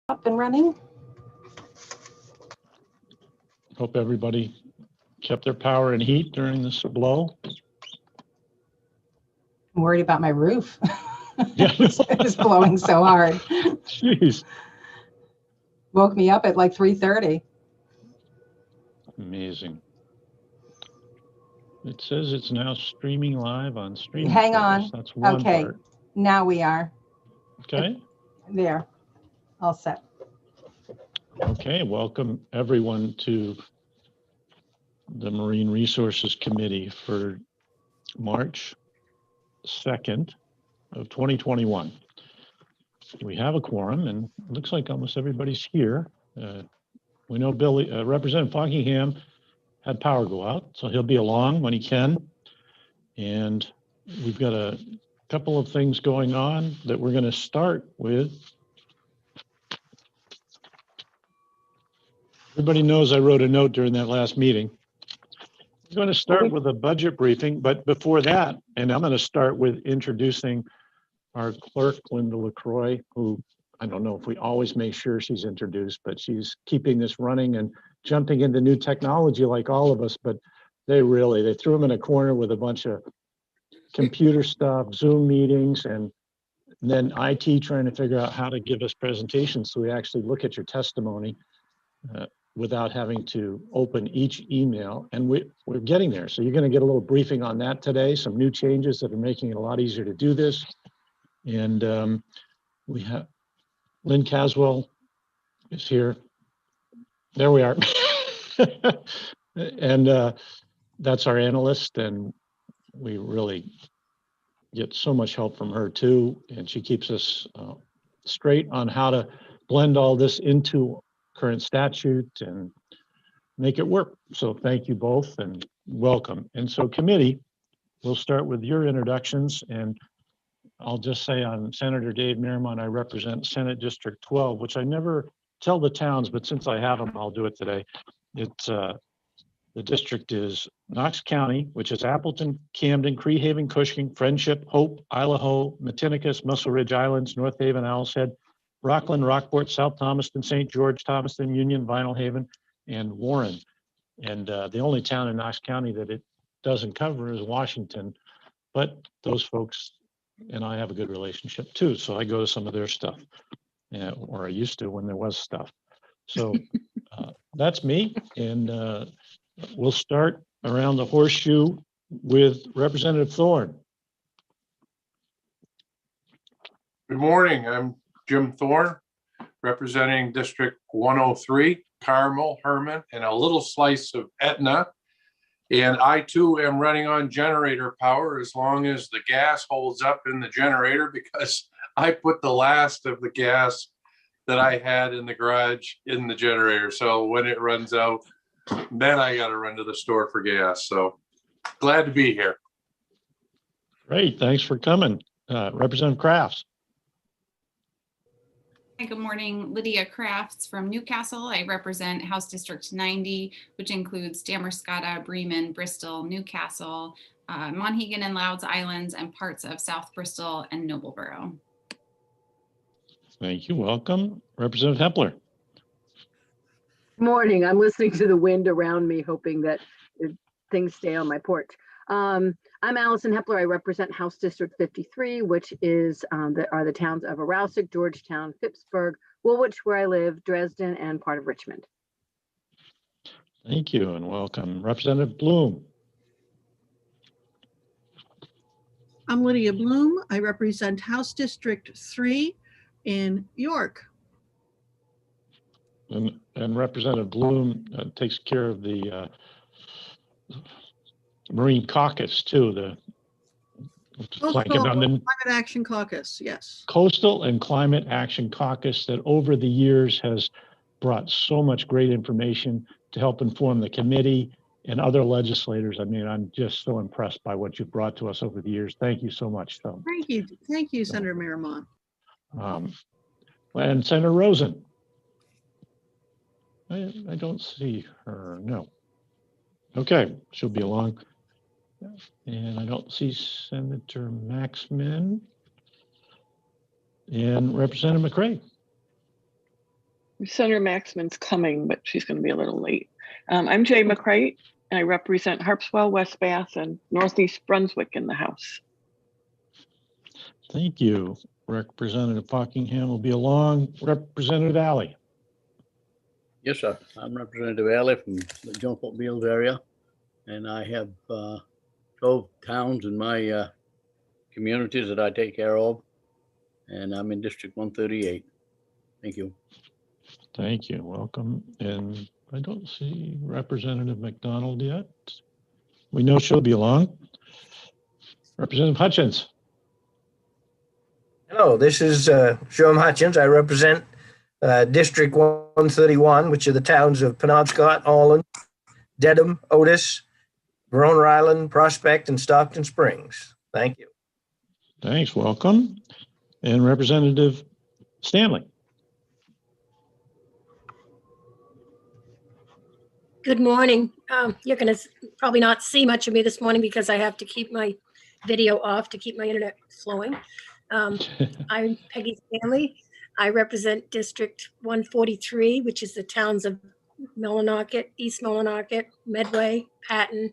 Up and running. Hope everybody kept their power and heat during this blow. I'm worried about my roof. Yeah. It's blowing so hard. Jeez. Woke me up at like 3:30. Amazing. It says it's now streaming live on streaming. Hang on. That's one Okay. part. Now we are. Okay. There. All set. Okay. Welcome everyone to the Marine Resources Committee for March 2nd of 2021. We have a quorum and it looks like almost everybody's here. We know Representative Fockingham had power go out, so he'll be along when he can. And we've got a couple of things going on that we're going to start with. Everybody knows I wrote a note during that last meeting. I'm going to start with a budget briefing, but before that, and I'm going to start with introducing our clerk, Linda LaCroix, who I don't know if we always make sure she's introduced, but she's keeping this running and jumping into new technology like all of us, but they threw them in a corner with a bunch of computer stuff, Zoom meetings, and then IT trying to figure out how to give us presentations so we actually look at your testimony without having to open each email. And we're getting there. So you're going to get a little briefing on that today, some new changes that are making it a lot easier to do this. And we have Lynn Caswell is here. There we are. And that's our analyst, and we really get so much help from her too. And she keeps us straight on how to blend all this into current statute and make it work. So thank you both and welcome. And so committee, we'll start with your introductions. And I'll just say I'm Senator Dave Miramon. I represent Senate District 12, which I never tell the towns, but since I have them, I'll do it today. It's the district is Knox County, which is Appleton, Camden, Cree Haven, Cushing, Friendship, Hope, Idaho, Matinicus, Muscle Ridge Islands, North Haven, Owl's Head, Rockland, Rockport, South Thomaston, St. George, Thomaston, Union, Vinyl Haven, and Warren. And the only town in Knox County that it doesn't cover is Washington, but those folks and I have a good relationship too. So I go to some of their stuff, or I used to when there was stuff. So that's me. And we'll start around the horseshoe with Representative Thorne. Good morning. I'm Jim Thorne, representing District 103, Carmel, Herman, and a little slice of Etna. And I too am running on generator power as long as the gas holds up in the generator, because I put the last of the gas that I had in the garage in the generator. So when it runs out, then I got to run to the store for gas. So glad to be here. Great. Thanks for coming. Representative Crafts. Hi, good morning. Lydia Crafts from Newcastle. I represent House District 90, which includes Damascotta, Bremen, Bristol, Newcastle, Monhegan and Louds Islands, and parts of South Bristol and Noblesboro. Thank you. Welcome. Representative Hepler. Morning. I'm listening to the wind around me, hoping that things stay on my porch. I'm Allison Hepler. I represent House District 53, which is are the towns of Aroustic, Georgetown, Phippsburg, Woolwich, where I live, Dresden, and part of Richmond. Thank you and welcome. Representative Bloom. I'm Lydia Bloom. I represent House District 3 in York. And Representative Bloom takes care of the Marine Caucus too, the Climate Action Caucus, yes. Coastal and Climate Action Caucus that over the years has brought so much great information to help inform the committee and other legislators. I mean, I'm just so impressed by what you've brought to us over the years. Thank you so much, though. Thank you, Senator Miramon. And Senator Rosen. I don't see her, no. Okay, she'll be along. And I don't see Senator Maxman. And Representative McCray. Senator Maxman's coming, but she's going to be a little late. I'm Jay McCrate, and I represent Harpswell, West Bath, and Northeast Brunswick in the House. Thank you. Representative Fockingham will be along. Representative Alley. Yes, sir. I'm Representative Alley from the Junipero Beals area, and I have 12 towns in my communities that I take care of, and I'm in District 138. Thank you. Thank you. Welcome. And I don't see Representative McDonald yet. We know she'll be along. Representative Hutchins. Hello, this is Sherm Hutchins. I represent District 131, which are the towns of Penobscot, Allen, Dedham, Otis, Verona Island, Prospect, and Stockton Springs. Thank you. Thanks. Welcome. And Representative Stanley. Good morning. You're going to probably not see much of me this morning because I have to keep my video off to keep my internet flowing. I'm Peggy Stanley. I represent District 143, which is the towns of Millinocket, East Millinocket, Medway, Patton,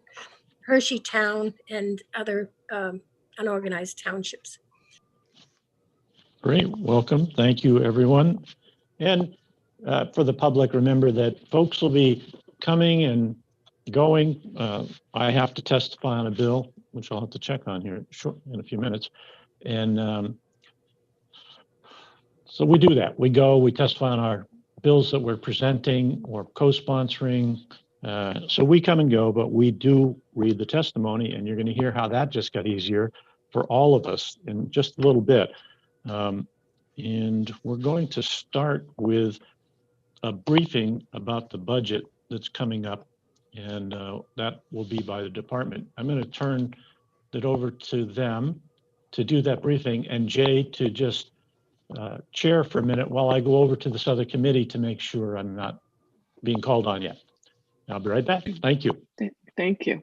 Hersheytown, and other unorganized townships. Great. Welcome. Thank you, everyone. And for the public, remember that folks will be coming and going. I have to testify on a bill, which I'll have to check on here in a few minutes. And so we do that. We go, we testify on our bills that we're presenting or co-sponsoring. So we come and go, but we do read the testimony, and you're going to hear how that just got easier for all of us in just a little bit. And we're going to start with a briefing about the budget that's coming up, and that will be by the department. I'm going to turn it over to them to do that briefing, and Jay to just chair for a minute while I go over to this other committee to make sure I'm not being called on yet. I'll be right back. Thank you. Thank you.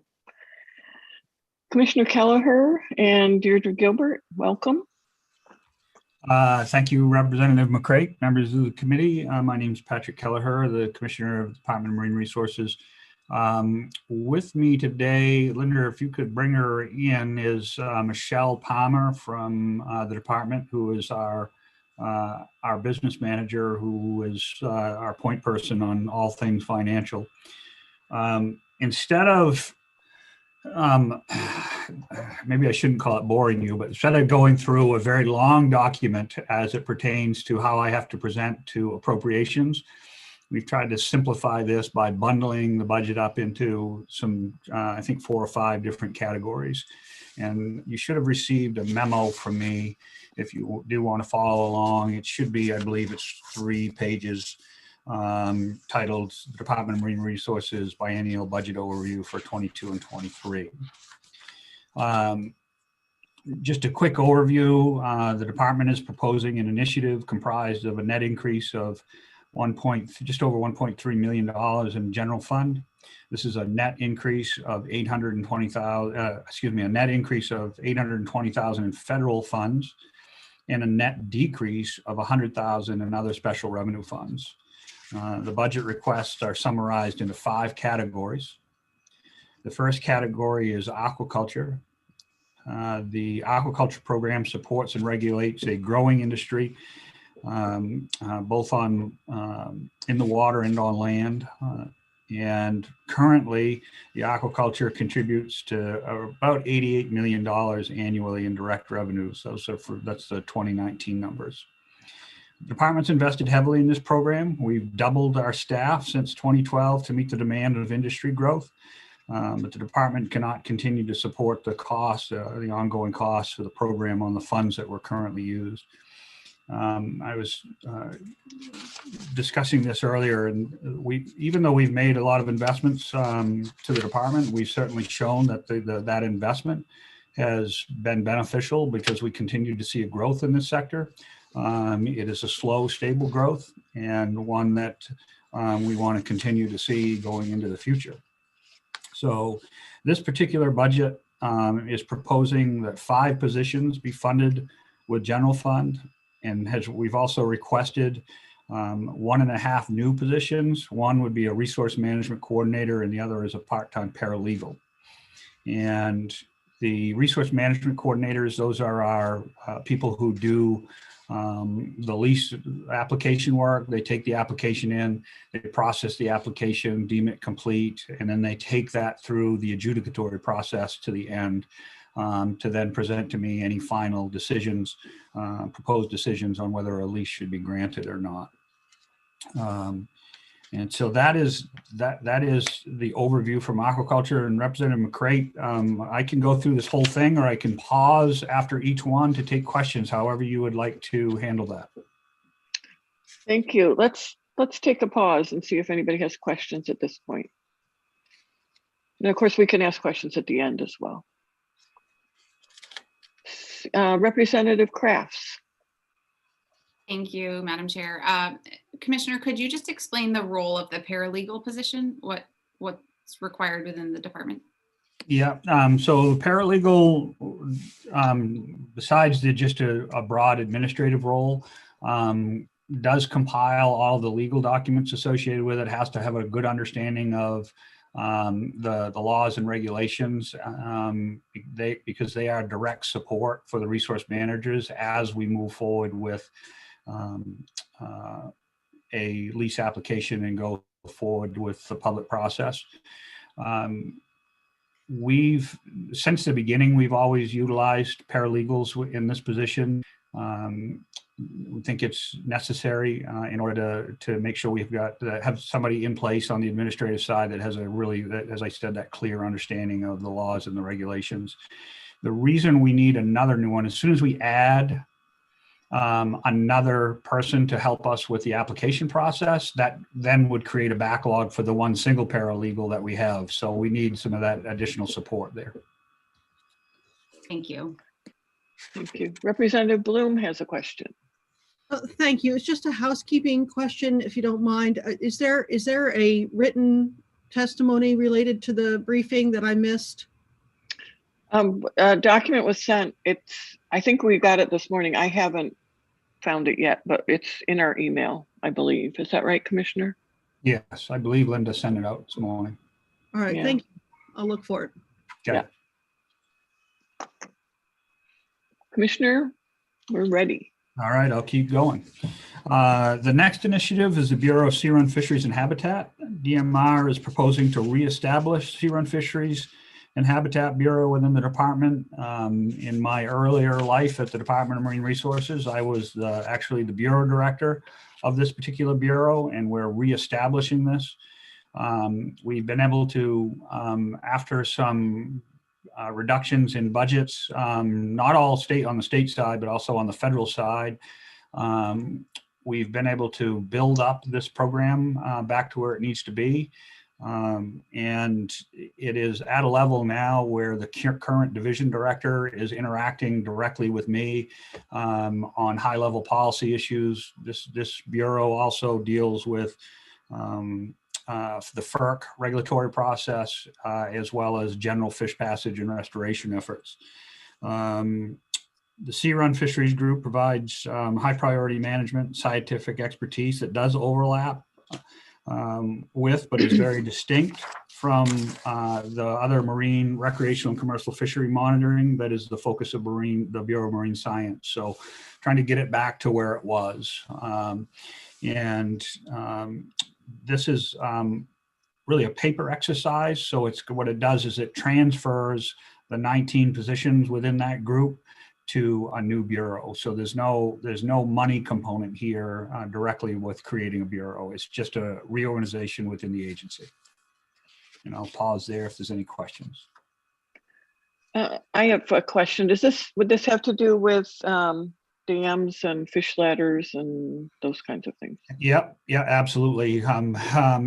Commissioner Kelleher and Deirdre Gilbert, welcome. Thank you, Representative McCrate, members of the committee. My name is Patrick Kelleher, the Commissioner of the Department of Marine Resources. With me today, Linda, if you could bring her in, is Michelle Palmer from the department, who is our business manager, who is our point person on all things financial. Instead of maybe I shouldn't call it boring you, but instead of going through a very long document as it pertains to how I have to present to appropriations, we've tried to simplify this by bundling the budget up into some, I think 4 or 5 different categories. And you should have received a memo from me if you do want to follow along. It should be, I believe it's 3 pages, titled Department of Marine Resources Biennial Budget Overview for 22 and 23. Just a quick overview, the department is proposing an initiative comprised of a net increase of just over $1.3 million in general fund. This is a net increase of a net increase of $820,000 in federal funds and a net decrease of $100,000 in other special revenue funds. The budget requests are summarized into 5 categories. The first category is aquaculture. The aquaculture program supports and regulates a growing industry, both in the water and on land. And currently, the aquaculture contributes to about $88 million annually in direct revenues. So that's the 2019 numbers. The department's invested heavily in this program. We've doubled our staff since 2012 to meet the demand of industry growth. But the department cannot continue to support the costs, the ongoing costs for the program on the funds that were currently used. I was discussing this earlier, and even though we've made a lot of investments to the department, we've certainly shown that that investment has been beneficial because we continue to see a growth in this sector. It is a slow, stable growth, and one that we want to continue to see going into the future. So this particular budget is proposing that 5 positions be funded with general fund, and we've also requested 1.5 new positions. One would be a resource management coordinator and the other is a part-time paralegal. And the resource management coordinators, those are our people who do the lease application work. They take the application in, they process the application, deem it complete, and then they take that through the adjudicatory process to the end to then present to me any final decisions, proposed decisions on whether a lease should be granted or not. And so that is the overview from aquaculture. And Representative McCreight, I can go through this whole thing, or I can pause after each one to take questions, however you would like to handle that. Thank you. Let's take a pause and see if anybody has questions at this point. And of course, we can ask questions at the end as well. Representative Crafts. Thank you, Madam Chair. Commissioner, could you just explain the role of the paralegal position? What's required within the department? Yeah, so paralegal, besides just a broad administrative role, does compile all the legal documents associated with it, has to have a good understanding of the laws and regulations, because they are direct support for the resource managers as we move forward with a lease application and go forward with the public process. Since the beginning, we've always utilized paralegals in this position. We think it's necessary in order to make sure we've got have somebody in place on the administrative side that has a really, as I said, that clear understanding of the laws and the regulations. The reason we need another new one, as soon as we add another person to help us with the application process, that then would create a backlog for the one single paralegal that we have. So we need some of that additional support there. Thank you. Thank you. Representative Bloom has a question. Thank you. It's just a housekeeping question, if you don't mind. Is there a written testimony related to the briefing that I missed? A document was sent. I think we got it this morning. I haven't found it yet, but it's in our email, I believe. Is that right, Commissioner? Yes, I believe Linda sent it out this morning. All right, Yeah. thank you. I'll look for it. Okay. Yeah. Commissioner, we're ready. All right, I'll keep going. The next initiative is the Bureau of Sea Run Fisheries and Habitat. DMR is proposing to reestablish Sea Run Fisheries and Habitat Bureau within the department. In my earlier life at the Department of Marine Resources, I was actually the bureau director of this particular bureau, and we're reestablishing this. We've been able to, after some reductions in budgets, not all on the state side, but also on the federal side, we've been able to build up this program back to where it needs to be. And it is at a level now where the current division director is interacting directly with me on high-level policy issues. This bureau also deals with the FERC regulatory process, as well as general fish passage and restoration efforts. The Sea Run Fisheries Group provides high priority management, scientific expertise that does overlap but is very distinct from the other marine, recreational, and commercial fishery monitoring that is the focus of the Bureau of Marine Science. So trying to get it back to where it was. This is really a paper exercise. So what it does is it transfers the 19 positions within that group to a new bureau. So there's no money component here directly with creating a bureau. It's just a reorganization within the agency. And I'll pause there if there's any questions. I have a question. Would this have to do with dams and fish ladders and those kinds of things? Yep, yeah, absolutely.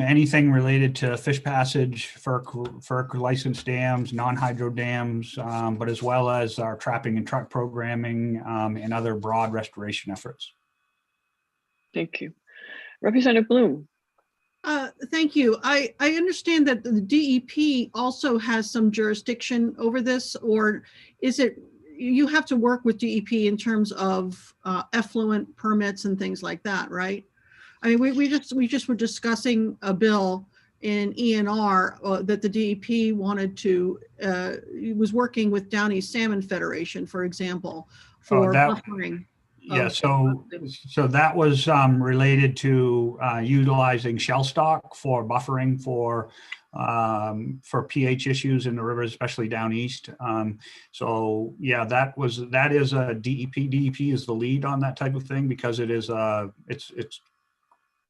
Anything related to fish passage, FERC licensed dams, non-hydro dams, but as well as our trapping and truck programming and other broad restoration efforts. Thank you. Representative Bloom. Thank you. I understand that the DEP also has some jurisdiction over this, or is it you have to work with DEP in terms of effluent permits and things like that, right? I mean, we just were discussing a bill in ENR that the DEP wanted to, was working with Downey Salmon Federation, for example, for buffering. Yeah, so that was related to utilizing shell stock for buffering for pH issues in the rivers, especially down east. So yeah, that is a DEP. DEP is the lead on that type of thing because it is it's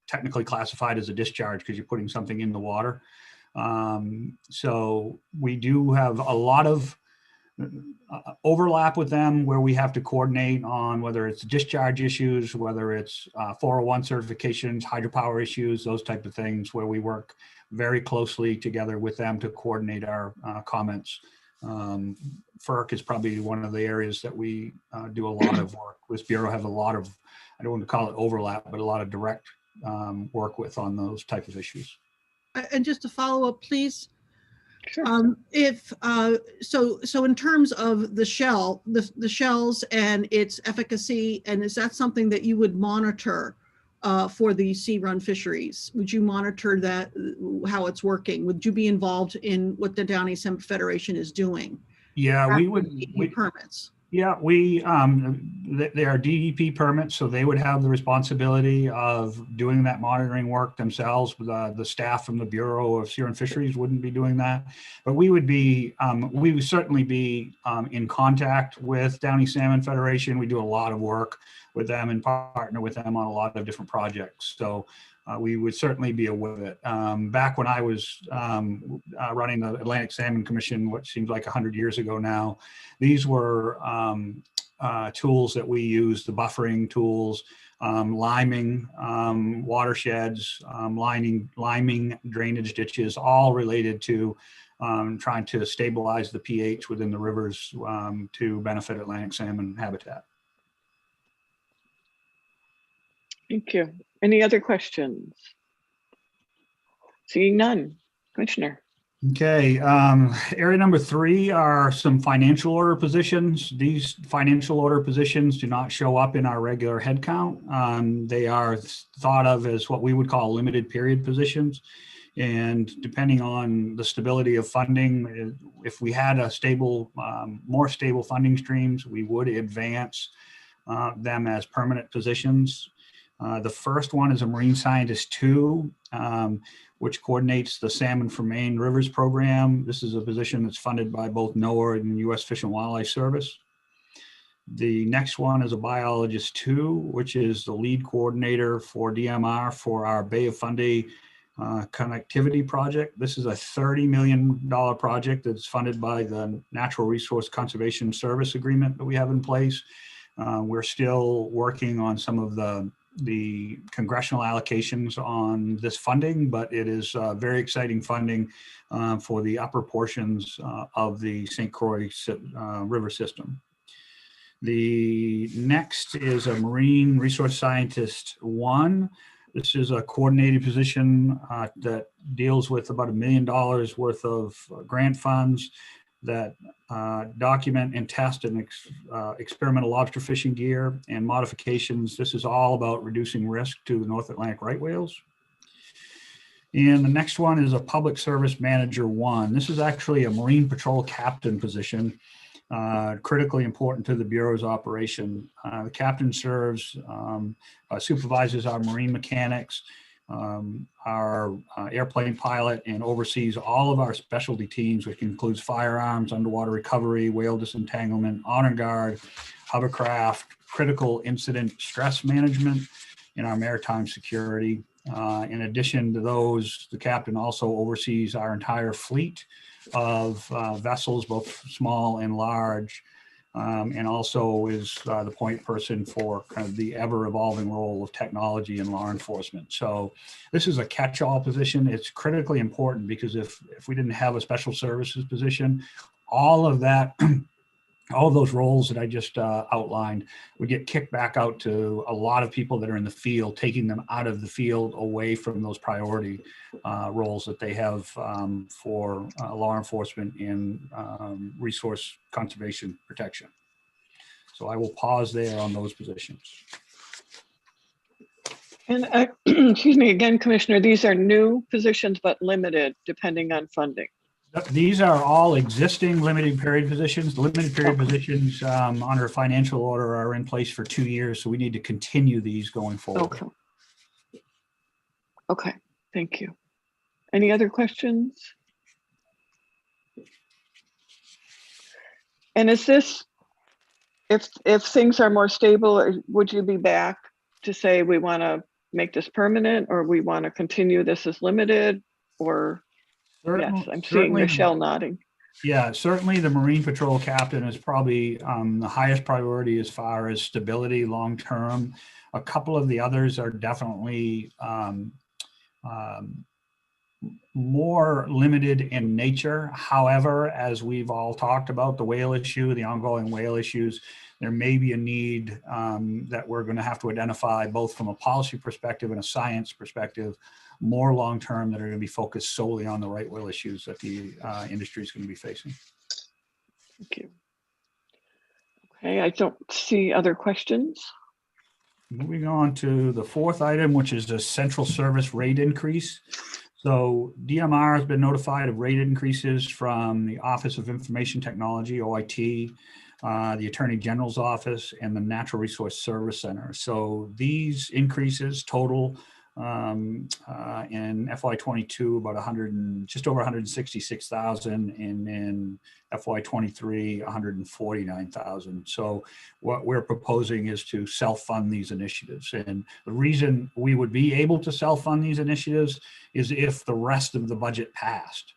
technically classified as a discharge because you're putting something in the water. So we do have a lot of overlap with them where we have to coordinate on whether it's discharge issues, whether it's 401 certifications, hydropower issues, those type of things where we work very closely together with them to coordinate our comments. FERC is probably one of the areas that we do a lot of work. This Bureau has a lot of, I don't want to call it overlap, but a lot of direct work with on those type of issues. And just to follow up, please. Sure. So in terms of the shells and its efficacy, and is that something that you would monitor for the sea-run fisheries? Would you monitor that, how it's working? Would you be involved in what the Downey Salmon Federation is doing? Yeah, we would. Permits. Yeah, they are DEP permits, so they would have the responsibility of doing that monitoring work themselves. The staff from the Bureau of Sea and Fisheries wouldn't be doing that, but we would certainly be in contact with Downey Salmon Federation. We do a lot of work with them and partner with them on a lot of different projects. So we would certainly be aware of it. Back when I was running the Atlantic Salmon Commission, what seems like 100 years ago now, these were tools that we used, the buffering tools, liming watersheds, liming drainage ditches, all related to trying to stabilize the pH within the rivers to benefit Atlantic salmon habitat. Thank you. Any other questions? Seeing none. Commissioner. Okay, area number 3 are some financial order positions. These financial order positions do not show up in our regular head count. They are thought of as what we would call limited period positions. And depending on the stability of funding, if we had a stable, more stable funding streams, we would advance them as permanent positions. The first one is a Marine Scientist 2, which coordinates the Salmon for Maine Rivers program. This is a position that's funded by both NOAA and U.S. Fish and Wildlife Service. The next one is a Biologist 2, which is the lead coordinator for DMR for our Bay of Fundy connectivity project. This is a $30 million project that's funded by the Natural Resource Conservation Service agreement that we have in place. We're still working on some of the congressional allocations on this funding, but it is very exciting funding for the upper portions of the St. Croix River system. The next is a Marine Resource Scientist 1. This is a coordinated position that deals with about $1 million worth of grant funds that document and test and experimental lobster fishing gear and modifications. This is all about reducing risk to the North Atlantic right whales. And the next one is a Public Service Manager 1. This is actually a Marine Patrol Captain position, critically important to the Bureau's operation. The captain serves, supervises our marine mechanics, our airplane pilot, and oversees all of our specialty teams, which includes firearms, underwater recovery, whale disentanglement, honor guard, hovercraft, critical incident stress management, and our maritime security. In addition to those, the captain also oversees our entire fleet of vessels, both small and large, and also is the point person for kind of the ever-evolving role of technology and law enforcement. So this is a catch-all position. It's critically important because if we didn't have a special services position, all of that, all of those roles that I just outlined would get kicked back out to a lot of people that are in the field, taking them out of the field away from those priority roles that they have for law enforcement and resource conservation protection. So I will pause there on those positions. And excuse me again, Commissioner, these are new positions, but limited depending on funding. These are all existing limited period positions. The limited period positions under financial order are in place for 2 years, so we need to continue these going forward. Okay. Okay, thank you. Any other questions? And is this, if things are more stable, would you be back to say we want to make this permanent, or we want to continue this as limited, or? Yes, I'm seeing Michelle nodding. Yeah, certainly the Marine Patrol captain is probably the highest priority as far as stability long-term. A couple of the others are definitely more limited in nature. However, as we've all talked about, the whale issue, the ongoing whale issues, there may be a need that we're going to have to identify both from a policy perspective and a science perspective, more long-term, that are going to be focused solely on the right whale issues that the industry is going to be facing. Thank you. Okay, I don't see other questions. Moving on to the fourth item, which is the central service rate increase. So DMR has been notified of rate increases from the Office of Information Technology, OIT, the Attorney General's Office, and the Natural Resource Service Center. So these increases total in FY22 about just over 166,000, and in FY23 149,000. So what we're proposing is to self-fund these initiatives, and the reason we would be able to self-fund these initiatives is if the rest of the budget passed.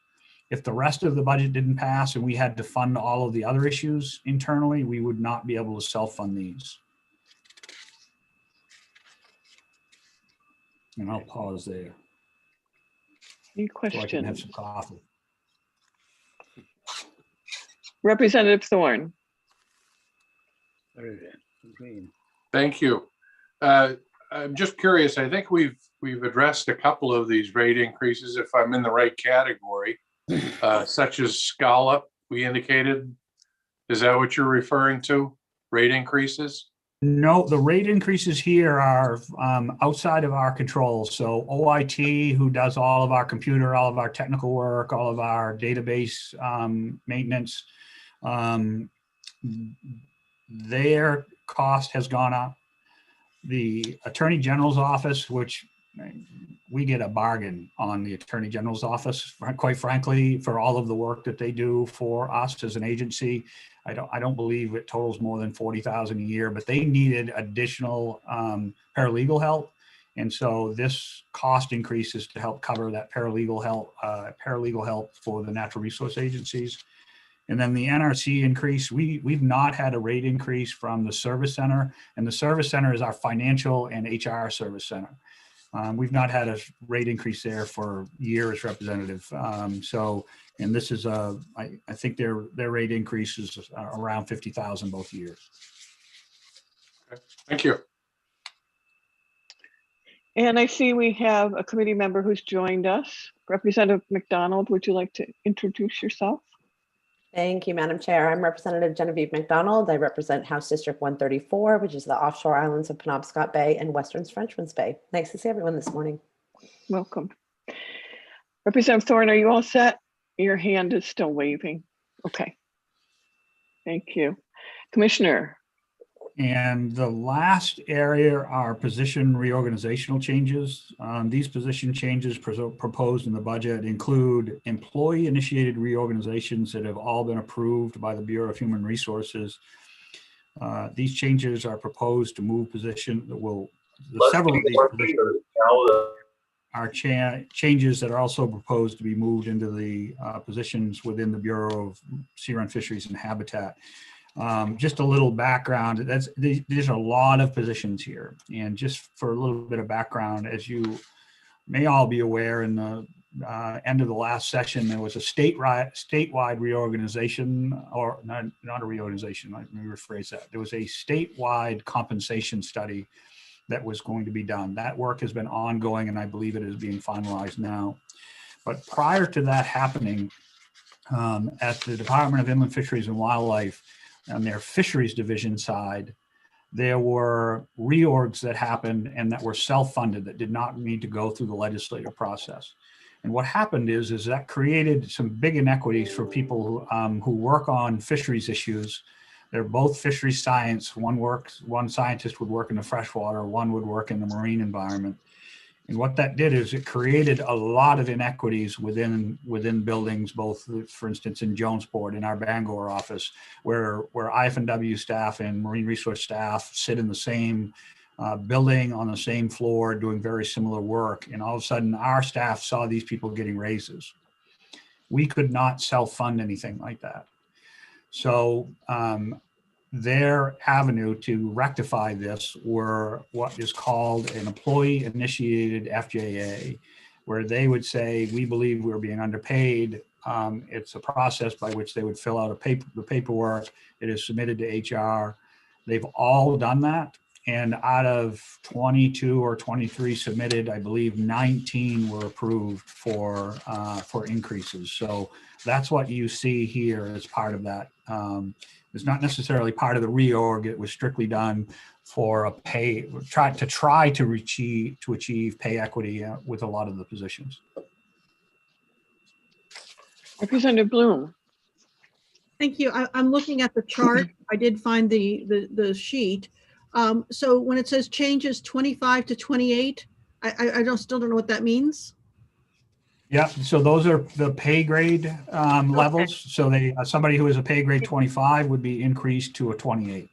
If the rest of the budget didn't pass and we had to fund all of the other issues internally, we would not be able to self-fund these. And I'll pause there. Any So I can have questions? some coffee. Representative Thorne. Very good. Green. Thank you. I'm just curious, I think we've addressed a couple of these rate increases, if I'm in the right category, such as Scala, we indicated. Is that what you're referring to? Rate increases? No, the rate increases here are outside of our control. So OIT, who does all of our computer, all of our technical work, all of our database maintenance, their cost has gone up. The Attorney General's Office, which we get a bargain on the Attorney General's Office, quite frankly, for all of the work that they do for us as an agency. I don't believe it totals more than 40,000 a year, but they needed additional paralegal help. And so this cost increase is to help cover that paralegal help for the natural resource agencies. And then the NRC increase, we've not had a rate increase from the service center, and the service center is our financial and HR service center. We've not had a rate increase there for years, Representative. And this is I think their rate increase is around 50,000 both years. Okay. Thank you. And I see we have a committee member who's joined us. Representative McDonald, would you like to introduce yourself? Thank you, Madam Chair. I'm Representative Genevieve McDonald. I represent House District 134, which is the offshore islands of Penobscot Bay and Western Frenchman's Bay. Nice to see everyone this morning. Welcome. Representative Thorne, are you all set? Your hand is still waving. Okay. Thank you. Commissioner. And the last area are position reorganizational changes. These position changes proposed in the budget include employee-initiated reorganizations that have all been approved by the Bureau of Human Resources. These changes are proposed to move position that will, several of these positions are changes that are also proposed to be moved into the positions within the Bureau of Sea Run Fisheries and Habitat. Just a little background, there's a lot of positions here. And just for a little bit of background, as you may all be aware, in the end of the last session, there was a statewide reorganization, or not a reorganization, let me rephrase that. There was a statewide compensation study that was going to be done. That work has been ongoing, and I believe it is being finalized now. But prior to that happening, at the Department of Inland Fisheries and Wildlife, on their fisheries division side, there were reorgs that happened and that were self-funded, that did not need to go through the legislative process. And what happened is that created some big inequities for people who work on fisheries issues. They're both fisheries science. One scientist would work in the freshwater, one would work in the marine environment. And what that did is it created a lot of inequities within buildings, both, for instance, in Jonesport, in our Bangor office, where IF&W staff and marine resource staff sit in the same building on the same floor doing very similar work. And all of a sudden our staff saw these people getting raises. We could not self-fund anything like that. So their avenue to rectify this were what is called an employee initiated FJA, where they would say, we believe we're being underpaid. It's a process by which they would fill out the paperwork. It is submitted to HR. They've all done that. And out of 22 or 23 submitted, I believe 19 were approved for increases. So that's what you see here as part of that. It's not necessarily part of the reorg. It was strictly done for a try to achieve pay equity with a lot of the positions. Representative Bloom. Thank you. I'm looking at the chart. I did find the sheet. So when it says changes 25 to 28, I still don't know what that means. Yeah, so those are the pay grade levels. So somebody who is a pay grade 25 would be increased to a 28.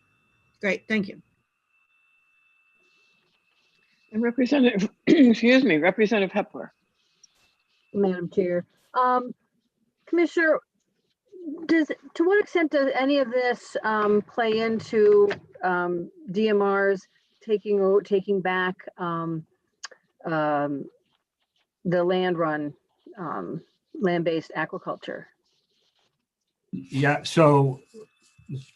Great, thank you. And Representative, excuse me, Representative Hepler. Madam Chair. Commissioner, to what extent does any of this play into DMR's taking back the land run, land-based aquaculture? Yeah, so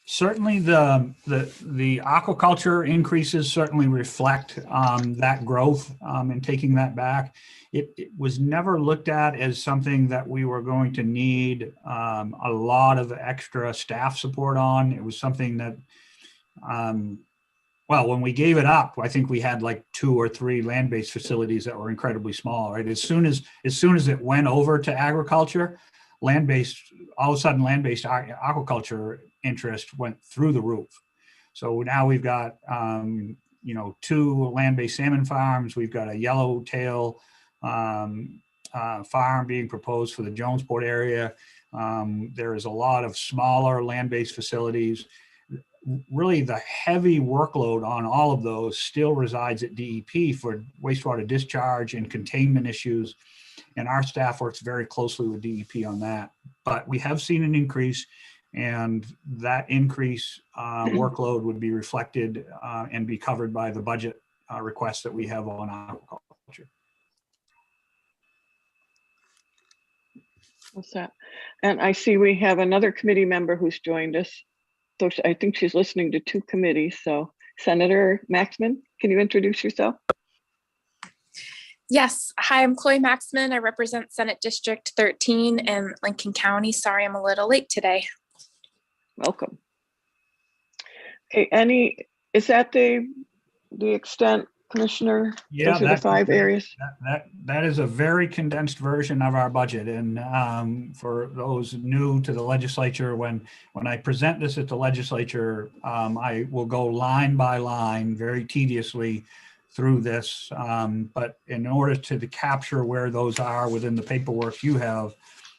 certainly the aquaculture increases certainly reflect that growth and taking that back. It was never looked at as something that we were going to need a lot of extra staff support on. It was something that, well, when we gave it up, I think we had like 2 or 3 land-based facilities that were incredibly small, right? As soon as it went over to agriculture, land-based, all of a sudden land-based aquaculture interest went through the roof. So now we've got, 2 land-based salmon farms. We've got a yellowtail farm being proposed for the Jonesport area. There is a lot of smaller land-based facilities. Really, the heavy workload on all of those still resides at DEP for wastewater discharge and containment issues. And our staff works very closely with DEP on that. But we have seen an increase, and that increase workload would be reflected and be covered by the budget requests that we have on aquaculture. What's that? And I see we have another committee member who's joined us. So I think she's listening to 2 committees. So Senator Maxman, can you introduce yourself? Yes. Hi, I'm Chloe Maxman. I represent Senate District 13 in Lincoln County. Sorry, I'm a little late today. Welcome. Okay, is that the extent, Commissioner? Yeah, those are the 5 areas. That is a very condensed version of our budget. And for those new to the legislature, when I present this at the legislature, I will go line by line very tediously through this. But in order to capture where those are within the paperwork you have,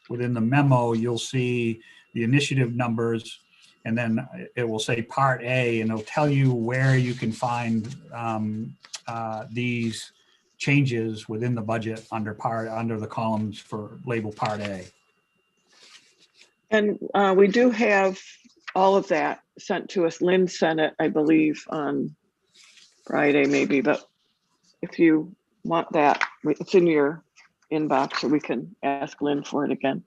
within the memo, you'll see the initiative numbers, and then it will say Part A, and it'll tell you where you can find these changes within the budget under the columns for label Part A. And we do have all of that sent to us. Lynn sent it, I believe, on Friday maybe, but if you want that, it's in your inbox, or we can ask Lynn for it again.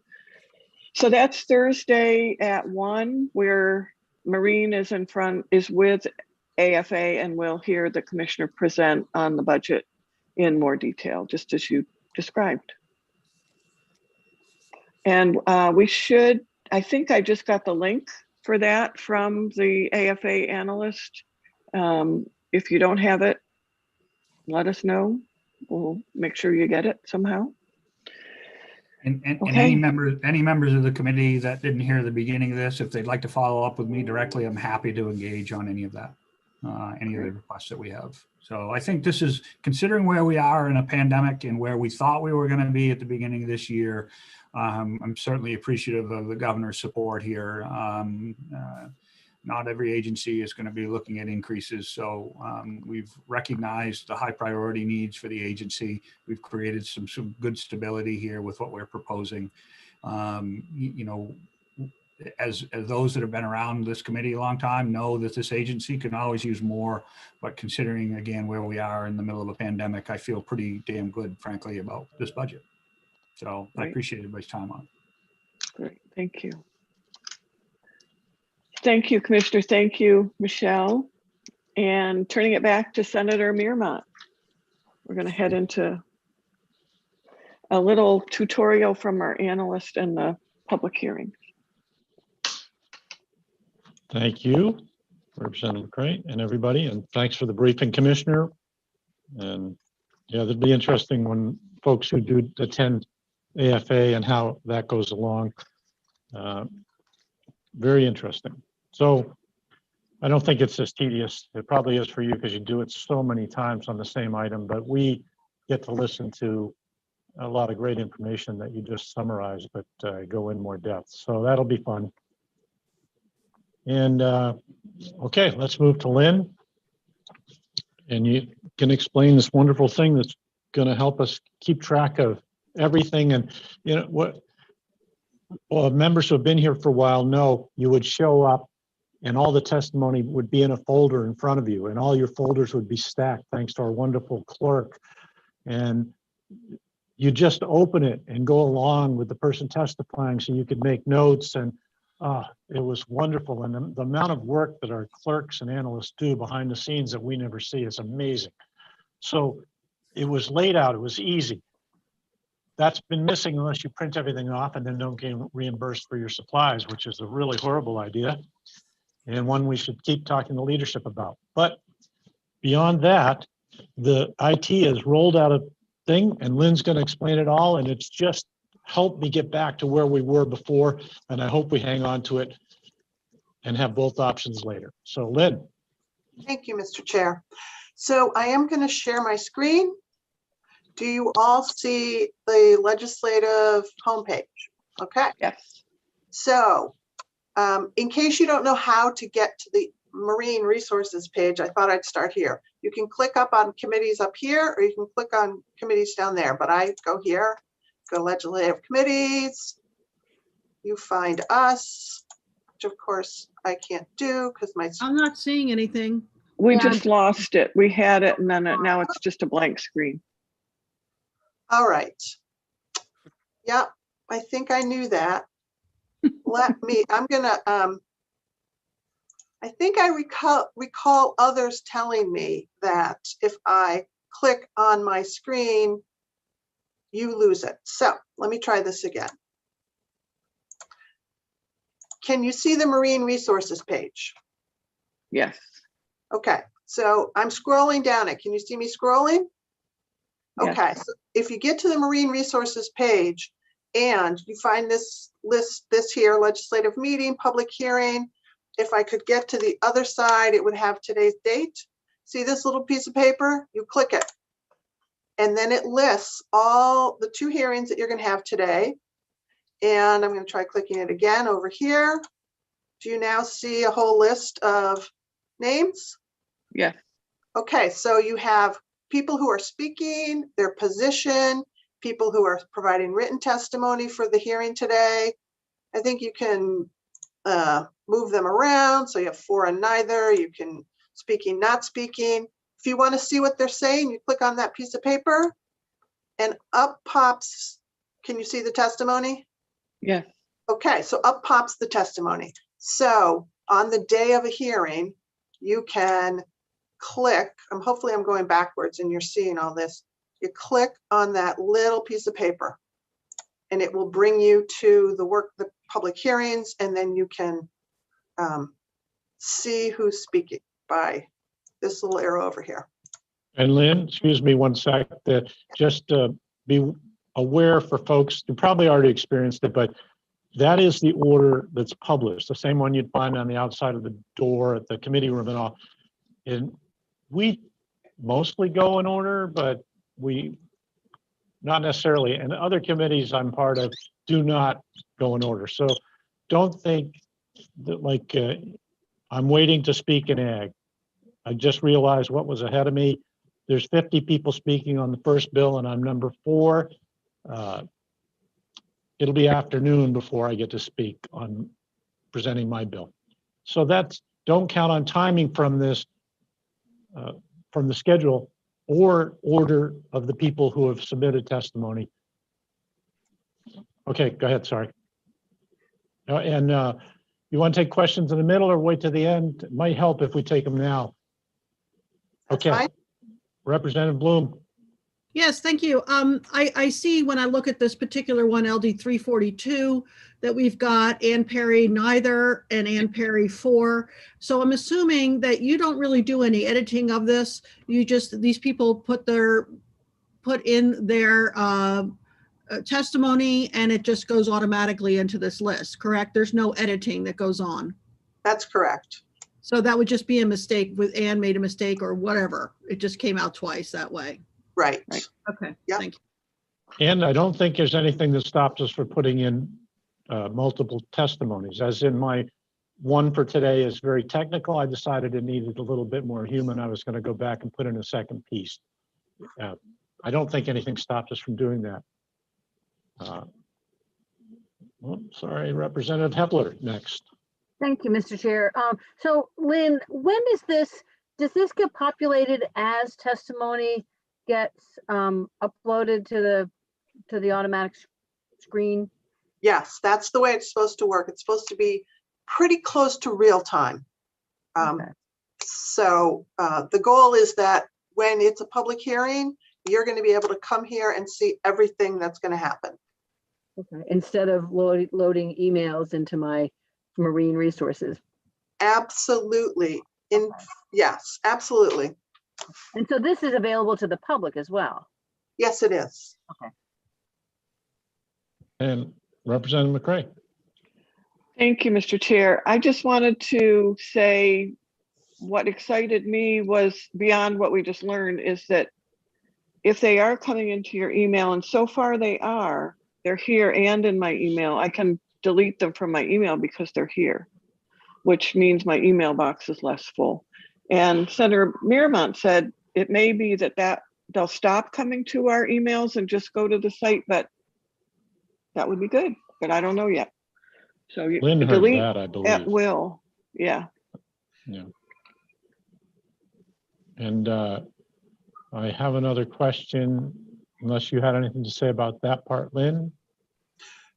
So that's Thursday at 1, where Marine is with AFA, and we'll hear the commissioner present on the budget in more detail, just as you described. And I think I just got the link for that from the AFA analyst. If you don't have it, let us know. We'll make sure you get it somehow. And Okay. any members of the committee that didn't hear the beginning of this, if they'd like to follow up with me directly, I'm happy to engage on any of that, any of the requests that we have. So I think this is, considering where we are in a pandemic and where we thought we were going to be at the beginning of this year, I'm certainly appreciative of the governor's support here. Not every agency is going to be looking at increases. So we've recognized the high priority needs for the agency. We've created some good stability here with what we're proposing. You know, as those that have been around this committee a long time know that this agency can always use more, but considering again where we are in the middle of a pandemic, I feel pretty damn good, frankly, about this budget. So I appreciate everybody's time on it. Great, thank you. Thank you, Commissioner. Thank you, Michelle. And turning it back to Senator Meermont. We're going to head into a little tutorial from our analyst and the public hearing. Thank you, Representative McCray and everybody, and thanks for the briefing, Commissioner. And yeah, it'd be interesting when folks who do attend AFA and how that goes along. Very interesting. So I don't think it's as tedious. It probably is for you because you do it so many times on the same item, but we get to listen to a lot of great information that you just summarized, but go in more depth. So that'll be fun. And okay, let's move to Lynn. And you can explain this wonderful thing that's going to help us keep track of everything. And you know what, well, members who have been here for a while know you would show up and all the testimony would be in a folder in front of you, and all your folders would be stacked thanks to our wonderful clerk. And you just open it and go along with the person testifying so you could make notes. And it was wonderful. And the amount of work that our clerks and analysts do behind the scenes that we never see is amazing. So it was laid out, it was easy. That's been missing unless you print everything off and then don't get reimbursed for your supplies, which is a really horrible idea and one we should keep talking to leadership about. But beyond that, the IT has rolled out a thing and Lynn's going to explain it all, and it's just helped me get back to where we were before, and I hope we hang on to it and have both options later. So Lynn. Thank you, Mr. Chair. So I am going to share my screen. Do you all see the legislative homepage? Okay. Yes. So in case you don't know how to get to the Marine Resources page, I thought I'd start here. You can click up on committees up here, or you can click on committees down there, but I go here, go legislative committees. You find us, which of course I can't do because I'm not seeing anything. We just lost it. We had it and then now it's just a blank screen. All right. Yeah, I think I knew that. I'm gonna, I think I recall others telling me that if I click on my screen, you lose it. So let me try this again. Can you see the Marine Resources page? Yes. Okay, so I'm scrolling down it. Can you see me scrolling? Yes. Okay, so if you get to the Marine Resources page and you find this list, this here, legislative meeting, public hearing, if I could get to the other side, it would have today's date. See this little piece of paper? You click it. And then it lists all the 2 hearings that you're going to have today. And I'm going to try clicking it again over here. Do you now see a whole list of names? Yes. Okay, so you have people who are speaking, their position, people who are providing written testimony for the hearing today. I think you can move them around. So you have for and neither, you can speaking, not speaking. If you want to see what they're saying, you click on that piece of paper and up pops, can you see the testimony? Yes. Okay, so up pops the testimony. So on the day of a hearing, you can click, hopefully I'm going backwards and you're seeing all this. You click on that little piece of paper and it will bring you to the public hearings, and then you can see who's speaking by this little arrow over here. And Lynn, excuse me one sec, just be aware for folks who probably already experienced it, but that is the order that's published, the same one you'd find on the outside of the door at the committee room and all. And we mostly go in order, but we not necessarily, and other committees I'm part of do not go in order. So don't think that like I'm waiting to speak in ag. I just realized what was ahead of me. There's 50 people speaking on the first bill and I'm number 4. It'll be afternoon before I get to speak on presenting my bill. So don't count on timing from this, from the schedule or order of the people who have submitted testimony. Okay, go ahead, sorry. And you want to take questions in the middle or wait to the end? It might help if we take them now. That's Okay, fine. Representative Bloom. Yes, thank you. I see when I look at this particular one, LD 342, that we've got Ann Perry neither and Ann Perry 4. So I'm assuming that you don't really do any editing of this. You just, these people put in their testimony and it just goes automatically into this list, correct? There's no editing that goes on. That's correct. So that would just be a mistake with Ann made a mistake or whatever. It just came out twice that way. Right. Okay, Yep. thank you. And I don't think there's anything that stops us from putting in multiple testimonies, as in my one for today is very technical. I decided it needed a little bit more human. I was going to go back and put in a second piece. I don't think anything stopped us from doing that. Sorry, Representative Hepler next. Thank you, Mr. Chair. So Lynn, when is this, does this get populated as testimony gets uploaded to the automatic screen? Yes, that's the way it's supposed to work. It's supposed to be pretty close to real time. So the goal is that when it's a public hearing, you're going to be able to come here and see everything that's going to happen. Okay. Instead of loading emails into my marine resources. Absolutely. Yes, absolutely. And so this is available to the public as well. Yes, it is. Okay. And Representative McCray. Thank you, Mr. Chair. I just wanted to say what excited me was beyond what we just learned is that if they are coming into your email, and so far they're here and in my email, I can delete them from my email because they're here, which means my email box is less full. And Senator Miramont said it may be that they'll stop coming to our emails and just go to the site, but that would be good, but I don't know yet. So you Lynn heard delete that, I believe. at will. Yeah. Yeah. And I have another question, unless you had anything to say about that part, Lynn?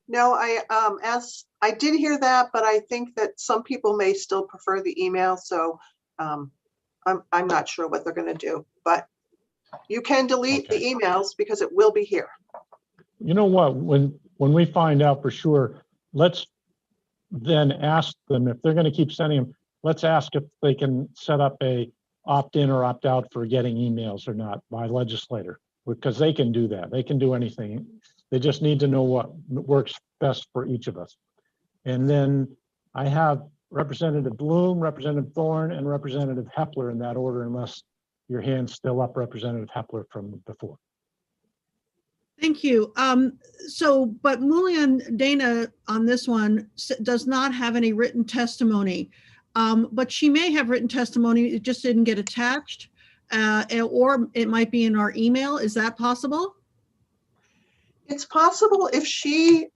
No, as I did hear that, but I think that some people may still prefer the email. So I'm not sure what they're going to do, but you can delete the emails because it will be here. You know what, when we find out for sure, let's then ask them if they're going to keep sending them, let's ask if they can set up a opt-in or opt-out for getting emails or not by legislator, because they can do that. They can do anything. They just need to know what works best for each of us. And then I have Representative Bloom, Representative Thorne, and Representative Hepler in that order, unless your hand's still up, Representative Hepler from before. Thank you. But Mulian Dana on this one does not have any written testimony, but she may have written testimony. It just didn't get attached, or it might be in our email. Is that possible? It's possible if she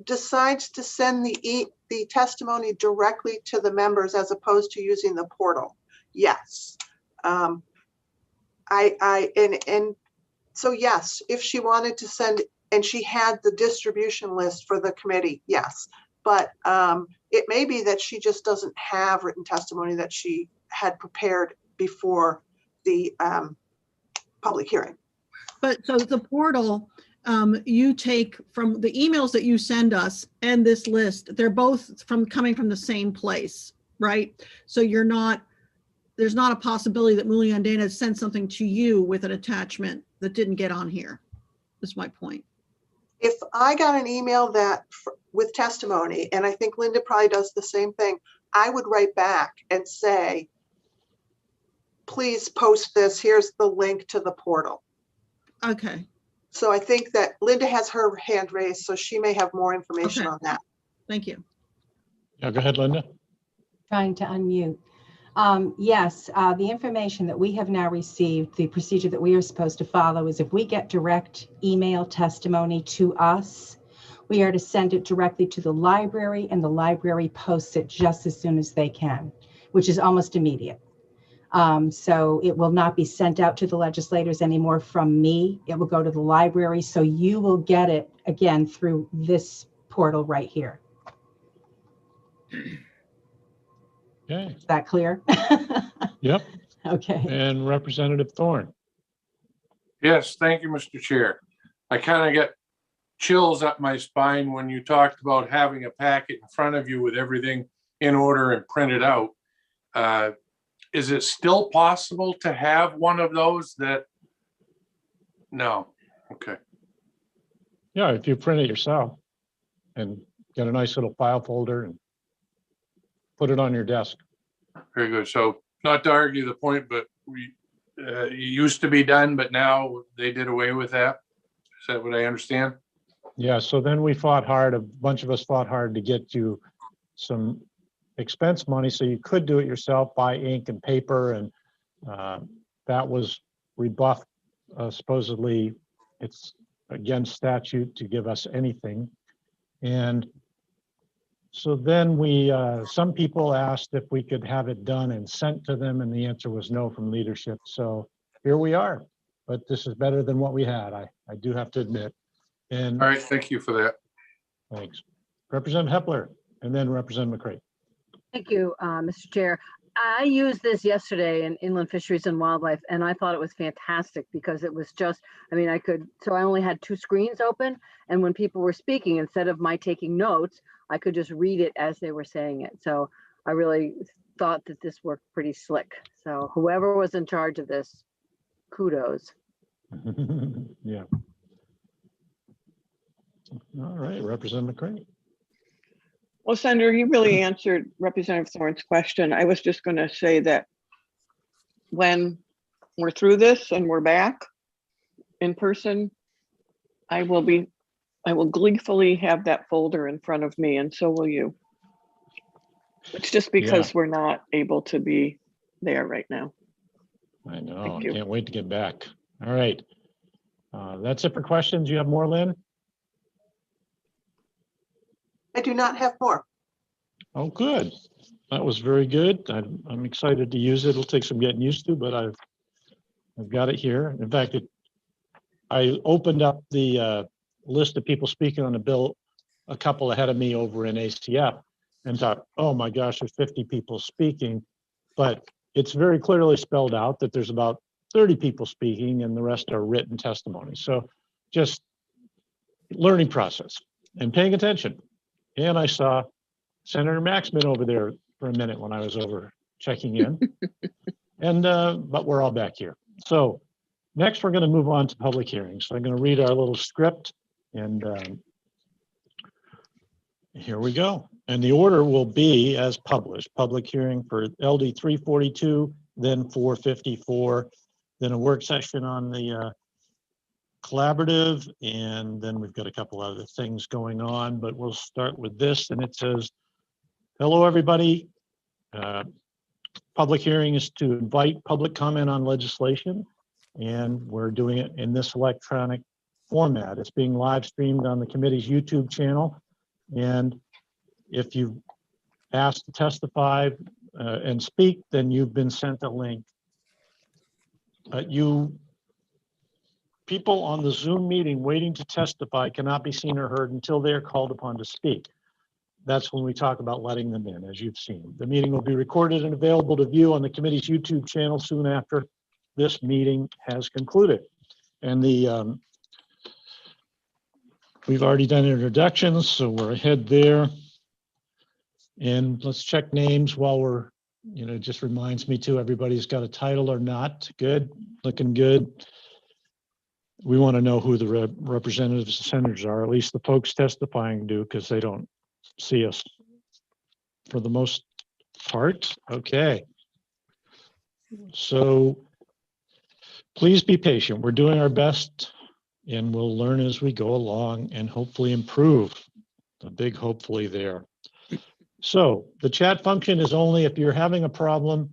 decides to send the testimony directly to the members as opposed to using the portal. Yes. So yes, if she wanted to send, and she had the distribution list for the committee, yes. But it may be that she just doesn't have written testimony that she had prepared before the public hearing. But so the portal, you take from the emails that you send us and this list, they're both coming from the same place, right? So you're not there's not a possibility that Muli Andina sent something to you with an attachment that didn't get on here. That's my point. If I got an email with testimony, and I think Linda probably does the same thing, I would write back and say, please post this. Here's the link to the portal. Okay, So I think that Linda has her hand raised, so she may have more information Okay. on that. thank you. Yeah, go ahead, Linda. Trying to unmute. Yes, the information that we have now received, the procedure that we are supposed to follow is if we get direct email testimony to us, we are to send it directly to the library, and the library posts it just as soon as they can, which is almost immediate. So it will not be sent out to the legislators anymore from me. It will go to the library. So you will get it again through this portal right here. Okay, Is that clear? yep. Okay. And Representative Thorne. Yes, thank you, Mr. Chair. I kind of get chills up my spine when you talked about having a packet in front of you with everything in order and printed out. Is it still possible to have one of those that? No, okay. Yeah, if you print it yourself and get a nice little file folder and put it on your desk. Very good. So not to argue the point, but it used to be done, but now they did away with that. Is that what I understand? Yeah, so then we fought hard, a bunch of us fought hard to get you some expense money so you could do it yourself, buy ink and paper, and that was rebuffed. Supposedly it's against statute to give us anything. And so then some people asked if we could have it done and sent to them, and the answer was no from leadership. So here we are, but this is better than what we had, I do have to admit. And All right, thank you for that. thanks. Representative Hepler, and then Representative McCray. Thank you, Mr. Chair. I used this yesterday in Inland Fisheries and Wildlife, and I thought it was fantastic because it was just, so I only had 2 screens open, and when people were speaking, instead of my taking notes, I could just read it as they were saying it. So I really thought that this worked pretty slick. So whoever was in charge of this, kudos. Yeah. All right, Representative McCray. Well, Senator, you really answered Representative Thorne's question. I was just going to say that when we're through this and we're back in person, I will gleefully have that folder in front of me, and so will you. It's just because we're not able to be there right now. I know, Thank I you. can't wait to get back. All right. That's it for questions. You have more, Lynn? I do not have more. Oh, good. That was very good. I'm excited to use it. It'll take some getting used to, but I've got it here. In fact, I opened up the list of people speaking on the bill a couple ahead of me over in ACF and thought, oh my gosh, there's 50 people speaking. But it's very clearly spelled out that there's about 30 people speaking and the rest are written testimony. So just learning process and paying attention. And I saw Senator Maxman over there for a minute when I was over checking in. And but we're all back here. So next we're going to move on to public hearings. So I'm going to read our little script, and here we go. And the order will be as published. Public hearing for LD 342, then 454, then a work session on the collaborative, and then we've got a couple other things going on, but we'll start with this. And it says, hello, everybody. Public hearing is to invite public comment on legislation, and we're doing it in this electronic format. It's being live streamed on the committee's YouTube channel. And if you've asked to testify and speak, then you've been sent a link. People on the Zoom meeting waiting to testify cannot be seen or heard until they are called upon to speak. That's when we talk about letting them in, as you've seen. The meeting will be recorded and available to view on the committee's YouTube channel soon after this meeting has concluded. And we've already done introductions, so we're ahead there. And let's check names while we're it just reminds me too, everybody's got a title or not. Good, looking good. We want to know who the representatives and senators are, at least the folks testifying do, because they don't see us for the most part. Okay. So please be patient. We're doing our best and we'll learn as we go along and hopefully improve. The big hopefully there. So the chat function is only if you're having a problem,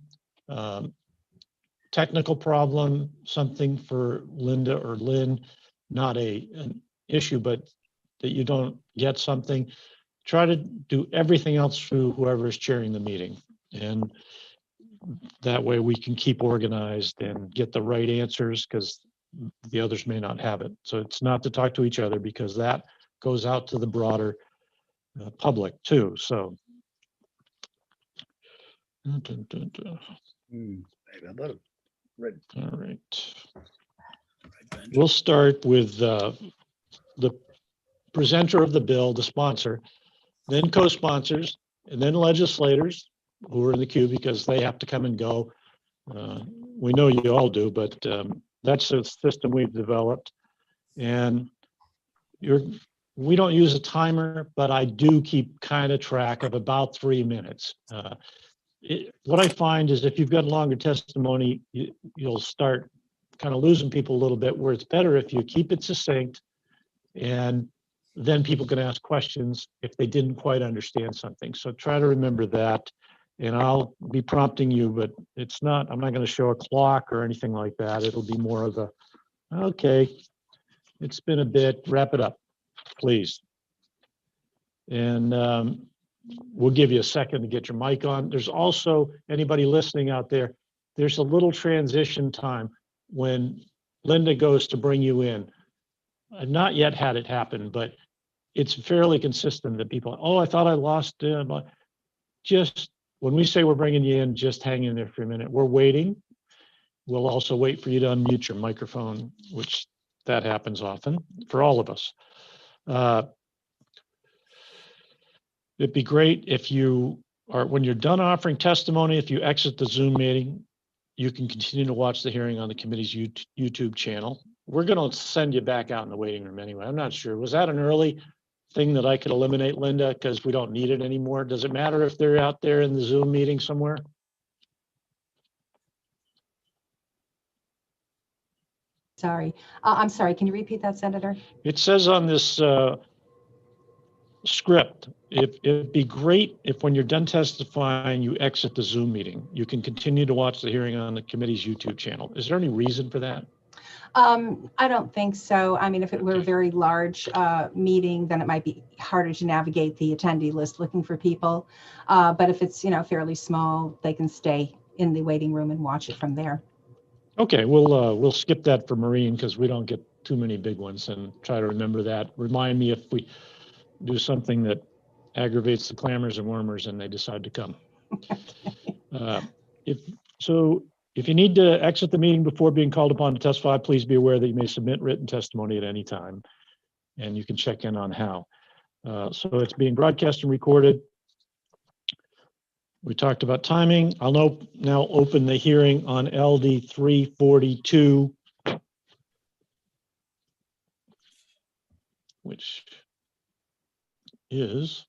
technical problem, something for Linda or Lynn, not an issue, but that you don't get something, try to do everything else through whoever is chairing the meeting. And that way we can keep organized and get the right answers because the others may not have it. So it's not to talk to each other because that goes out to the broader public too. So. All right. We'll start with the presenter of the bill, the sponsor, then co-sponsors, and then legislators who are in the queue because they have to come and go. We know you all do, but that's the system we've developed. And we don't use a timer, but I do keep kind of track of about 3 minutes. What I find is if you've got longer testimony, you'll start kind of losing people a little bit, where it's better if you keep it succinct and then people can ask questions if they didn't quite understand something. So try to remember that. And I'll be prompting you, but I'm not going to show a clock or anything like that. It'll be more of okay, it's been a bit, wrap it up, please. And we'll give you a second to get your mic on. There's also, anybody listening out there, there's a little transition time when Linda goes to bring you in. I've not yet had it happen, but it's fairly consistent that people, I thought I lost him. Just when we say we're bringing you in, just hang in there for a minute. We're waiting. We'll also wait for you to unmute your microphone, which that happens often for all of us. It'd be great if when you're done offering testimony, if you exit the Zoom meeting, you can continue to watch the hearing on the committee's YouTube channel. We're going to send you back out in the waiting room anyway. I'm not sure. Was that an early thing that I could eliminate, Linda, because we don't need it anymore? Does it matter if they're out there in the Zoom meeting somewhere? Sorry. I'm sorry. Can you repeat that, Senator? It says on this script, it'd be great if when you're done testifying, you exit the Zoom meeting. You can continue to watch the hearing on the committee's YouTube channel. Is there any reason for that? I don't think so. I mean, if it were a very large meeting, then it might be harder to navigate the attendee list looking for people. But if it's, fairly small, they can stay in the waiting room and watch it from there. Okay, we'll skip that for Maureen because we don't get too many big ones, and try to remember that. Remind me if we do something that aggravates the clamors and wormers and they decide to come. If you need to exit the meeting before being called upon to testify, please be aware that you may submit written testimony at any time, and you can check in on how. So it's being broadcast and recorded. We talked about timing. I'll now open the hearing on LD 342, which is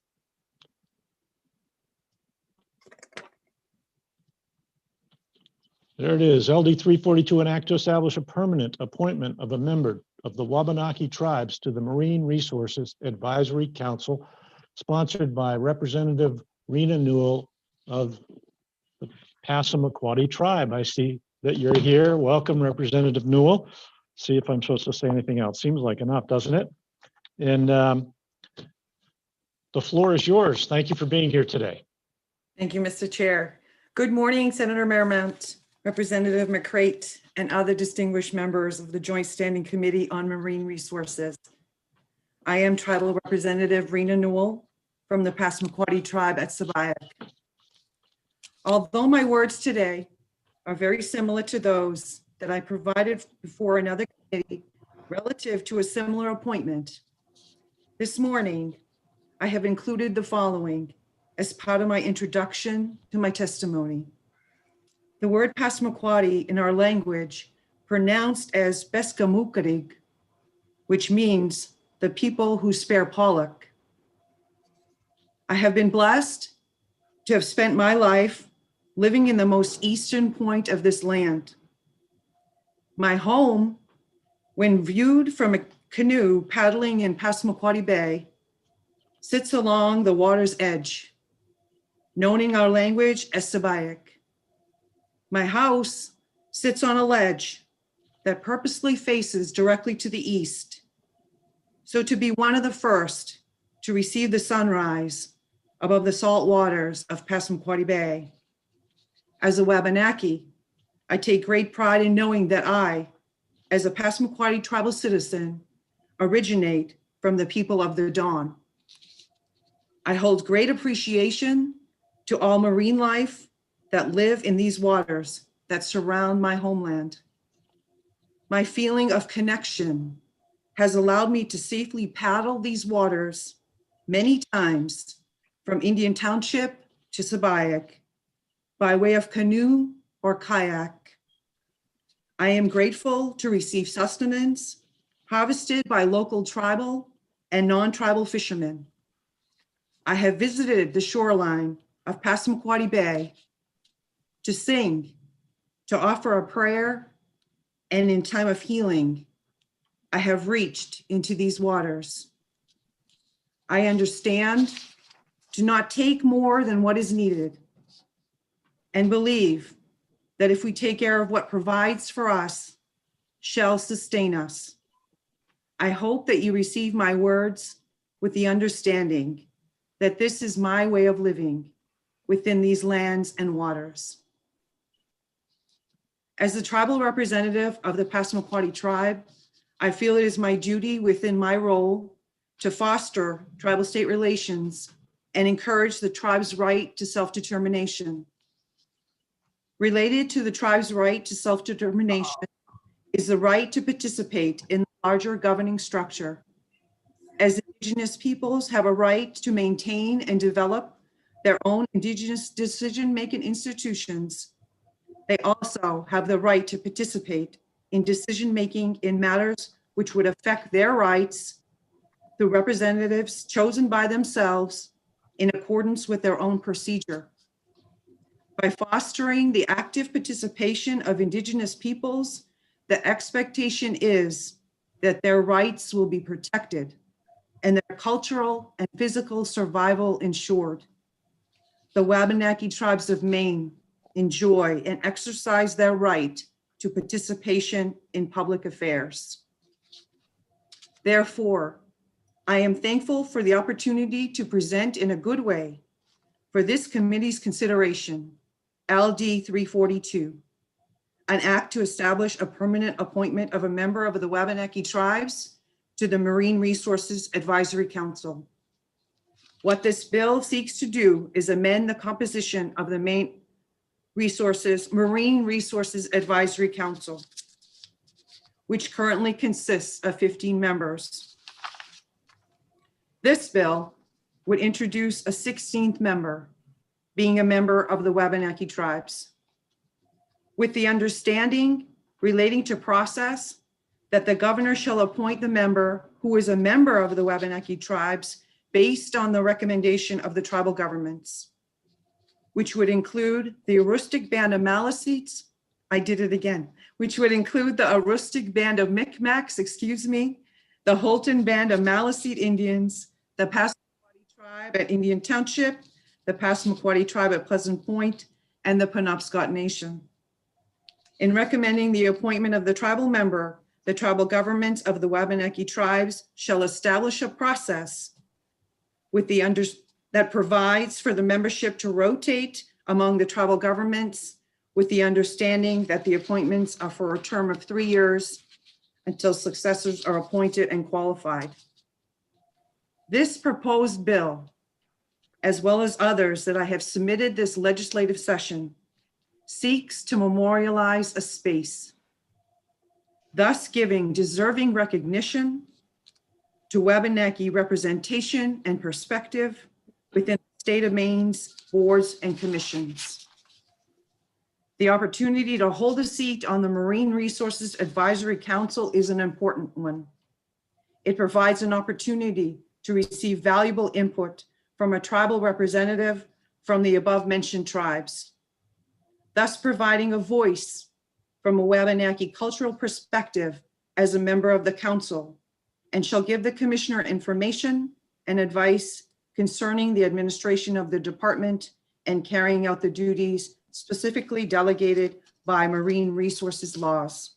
there it is, LD 342, an act to establish a permanent appointment of a member of the Wabanaki tribes to the Marine Resources Advisory Council, sponsored by Representative Rena Newell of the Passamaquoddy tribe. I see that you're here. Welcome, Representative Newell. See if I'm supposed to say anything else. Seems like enough, doesn't it? And the floor is yours. Thank you for being here today. Thank you, Mr. Chair. Good morning, Senator Marymount, Representative McCrate, and other distinguished members of the Joint Standing Committee on Marine Resources. I am Tribal Representative Rena Newell from the Passamaquoddy tribe at Sabayak. Although my words today are very similar to those that I provided before another committee relative to a similar appointment, this morning I have included the following as part of my introduction to my testimony. The word Passamaquoddy in our language, pronounced as Beskamukarig, which means the people who spare Pollock. I have been blessed to have spent my life living in the most eastern point of this land. My home, when viewed from a canoe paddling in Passamaquoddy Bay, sits along the water's edge, known in our language as Sabayak. My house sits on a ledge that purposely faces directly to the east. So to be one of the first to receive the sunrise above the salt waters of Passamaquoddy Bay. As a Wabanaki, I take great pride in knowing that I, as a Passamaquoddy tribal citizen, originate from the people of the dawn. I hold great appreciation to all marine life that live in these waters that surround my homeland. My feeling of connection has allowed me to safely paddle these waters many times from Indian Township to Sabayak by way of canoe or kayak. I am grateful to receive sustenance harvested by local tribal and non-tribal fishermen. I have visited the shoreline of Passamaquoddy Bay to sing, to offer a prayer, and in time of healing, I have reached into these waters. I understand to not take more than what is needed and believe that if we take care of what provides for us, shall sustain us. I hope that you receive my words with the understanding that this is my way of living within these lands and waters. As the tribal representative of the Passamaquoddy tribe, I feel it is my duty within my role to foster tribal state relations and encourage the tribe's right to self-determination. Related to the tribe's right to self-determination is the right to participate in the larger governing structure. As Indigenous peoples have a right to maintain and develop their own Indigenous decision-making institutions, they also have the right to participate in decision-making in matters which would affect their rights through representatives chosen by themselves in accordance with their own procedure. By fostering the active participation of Indigenous peoples, the expectation is that their rights will be protected and their cultural and physical survival ensured. The Wabanaki tribes of Maine enjoy and exercise their right to participation in public affairs. Therefore, I am thankful for the opportunity to present in a good way for this committee's consideration, LD 342, an act to establish a permanent appointment of a member of the Wabanaki tribes to the Marine Resources Advisory Council. What this bill seeks to do is amend the composition of the Marine Resources Advisory Council, which currently consists of 15 members. This bill would introduce a 16th member, being a member of the Wabanaki tribes, with the understanding relating to process that the governor shall appoint the member who is a member of the Wabanaki tribes based on the recommendation of the tribal governments, which would include the Aroostook Band of Maliseets, which would include the Aroostook Band of Micmacs, the Holton Band of Maliseet Indians, the Passamaquoddy tribe at Indian Township, the Passamaquoddy tribe at Pleasant Point, and the Penobscot Nation. In recommending the appointment of the tribal member, the tribal governments of the Wabanaki tribes shall establish a process with that provides for the membership to rotate among the tribal governments, with the understanding that the appointments are for a term of 3 years until successors are appointed and qualified. This proposed bill, as well as others that I have submitted this legislative session, seeks to memorialize a space, thus giving deserving recognition to Wabanaki representation and perspective within the state of Maine's boards and commissions. The opportunity to hold a seat on the Marine Resources Advisory Council is an important one. It provides an opportunity to receive valuable input from a tribal representative from the above-mentioned tribes, thus providing a voice from a Wabanaki cultural perspective as a member of the council, and shall give the commissioner information and advice concerning the administration of the department and carrying out the duties specifically delegated by marine resources laws.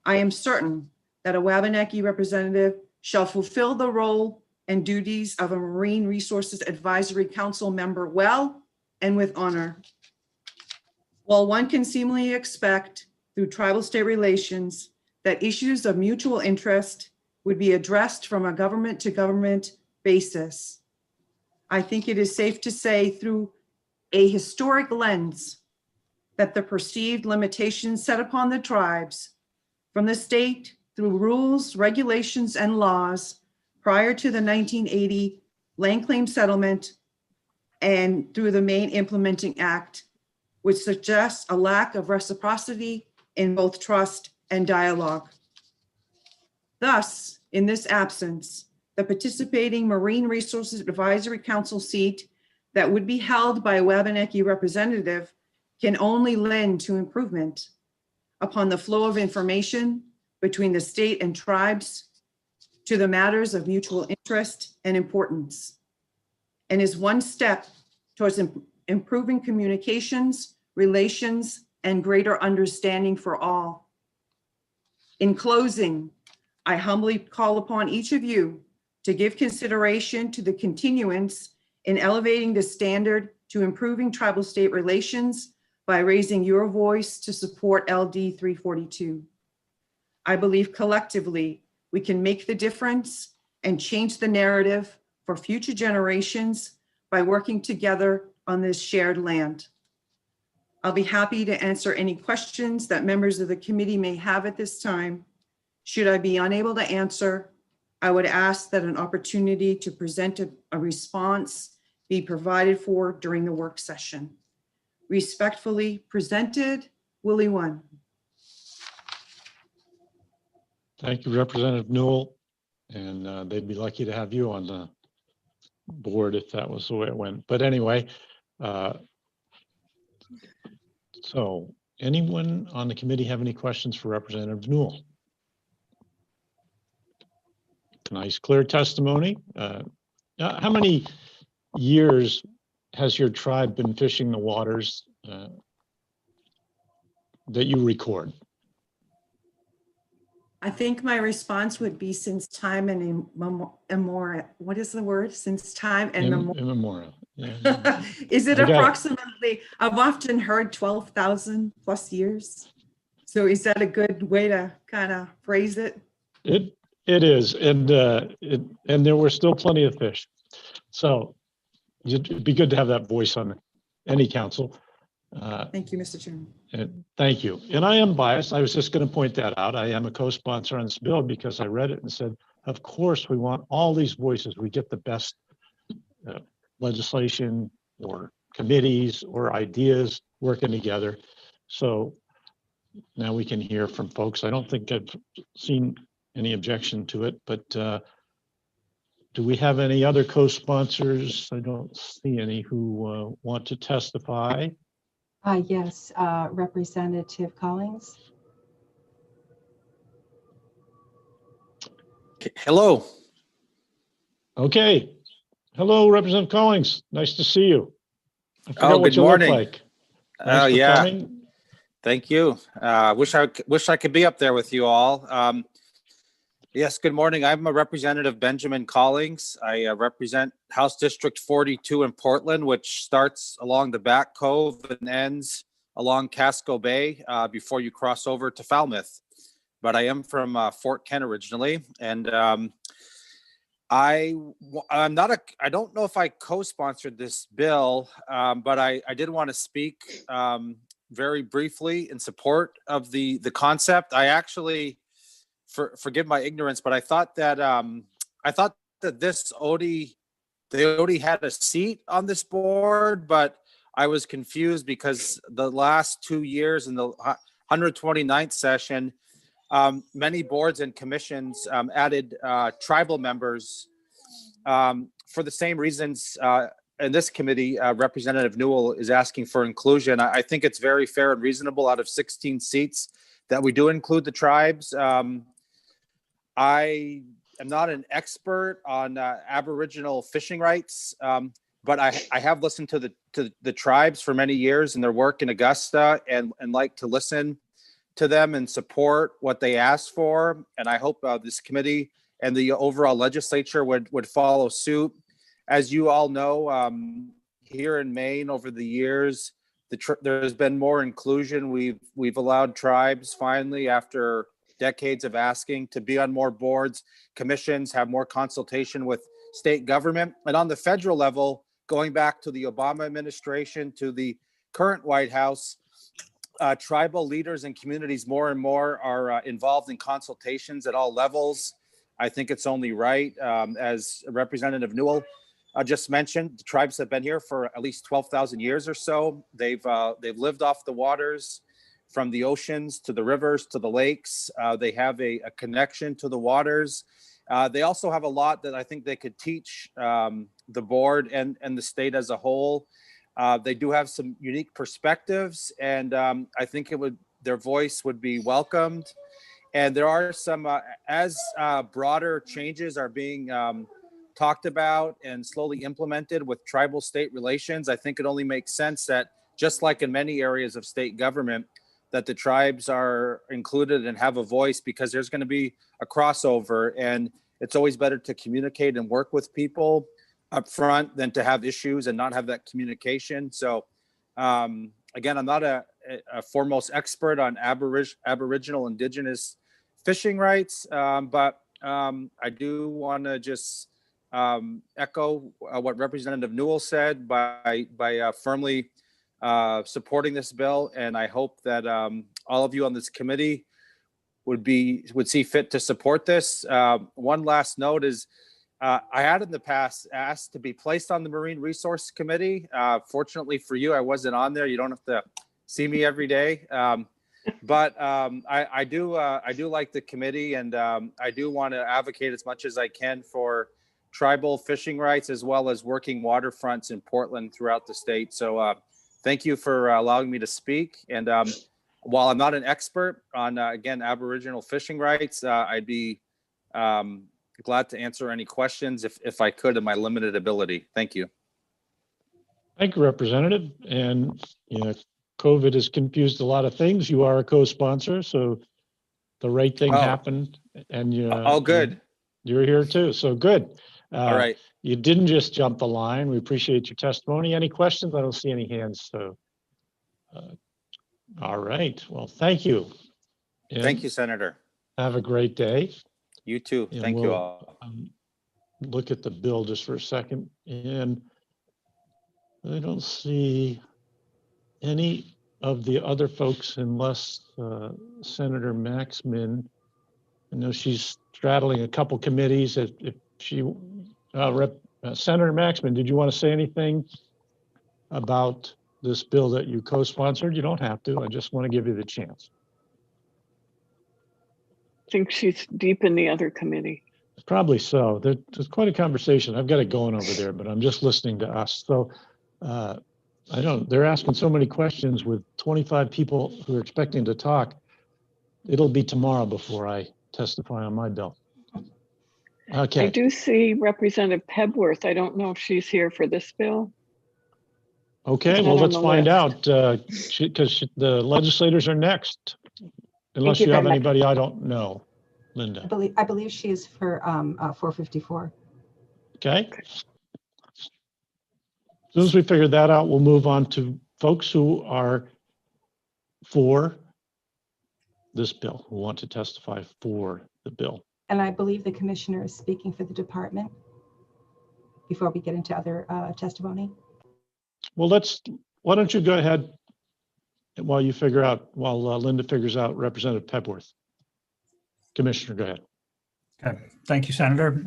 I am certain that a Wabanaki representative shall fulfill the role and duties of a Marine Resources Advisory Council member well and with honor. While one can seemingly expect through tribal state relations that issues of mutual interest would be addressed from a government to government basis, I think it is safe to say through a historic lens that the perceived limitations set upon the tribes from the state through rules, regulations, and laws prior to the 1980 land claim settlement and through the Maine Implementing Act, which suggests a lack of reciprocity in both trust and dialogue. Thus, in this absence, the participating Marine Resources Advisory Council seat that would be held by a Wabanaki representative can only lend to improvement upon the flow of information between the state and tribes to the matters of mutual interest and importance, and is one step towards improving communications, relations, and greater understanding for all. In closing, I humbly call upon each of you to give consideration to the continuance in elevating the standard to improving tribal state relations by raising your voice to support LD 342. I believe collectively we can make the difference and change the narrative for future generations by working together on this shared land. I'll be happy to answer any questions that members of the committee may have at this time. Should I be unable to answer, I would ask that an opportunity to present a response be provided for during the work session. Respectfully presented, Willie One. Thank you, Representative Newell. And they'd be lucky to have you on the board if that was the way it went. But anyway, so anyone on the committee have any questions for Representative Newell? Nice, clear testimony. How many years has your tribe been fishing the waters that you record? I think my response would be since time and immemorial. What is the word? Since time and immemorial. Yeah. Is it approximately? I've often heard 12,000 plus years. So is that a good way to kind of phrase it? It is, and there were still plenty of fish. So it'd be good to have that voice on any council. Thank you, Mr. Chairman. And thank you. And I am biased. I was just going to point that out. I am a co-sponsor on this bill because I read it and said, of course, we want all these voices. We get the best legislation or committees or ideas working together. So now we can hear from folks. I don't think I've seen any objection to it, but do we have any other co-sponsors? I don't see any who want to testify. Yes, Representative Collins. Hello. Okay. Hello, Representative Collins. Nice to see you. I forgot Oh, what good you morning. look like. Oh, for yeah. coming. Thank you. Wish I could be up there with you all. Yes, good morning. I'm a Representative Benjamin Collins. I represent House District 42 in Portland, which starts along the Back Cove and ends along Casco Bay before you cross over to Falmouth. But I am from Fort Kent originally, and I don't know if I co-sponsored this bill, but I did want to speak very briefly in support of the concept. I actually, forgive my ignorance, but I thought that this Odie, the Odie had a seat on this board, but I was confused because the last 2 years in the 129th session, many boards and commissions added tribal members for the same reasons. In this committee, Representative Newell is asking for inclusion. I think it's very fair and reasonable out of 16 seats that we do include the tribes. I am not an expert on Aboriginal fishing rights, but I have listened to the tribes for many years and their work in Augusta, and like to listen to them and support what they ask for. And I hope this committee and the overall legislature would follow suit. As you all know, here in Maine over the years, there's been more inclusion. We've allowed tribes finally, after decades of asking, to be on more boards, commissions, have more consultation with state government. And on the federal level, going back to the Obama administration, to the current White House, tribal leaders and communities more and more are involved in consultations at all levels. I think it's only right. As Representative Newell just mentioned, the tribes have been here for at least 12,000 years or so. They've lived off the waters, from the oceans to the rivers to the lakes. They have a connection to the waters. They also have a lot that I think they could teach the board and the state as a whole. They do have some unique perspectives, and I think their voice would be welcomed. And there are some, as broader changes are being talked about and slowly implemented with tribal state relations, I think it only makes sense that, just like in many areas of state government, that the tribes are included and have a voice, because there's going to be a crossover, and it's always better to communicate and work with people up front than to have issues and not have that communication. So again, I'm not a foremost expert on Aboriginal Indigenous fishing rights, but I do want to just echo what Representative Newell said by firmly supporting this bill. And I hope that all of you on this committee would see fit to support this. One last note is, I had in the past asked to be placed on the Marine Resource Committee. Fortunately for you, I wasn't on there. You don't have to see me every day. But I do like the committee, and I do want to advocate as much as I can for tribal fishing rights, as well as working waterfronts in Portland throughout the state. So thank you for allowing me to speak. And while I'm not an expert on, again, Aboriginal fishing rights, I'd be glad to answer any questions if I could in my limited ability. Thank you. Thank you, Representative. And COVID has confused a lot of things. You are a co-sponsor, so the right thing happened, and all good. You're here too, so good. All right. You didn't just jump the line. We appreciate your testimony. Any questions? I don't see any hands. So, all right. Well, thank you. And thank you, Senator. Have a great day. You too. And thank you all. Look at the bill just for a second, and I don't see any of the other folks unless Senator Maxman. I know she's straddling a couple committees. If she, Senator Maxman, did you want to say anything about this bill that you co-sponsored? You don't have to. I just want to give you the chance. I think she's deep in the other committee. Probably so. There's quite a conversation. I've got it going over there, but I'm just listening to us. So they're asking so many questions with 25 people who are expecting to talk. It'll be tomorrow before I testify on my bill. Okay. I do see Representative Pebworth. I don't know if she's here for this bill. Okay, well, let's find out, because the legislators are next. Unless you have anybody I don't know, Linda. I believe she is for 454. Okay. As soon as we figure that out, we'll move on to folks who are for this bill, who want to testify for the bill. And I believe the commissioner is speaking for the department before we get into other testimony. Well, why don't you go ahead while Linda figures out Representative Pebworth. Commissioner, go ahead. Okay, thank you, Senator.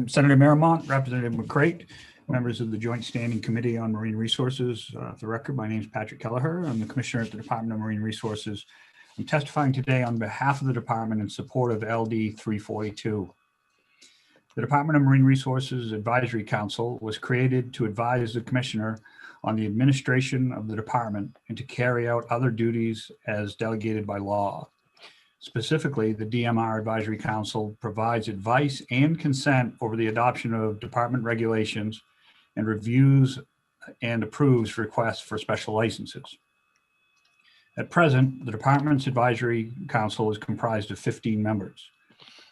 Senator Miramont, Representative McCrate, Members of the Joint Standing Committee on Marine Resources. For the record, my name is Patrick Kelleher. I'm the Commissioner at the Department of Marine Resources. I'm testifying today on behalf of the department in support of LD 342. The Department of Marine Resources Advisory Council was created to advise the Commissioner on the administration of the department and to carry out other duties as delegated by law. Specifically, the DMR Advisory Council provides advice and consent over the adoption of department regulations and reviews and approves requests for special licenses. At present, the department's advisory council is comprised of 15 members.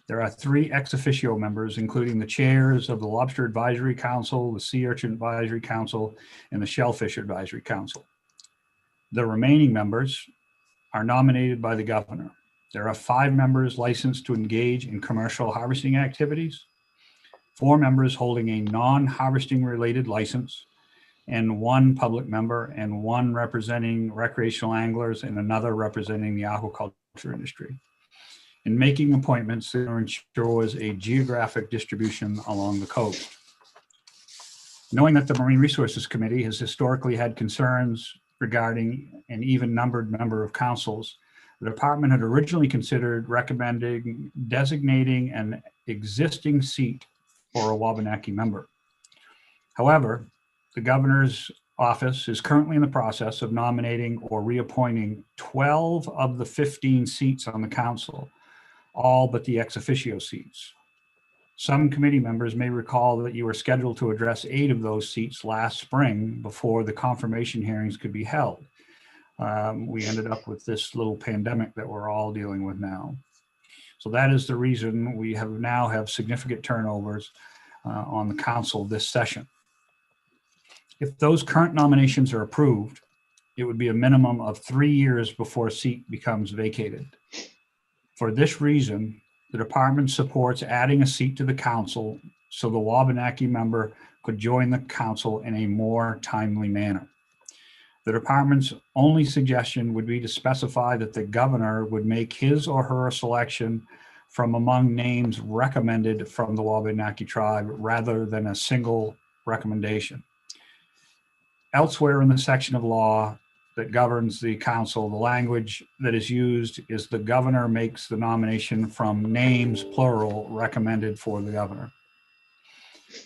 There are 3 ex officio members, including the chairs of the Lobster Advisory Council, the Sea Urchin Advisory Council, and the Shellfish Advisory Council. The remaining members are nominated by the governor. There are 5 members licensed to engage in commercial harvesting activities, 4 members holding a non-harvesting related license, and 1 public member and 1 representing recreational anglers and another representing the aquaculture industry. In making appointments, there ensures a geographic distribution along the coast. Knowing that the Marine Resources Committee has historically had concerns regarding an even-numbered number of councils, the department had originally considered recommending designating an existing seat for a Wabanaki member. However, the governor's office is currently in the process of nominating or reappointing 12 of the 15 seats on the council, all but the ex officio seats. Some committee members may recall that you were scheduled to address 8 of those seats last spring before the confirmation hearings could be held. We ended up with this little pandemic that we're all dealing with now. So that is the reason we now have significant turnovers on the council this session. If those current nominations are approved, it would be a minimum of 3 years before a seat becomes vacated. For this reason, the department supports adding a seat to the council so the Wabanaki member could join the council in a more timely manner. The department's only suggestion would be to specify that the governor would make his or her selection from among names recommended from the Wabanaki tribe rather than a single recommendation. Elsewhere in the section of law that governs the council, the language that is used is the governor makes the nomination from names, plural, recommended for the governor.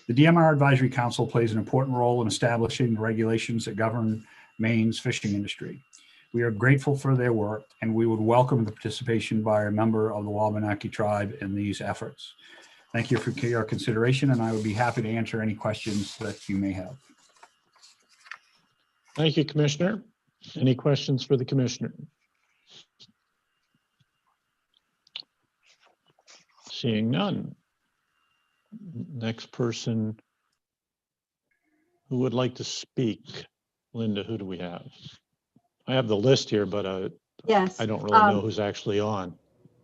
The DMR Advisory Council plays an important role in establishing the regulations that govern Maine's fishing industry. We are grateful for their work, and we would welcome the participation by a member of the Wabanaki tribe in these efforts. Thank you for your consideration, and I would be happy to answer any questions that you may have. Thank you, Commissioner. Any questions for the Commissioner? Seeing none. Next person who would like to speak. Linda, who do we have? I have the list here, but Yes. I don't really know who's actually on.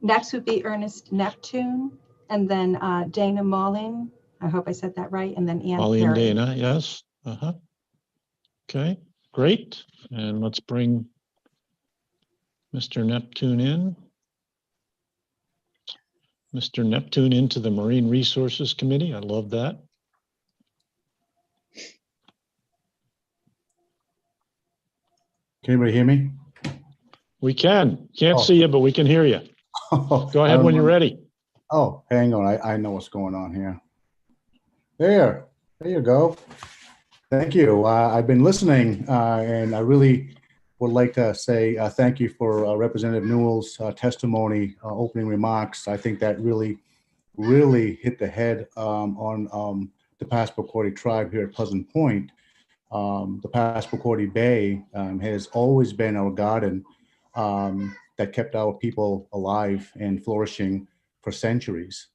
Next would be Ernest Neptune, and then Dana Mollin. I hope I said that right. And then Ann Molly and Perry. Dana, yes. Okay, great. And let's bring Mr. Neptune in. Mr. Neptune into the Marine Resources Committee. I love that. Can anybody hear me? We can. Can't see you, but we can hear you. Go ahead when you're ready. Oh, hang on. I know what's going on here. There you go. Thank you. I've been listening, and I really would like to say thank you for Representative Newell's testimony, opening remarks. I think that really hit the head on the Passamaquoddy tribe here at Pleasant Point. The Passamaquoddy Bay has always been our garden that kept our people alive and flourishing for centuries.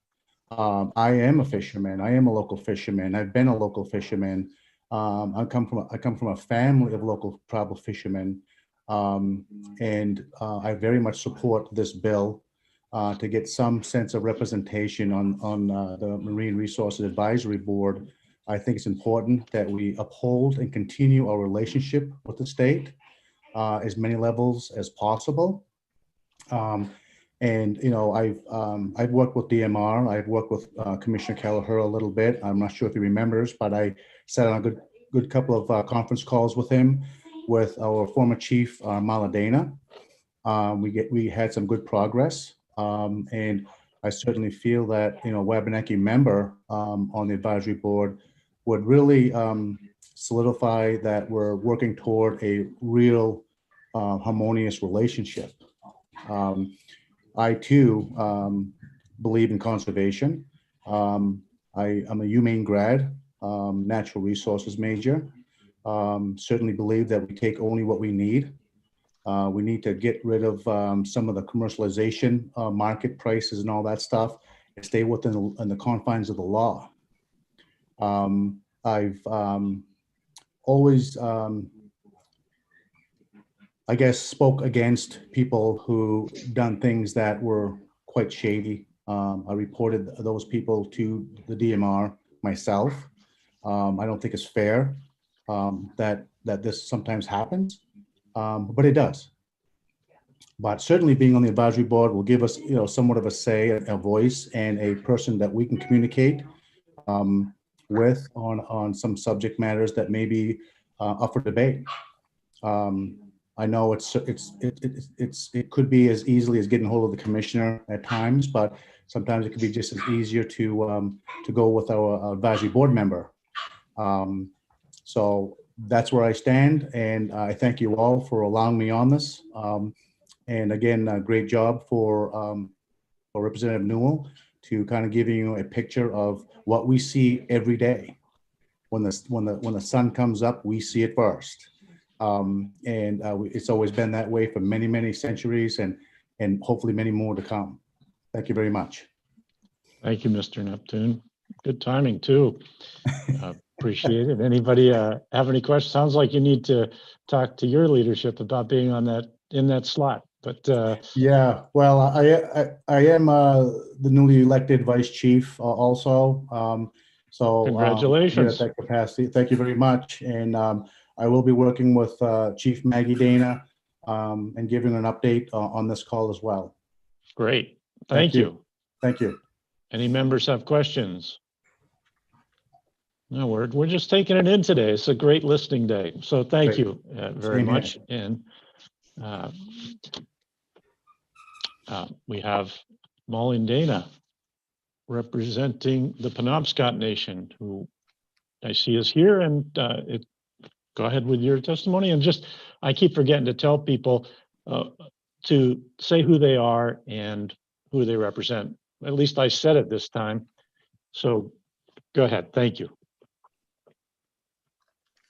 I am a fisherman. I am a local fisherman. I've been a local fisherman. I come from a family of local tribal fishermen, and I very much support this bill to get some sense of representation on the Marine Resources Advisory Board. I think it's important that we uphold and continue our relationship with the state as many levels as possible. And, you know, I've worked with DMR. I've worked with Commissioner Kelleher a little bit. I'm not sure if he remembers, but I sat on a good couple of conference calls with him, with our former chief, Maladena. We had some good progress. And I certainly feel that, you know, Wabanaki member on the advisory board would really solidify that we're working toward a real harmonious relationship. I too believe in conservation. I'm a UMaine grad, natural resources major. Certainly believe that we take only what we need. We need to get rid of some of the commercialization, market prices and all that stuff, and stay within the confines of the law. I've always, I guess, spoke against people who done things that were quite shady. I reported those people to the DMR myself. I don't think it's fair that this sometimes happens, but it does. But certainly being on the advisory board will give us, you know, somewhat of a say, a voice, and a person that we can communicate with on some subject matters that may be up for debate. I know it could be as easily as getting hold of the commissioner at times, but sometimes it could be just as easier to go with our advisory board member. So that's where I stand, and I thank you all for allowing me on this. And again, a great job for Representative Newell to kind of giving you a picture of what we see every day. When the sun comes up, we see it first. It's always been that way for many, many centuries, and hopefully many more to come. Thank you very much. Thank you, Mr. Neptune. Good timing too. Appreciate it. Anybody have any questions? Sounds like you need to talk to your leadership about being on in that slot. But yeah, well, I am the newly elected vice chief also. So congratulations. At that capacity, thank you very much. And I will be working with Chief Maggie Dana and giving an update on this call as well. Great. Thank you. Thank you. Any members have questions? No, we're just taking it in today. It's a great listening day. So thank you very much. And we have Molly and Dana representing the Penobscot Nation, who I see is here, and go ahead with your testimony. And just, I keep forgetting to tell people to say who they are and who they represent. At least I said it this time. So go ahead. Thank you.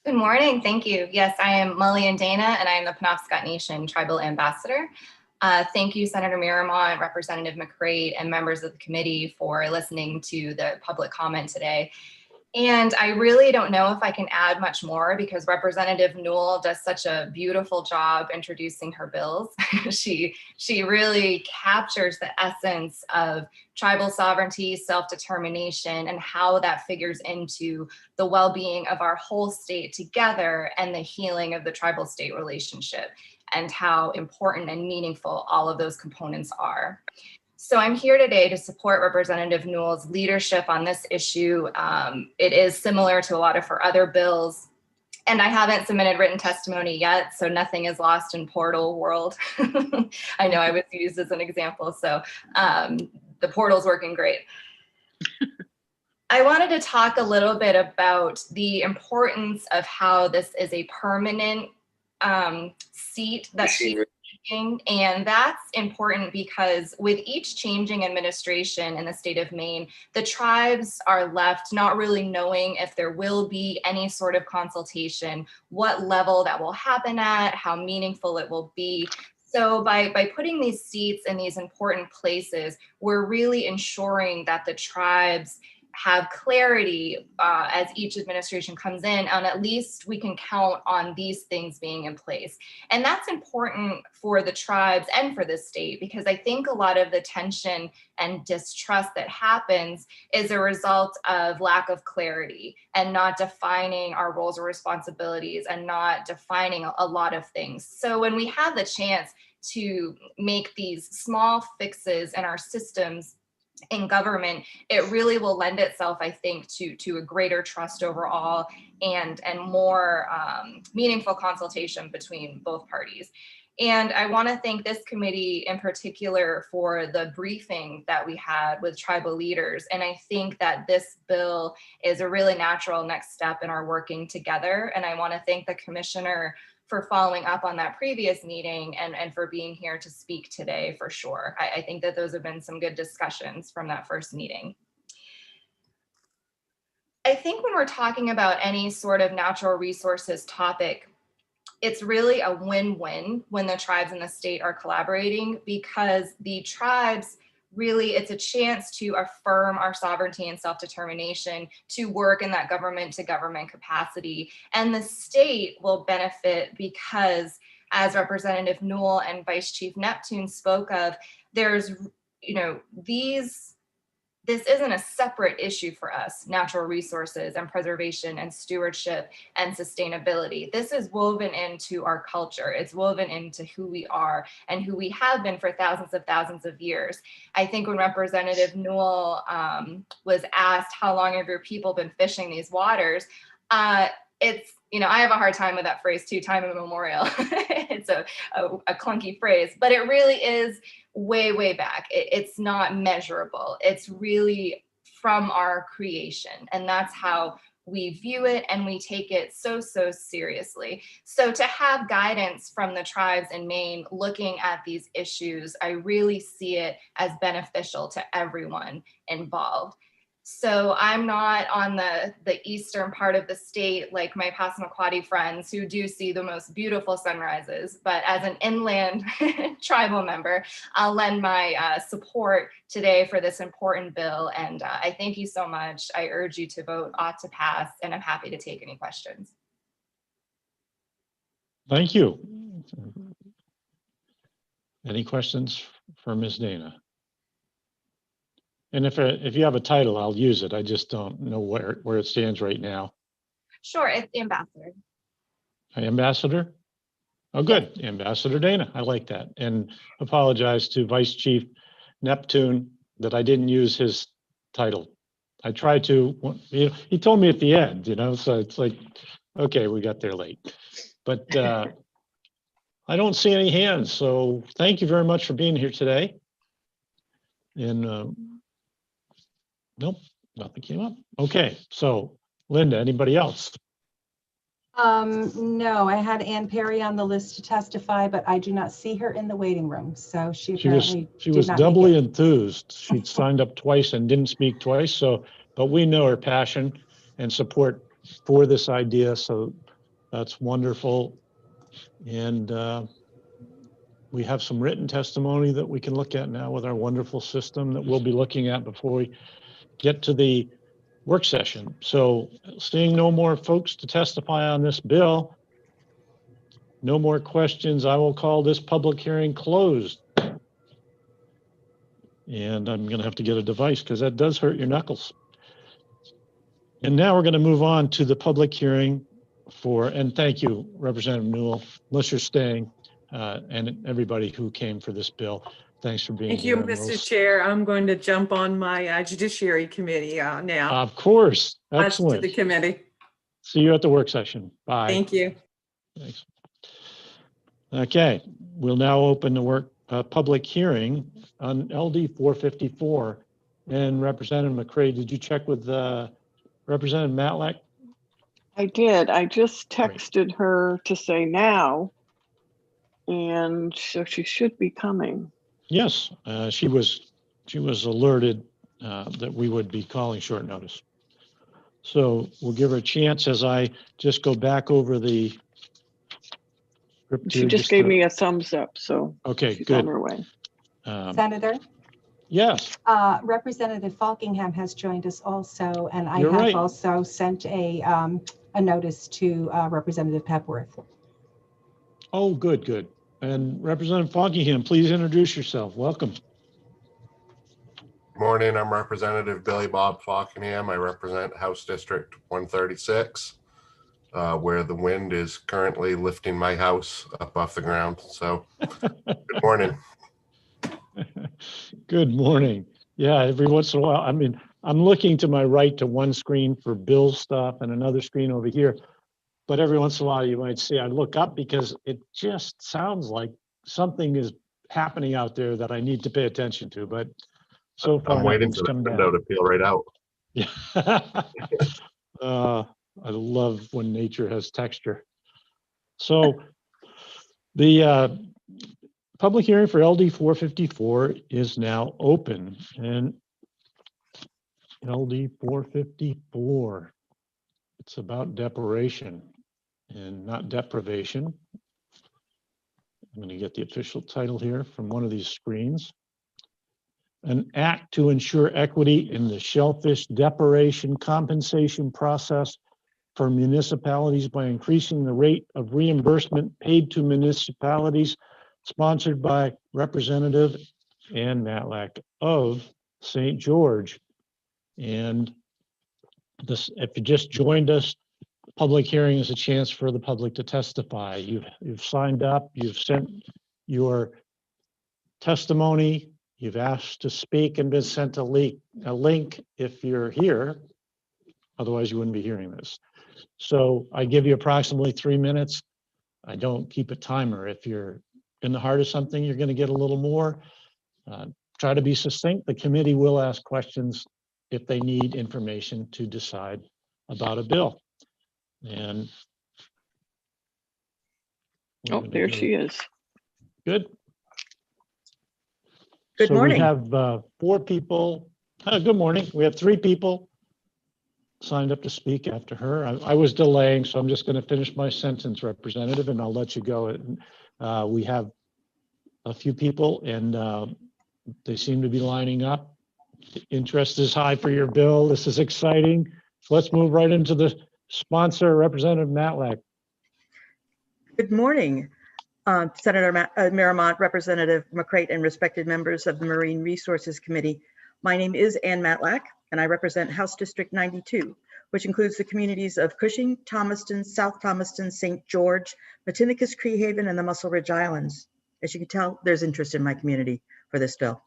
Good morning. Thank you. Yes, I am Molly and Dana, and I am the Penobscot Nation Tribal Ambassador. Thank you, Senator Miramont, Representative McCreight, and members of the committee for listening to the public comment today. And I really don't know if I can add much more because Representative Newell does such a beautiful job introducing her bills. She really captures the essence of tribal sovereignty, self-determination, and how that figures into the well-being of our whole state together and the healing of the tribal state relationship, and how important and meaningful all of those components are. So I'm here today to support Representative Newell's leadership on this issue. It is similar to a lot of her other bills, and I haven't submitted written testimony yet, so nothing is lost in portal world. I know I was used as an example, so the portal's working great. I wanted to talk a little bit about the importance of how this is a permanent seat that she's taking, and that's important because with each changing administration in the state of Maine, the tribes are left not really knowing if there will be any sort of consultation, what level that will happen at, how meaningful it will be. So by putting these seats in these important places, we're really ensuring that the tribes have clarity as each administration comes in, and at least we can count on these things being in place. And that's important for the tribes and for the state, because I think a lot of the tension and distrust that happens is a result of lack of clarity and not defining our roles or responsibilities and not defining a lot of things. So when we have the chance to make these small fixes in our systems in government, it really will lend itself, I think, to a greater trust overall and more meaningful consultation between both parties. And I want to thank this committee in particular for the briefing that we had with tribal leaders. And I think that this bill is a really natural next step in our working together. And I want to thank the commissioner for following up on that previous meeting and for being here to speak today for sure. I think that those have been some good discussions from that first meeting. I think when we're talking about any sort of natural resources topic, it's really a win-win when the tribes and the state are collaborating, because the tribes really, it's a chance to affirm our sovereignty and self-determination, to work in that government to government capacity. And the state will benefit because, as Representative Newell and Vice Chief Neptune spoke of, there's, this isn't a separate issue for us, natural resources and preservation and stewardship and sustainability. This is woven into our culture. It's woven into who we are and who we have been for thousands of years. I think when Representative Newell was asked, how long have your people been fishing these waters? It's, I have a hard time with that phrase too, time immemorial. It's a clunky phrase, but it really is way back. It's not measurable. It's really from our creation. And that's how we view it, and we take it so seriously. So to have guidance from the tribes in Maine looking at these issues, I really see it as beneficial to everyone involved. So I'm not on the eastern part of the state like my Passamaquoddy friends who do see the most beautiful sunrises, but as an inland tribal member, I'll lend my support today for this important bill. And I thank you so much. I urge you to vote ought to pass, and I'm happy to take any questions. Thank you. Any questions for Ms. Dana? And if you have a title, I'll use it. I just don't know where it stands right now. Sure, it's Ambassador. Ambassador? Oh, good. Yes. Ambassador Dana. I like that. And apologize to Vice Chief Neptune that I didn't use his title. I tried to, he told me at the end, so it's like, okay, we got there late. But I don't see any hands. So thank you very much for being here today. And nope, nothing came up. Okay, so Linda, anybody else? No, I had Ann Perry on the list to testify, but I do not see her in the waiting room. So she was doubly enthused. She'd signed up twice and didn't speak twice. But we know her passion and support for this idea. So that's wonderful. And we have some written testimony that we can look at now with our wonderful system that we'll be looking at before we get to the work session. So seeing no more folks to testify on this bill, no more questions, I will call this public hearing closed. And I'm going to have to get a device because that does hurt your knuckles. And now we're going to move on to the public hearing and thank you, Representative Newell, unless you're staying, and everybody who came for this bill. Thanks for being here. Thank you, Mr. Chair. I'm going to jump on my Judiciary Committee now. Of course. Excellent. To the committee. See you at the work session. Bye. Thank you. Thanks. Okay, we'll now open the public hearing on LD 454. And Representative McCray, did you check with Representative Matlack? I did. I just texted her to say now, and so she should be coming. Yes, she was alerted that we would be calling short notice. So we'll give her a chance as I just go back over the script. She just gave me a thumbs up, so okay, she's good. On her way. Senator? Yes. Representative Falkingham has joined us also, and I You're have right. also sent a notice to Representative Pepworth. Oh, good. And Representative Falkingham, please introduce yourself. Welcome. Good morning. I'm Representative Billy Bob Falkingham. I represent House District 136. where the wind is currently lifting my house up off the ground. So good morning. Good morning. Yeah, every once in a while, I mean, I'm looking to my right to one screen for Bill's stuff and another screen over here. But every once in a while, you might see I look up because it just sounds like something is happening out there that I need to pay attention to. But so far, I'm waiting nothing's for the come window down. to peel right out. Yeah. I love when nature has texture. So the public hearing for LD 454 is now open, and LD 454, it's about deprivation and not deprivation. I'm going to get the official title here from one of these screens. An act to ensure equity in the shellfish deprivation compensation process for municipalities by increasing the rate of reimbursement paid to municipalities, sponsored by Representative Ann Matlack of St. George. And this, if you just joined us, public hearing is a chance for the public to testify. You've signed up, you've sent your testimony, you've asked to speak and been sent a link if you're here. Otherwise, you wouldn't be hearing this. So I give you approximately 3 minutes. I don't keep a timer. If you're in the heart of something, you're going to get a little more. Try to be succinct. The committee will ask questions if they need information to decide about a bill. And Oh, there she is. Good. Good morning. So we have 4 people. Good morning. We have 3 people signed up to speak after her. I was delaying, so I'm just going to finish my sentence, Representative, and I'll let you go. We have a few people, and they seem to be lining up. Interest is high for your bill. This is exciting. So let's move right into the sponsor, Representative Matlack. Good morning, Senator Miramont, Representative McCrate, and respected members of the Marine Resources Committee. My name is Ann Matlack, and I represent House District 92, which includes the communities of Cushing, Thomaston, South Thomaston, St. George, Matinicus, Creehaven, and the Muscle Ridge Islands. As you can tell, there's interest in my community for this bill.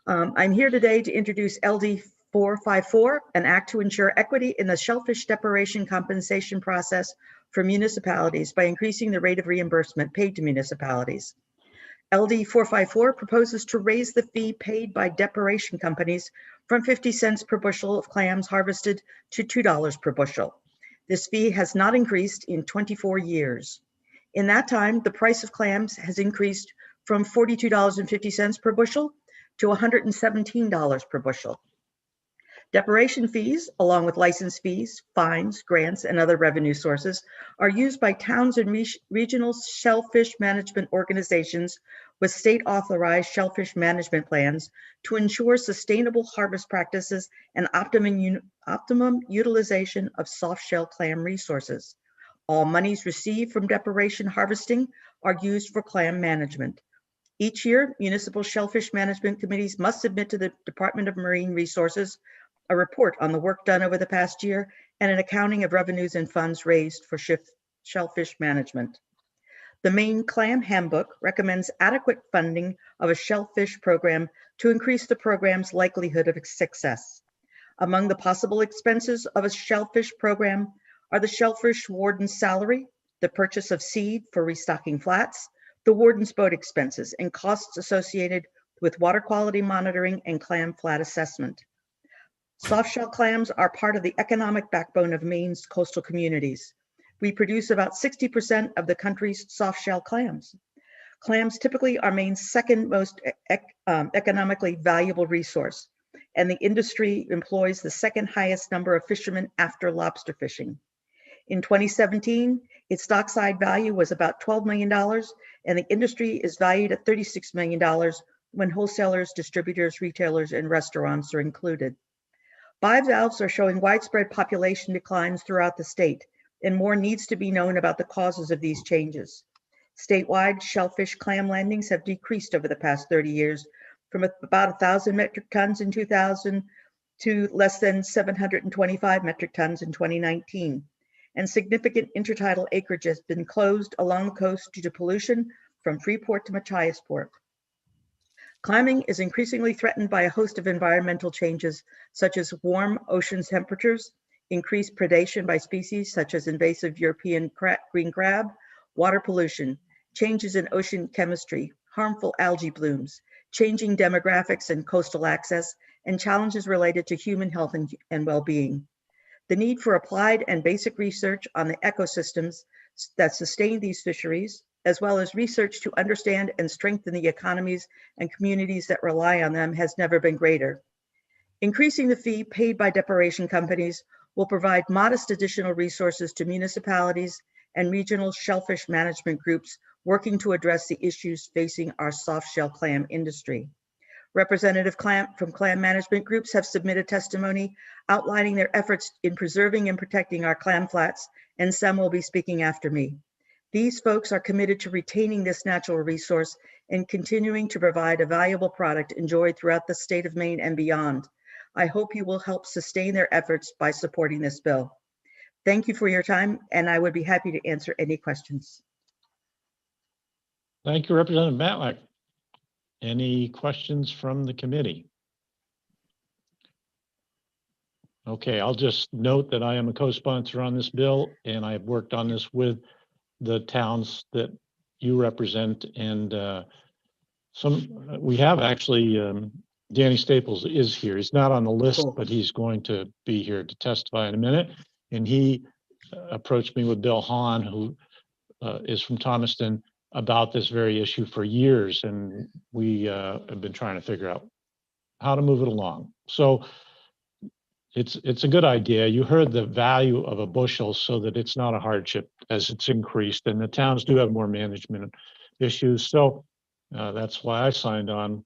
I'm here today to introduce LD 454, an act to ensure equity in the shellfish deprivation compensation process for municipalities by increasing the rate of reimbursement paid to municipalities. LD 454 proposes to raise the fee paid by deprivation companies from 50 cents per bushel of clams harvested to $2 per bushel. This fee has not increased in 24 years. In that time, the price of clams has increased from $42.50 per bushel to $117 per bushel. Deprivation fees, along with license fees, fines, grants, and other revenue sources, are used by towns and regional shellfish management organizations with state-authorized shellfish management plans to ensure sustainable harvest practices and optimum utilization of soft-shell clam resources. All monies received from deprivation harvesting are used for clam management. Each year, municipal shellfish management committees must submit to the Department of Marine Resources a report on the work done over the past year and an accounting of revenues and funds raised for shellfish management. The Maine Clam Handbook recommends adequate funding of a shellfish program to increase the program's likelihood of success. Among the possible expenses of a shellfish program are the shellfish warden's salary, the purchase of seed for restocking flats, the warden's boat expenses, and costs associated with water quality monitoring and clam flat assessment. Softshell clams are part of the economic backbone of Maine's coastal communities. We produce about 60% of the country's softshell clams. Clams typically are Maine's second most economically valuable resource, and the industry employs the second highest number of fishermen after lobster fishing. In 2017, its dockside value was about $12 million, and the industry is valued at $36 million when wholesalers, distributors, retailers, and restaurants are included. Bivalves are showing widespread population declines throughout the state, and more needs to be known about the causes of these changes. Statewide, shellfish clam landings have decreased over the past 30 years from about 1,000 metric tons in 2000 to less than 725 metric tons in 2019. and significant intertidal acreage has been closed along the coast due to pollution from Freeport to Machiasport. Climbing is increasingly threatened by a host of environmental changes, such as warm ocean temperatures, increased predation by species such as invasive European green crab, water pollution, changes in ocean chemistry, harmful algae blooms, changing demographics and coastal access, and challenges related to human health and well-being. The need for applied and basic research on the ecosystems that sustain these fisheries, as well as research to understand and strengthen the economies and communities that rely on them, has never been greater. Increasing the fee paid by deprivation companies will provide modest additional resources to municipalities and regional shellfish management groups working to address the issues facing our soft shell clam industry. Representative from clam management groups have submitted testimony outlining their efforts in preserving and protecting our clam flats, and some will be speaking after me. These folks are committed to retaining this natural resource and continuing to provide a valuable product enjoyed throughout the state of Maine and beyond. I hope you will help sustain their efforts by supporting this bill. Thank you for your time, and I would be happy to answer any questions. Thank you, Representative Matlack. Any questions from the committee? Okay, I'll just note that I am a co-sponsor on this bill, and I've worked on this with the towns that you represent, and we have actually, Danny Staples is here. He's not on the list, but he's going to be here to testify in a minute. And he approached me with Bill Hahn, who is from Thomaston, about this very issue for years, and we have been trying to figure out how to move it along. So it's a good idea. You heard the value of a bushel, so that it's not a hardship as it's increased, and the towns do have more management issues. So that's why I signed on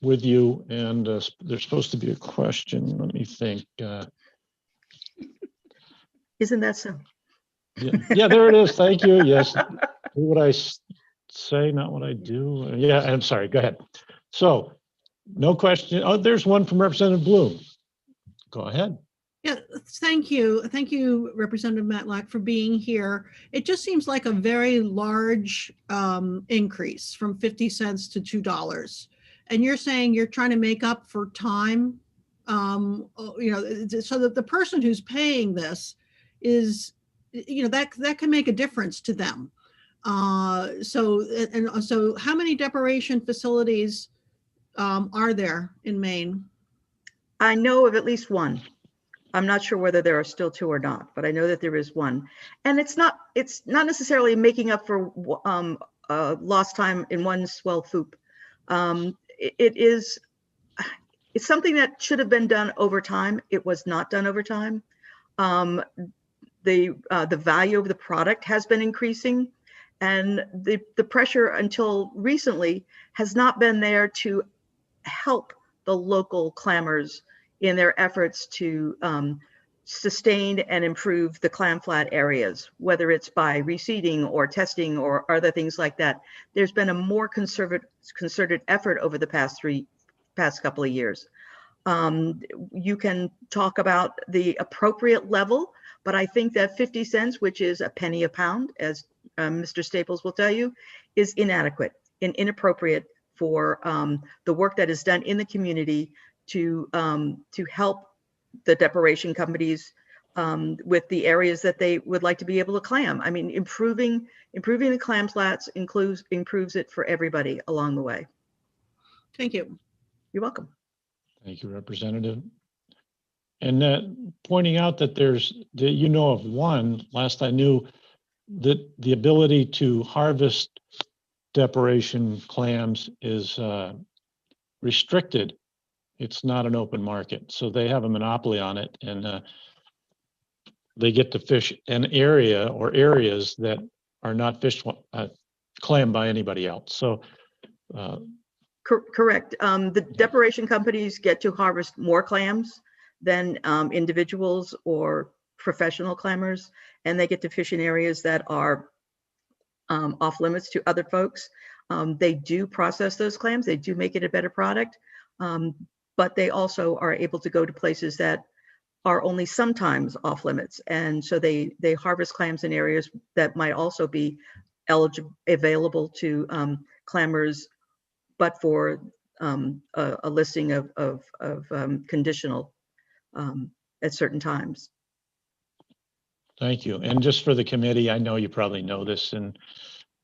with you, and there's supposed to be a question. Let me think. Isn't that so? Yeah, there it is. Thank you. Yes. Do what I say, not what I do. Yeah, I'm sorry. Go ahead. So no question. Oh, there's one from Representative Bloom. Go ahead. Yeah, thank you. Thank you, Representative Matlack, for being here. It just seems like a very large increase from 50 cents to $2. And you're saying you're trying to make up for time, so that the person who's paying this is, that can make a difference to them. So how many deprivation facilities are there in Maine? I know of at least one. I'm not sure whether there are still two or not, but I know that there is one. And it's not necessarily making up for lost time in one swell foop. It's something that should have been done over time. It was not done over time. The value of the product has been increasing, and the pressure until recently has not been there to help the local clammers in their efforts to sustain and improve the clam flat areas, whether it's by reseeding or testing or other things like that. There's been a more concerted effort over the past couple of years. You can talk about the appropriate level, but I think that 50 cents, which is a penny a pound, as Mr. Staples will tell you, is inadequate and inappropriate for the work that is done in the community to help the deprivation companies with the areas that they would like to be able to clam. I mean, improving the clam flats improves it for everybody along the way. Thank you. You're welcome. Thank you, Representative. And pointing out that you know of one, last I knew, that the ability to harvest deprivation clams is restricted. It's not an open market, so they have a monopoly on it, and they get to fish an area or areas that are not fished clam by anybody else. So correct. The deprivation companies get to harvest more clams than individuals or professional clammers, and they get to fish in areas that are off limits to other folks. They do process those clams. They do make it a better product, but they also are able to go to places that are only sometimes off limits. And so they harvest clams in areas that might also be available to clammers, but for a listing of conditional at certain times. Thank you. And just for the committee, I know you probably know this and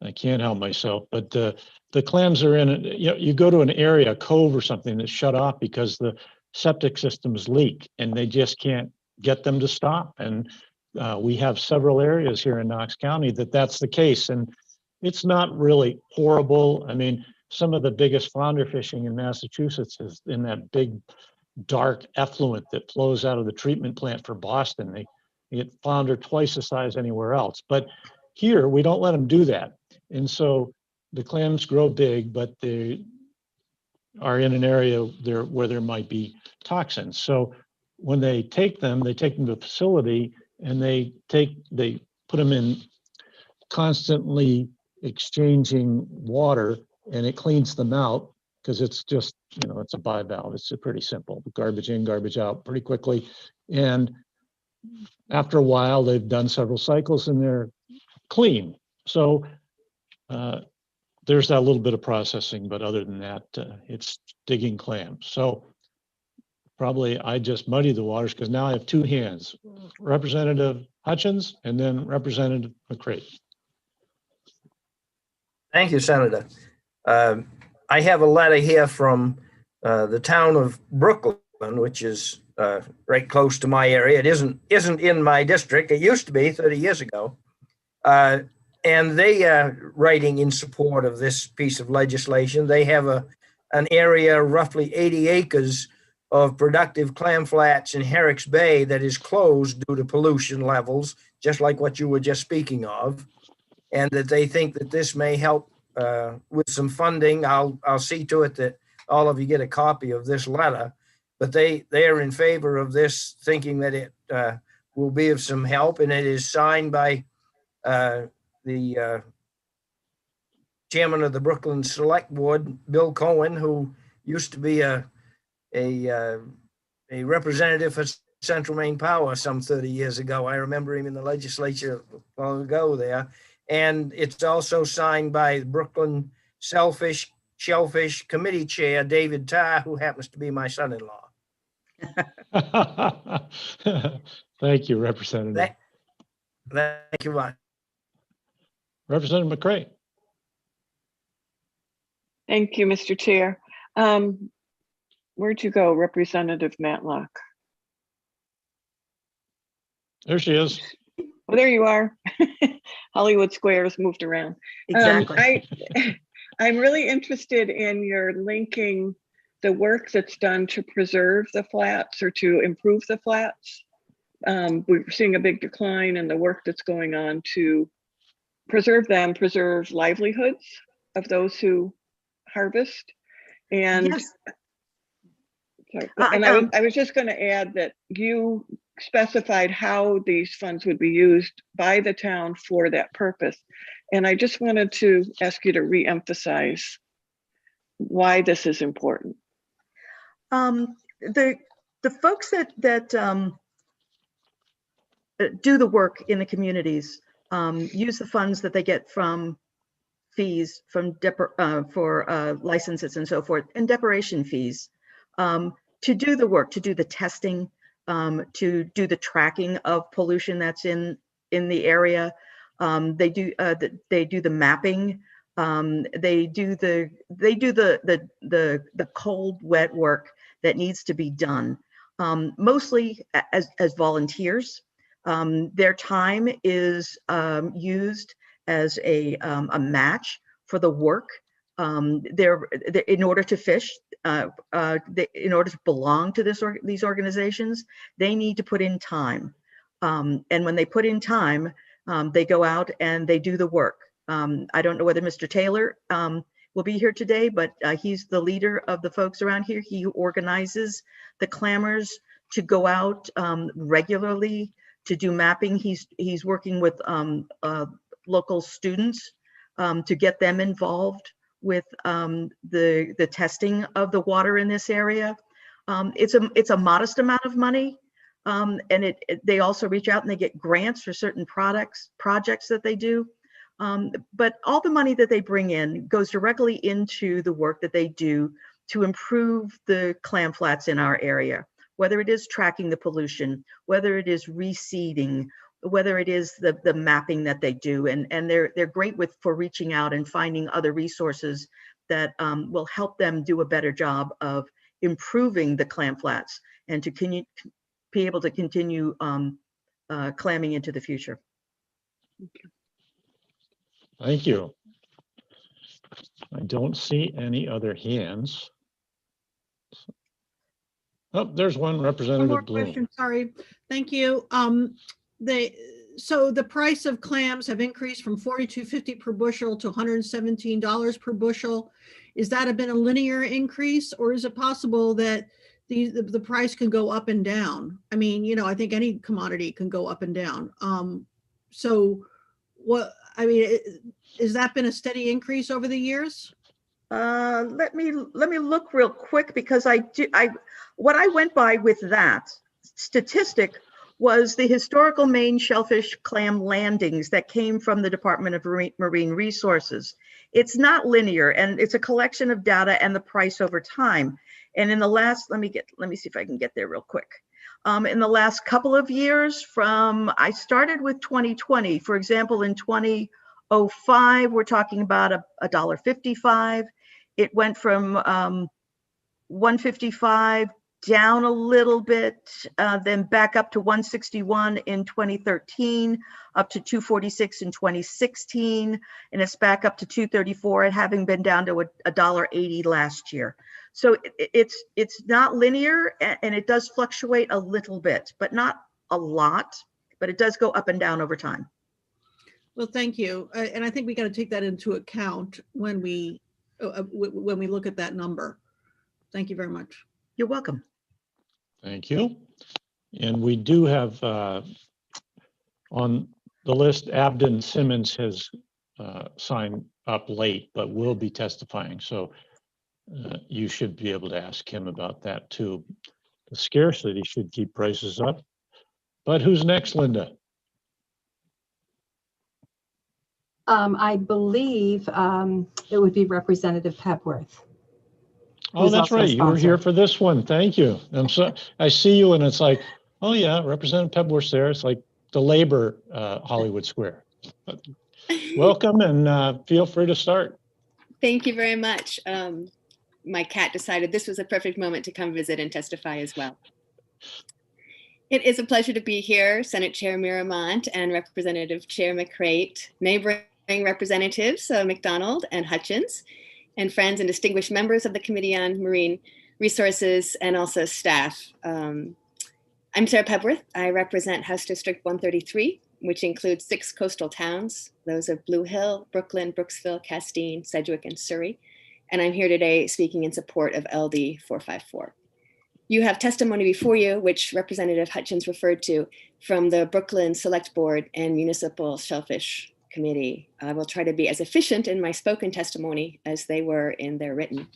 I can't help myself, but the clams are in, you go to an area, a cove or something that's shut off because the septic systems leak and they just can't get them to stop. And we have several areas here in Knox County that's the case. And it's not really horrible. I mean, some of the biggest flounder fishing in Massachusetts is in that big dark effluent that flows out of the treatment plant for Boston. They get flounder twice the size anywhere else. But here we don't let them do that. And so the clams grow big, but they are in an area there where there might be toxins. So when they take them to a facility and they put them in constantly exchanging water and it cleans them out because it's just, it's a bivalve. It's pretty simple. Garbage in, garbage out pretty quickly. And after a while, they've done several cycles and they're clean. So there's that little bit of processing, but other than that, it's digging clams. So probably I just muddy the waters because now I have two hands, Representative Hutchins and then Representative McCreight. Thank you, Senator. I have a letter here from the town of Brooklyn, which is right close to my area. It isn't in my district. It used to be 30 years ago. And they are writing in support of this piece of legislation. They have an area roughly 80 acres of productive clam flats in Herrick's Bay that is closed due to pollution levels, just like what you were just speaking of, and that they think that this may help with some funding. I'll see to it that all of you get a copy of this letter, but they are in favor of this, thinking that it will be of some help, and it is signed by the chairman of the Brooklyn Select Board, Bill Cohen, who used to be a representative for Central Maine Power some 30 years ago. I remember him in the legislature long ago there. And it's also signed by the Brooklyn Shellfish Committee Chair, David Tarr, who happens to be my son-in-law. Thank you, Representative. Thank you much. Representative McCreight. Thank you, Mr. Chair. Where'd you go, Representative Matlock? There she is. Oh, there you are. Hollywood Squares moved around. Exactly. I'm really interested in your linking the work that's done to preserve the flats or to improve the flats. We're seeing a big decline in the work that's going on to preserve them, preserve livelihoods of those who harvest. And, yes. Sorry, and I was just going to add that you specified how these funds would be used by the town for that purpose. And I just wanted to ask you to re-emphasize why this is important. The folks that do the work in the communities use the funds that they get from fees from for licenses and so forth, and decoration fees to do the work, to do the testing, to do the tracking of pollution that's in the area. They do the mapping. They do the cold, wet work that needs to be done, mostly as volunteers. Their time is used as a match for the work. They're in order to fish, in order to belong to these organizations, they need to put in time. And when they put in time, they go out and they do the work. I don't know whether Mr. Taylor will be here today, but he's the leader of the folks around here. He organizes the clammers to go out regularly to do mapping. He's working with local students to get them involved with the testing of the water in this area. It's a modest amount of money, And they also reach out and they get grants for certain projects that they do. But all the money that they bring in goes directly into the work that they do to improve the clam flats in our area, whether it is tracking the pollution, whether it is reseeding, whether it is the mapping that they do. And they're great for reaching out and finding other resources that will help them do a better job of improving the clam flats and to be able to continue clamming into the future. Thank you. I don't see any other hands. Oh, there's one, One Representative more Bloom. question, sorry. Thank you. So the price of clams have increased from $42.50 per bushel to $117 per bushel. Is that been a linear increase, or is it possible that the price can go up and down? I mean, you know, I think any commodity can go up and down. So what, I mean, has that been a steady increase over the years? Let me look real quick, because what I went by with that statistic was the historical Maine shellfish clam landings that came from the Department of Marine Resources. It's not linear, and it's a collection of data and the price over time. And in the last, let me see if I can get there real quick. In the last couple of years, I started with 2020, for example, in 2005, we're talking about $1.55. It went from 155 down a little bit, then back up to 161 in 2013, up to 246 in 2016, and it's back up to 234, and having been down to $1.80 last year. So it's not linear, and it does fluctuate a little bit, but not a lot, but it does go up and down over time. Well, thank you. And I think we got to take that into account when we look at that number. Thank you very much. You're welcome. Thank you. And we do have on the list, Abden Simmons has signed up late, but will be testifying. So you should be able to ask him about that too. The scarcity should keep prices up. But who's next, Linda? I believe it would be Representative Pepworth. Oh, that's right. You were here for this one. Thank you. I see you and it's like, oh yeah, Representative Pepworth's there. It's like the labor Hollywood Square. Welcome and feel free to start. Thank you very much. My cat decided this was a perfect moment to come visit and testify as well. It is a pleasure to be here, Senate Chair Miramont and Representative Chair McCrate, neighboring representatives McDonald and Hutchins, and friends and distinguished members of the Committee on Marine Resources and also staff. I'm Sarah Pepworth. I represent House District 133, which includes 6 coastal towns, those of Blue Hill, Brooklyn, Brooksville, Castine, Sedgwick, and Surrey. And I'm here today speaking in support of LD 454. You have testimony before you, which Representative Hutchins referred to, from the Brooklyn Select Board and Municipal Shellfish Committee. I will try to be as efficient in my spoken testimony as they were in their written.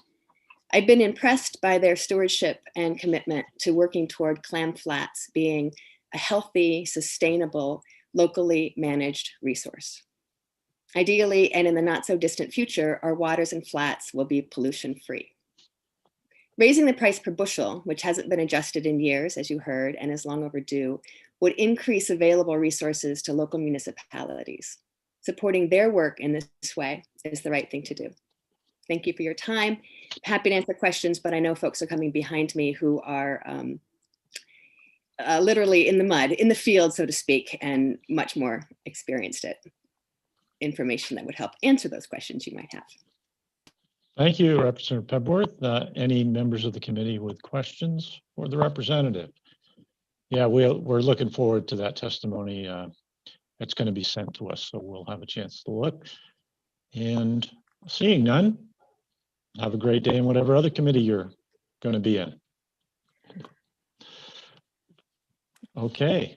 I've been impressed by their stewardship and commitment to working toward clam flats being a healthy, sustainable, locally managed resource. Ideally, and in the not so distant future, our waters and flats will be pollution-free. Raising the price per bushel, which hasn't been adjusted in years, as you heard, and is long overdue, would increase available resources to local municipalities. Supporting their work in this way is the right thing to do. Thank you for your time. Happy to answer questions, but I know folks are coming behind me who are literally in the mud, in the field, so to speak, and much more experienced at information that would help answer those questions you might have. Thank you, Representative Pepworth. Any members of the committee with questions for the representative? Yeah, we're looking forward to that testimony. It's going to be sent to us, so we'll have a chance to look. And seeing none, have a great day in whatever other committee you're going to be in. Okay.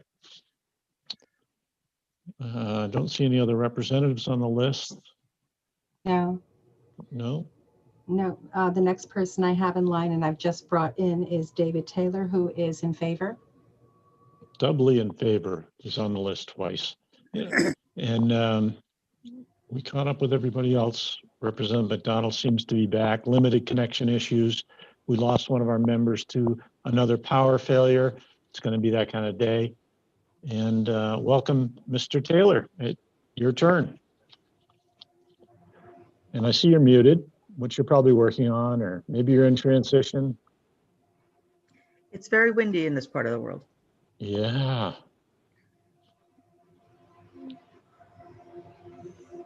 Don't see any other representatives on the list. No. No. No. The next person I have in line and I've just brought in is David Taylor, who is in favor. doubly in favor. He's on the list twice. And we caught up with everybody else. Representative McDonald seems to be back. Limited connection issues. We lost one of our members to another power failure. It's going to be that kind of day. And welcome, Mr. Taylor. Your turn. And I see you're muted, which you're probably working on, or maybe you're in transition. It's very windy in this part of the world. Yeah.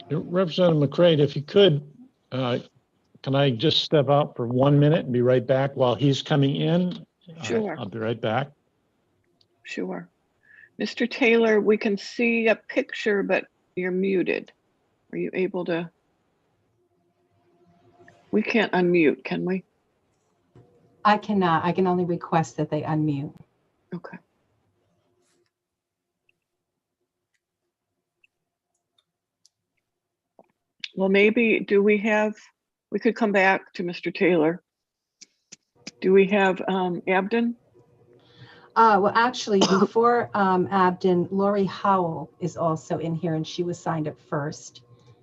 Representative McCray, if you could, can I just step out for 1 minute and be right back while he's coming in? Sure. I'll be right back. Sure. Mr. Taylor, we can see a picture, but you're muted. Are you able to? We can't unmute, can we? I cannot. I can only request that they unmute. Okay. Well, maybe, we could come back to Mr. Taylor. Do we have Abden? Well, actually, before Abden, Lori Howell is also in here, and she was signed up first.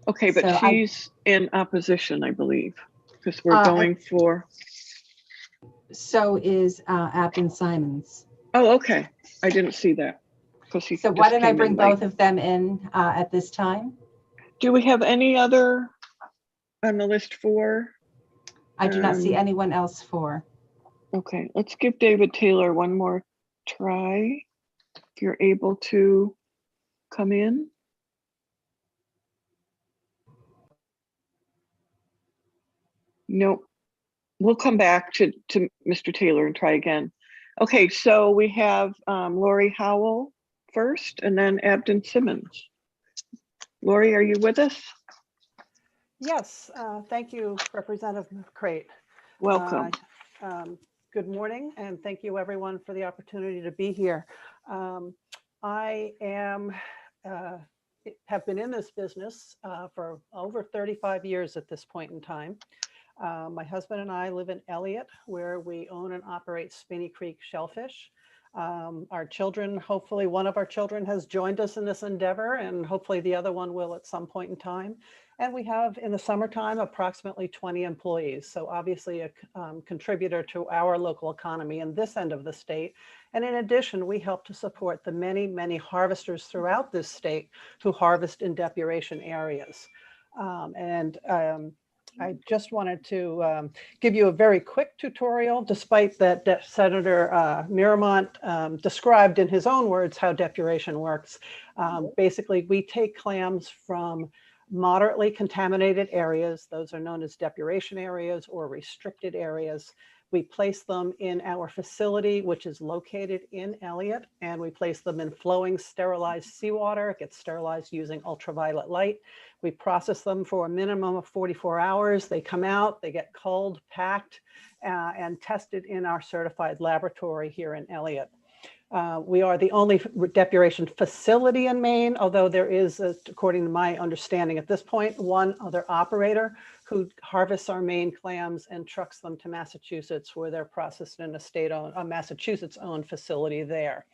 Okay, but So she's in opposition, I believe, because we're going for. So is Abden Simons. Oh, okay. I didn't see that. So why don't I bring both of them in at this time? Do we have any other on the list for? I do not see anyone else for. Okay, let's give David Taylor one more try. If you're able to come in. Nope. We'll come back to Mr. Taylor and try again. Okay, so we have Lori Howell first and then Abden Simmons. Lori, are you with us? Yes, thank you, Representative McCray. Welcome. Good morning, and thank you everyone for the opportunity to be here. I have been in this business for over 35 years at this point in time. My husband and I live in Elliott, where we own and operate Spinney Creek Shellfish. Our children, hopefully one of our children has joined us in this endeavor, and hopefully the other one will at some point in time. And we have in the summertime approximately 20 employees. So obviously a contributor to our local economy in this end of the state. And in addition, we help to support the many, many harvesters throughout this state who harvest in depuration areas. I just wanted to give you a very quick tutorial, despite that Senator Miramont described in his own words how depuration works. Basically, we take clams from moderately contaminated areas. Those are known as depuration areas or restricted areas. We place them in our facility, which is located in Elliott, and we place them in flowing sterilized seawater. It gets sterilized using ultraviolet light. We process them for a minimum of 44 hours. They come out, they get culled, packed, and tested in our certified laboratory here in Elliott. We are the only depuration facility in Maine, although there is, according to my understanding at this point, one other operator who harvests our Maine clams and trucks them to Massachusetts, where they're processed in a Massachusetts-owned facility there.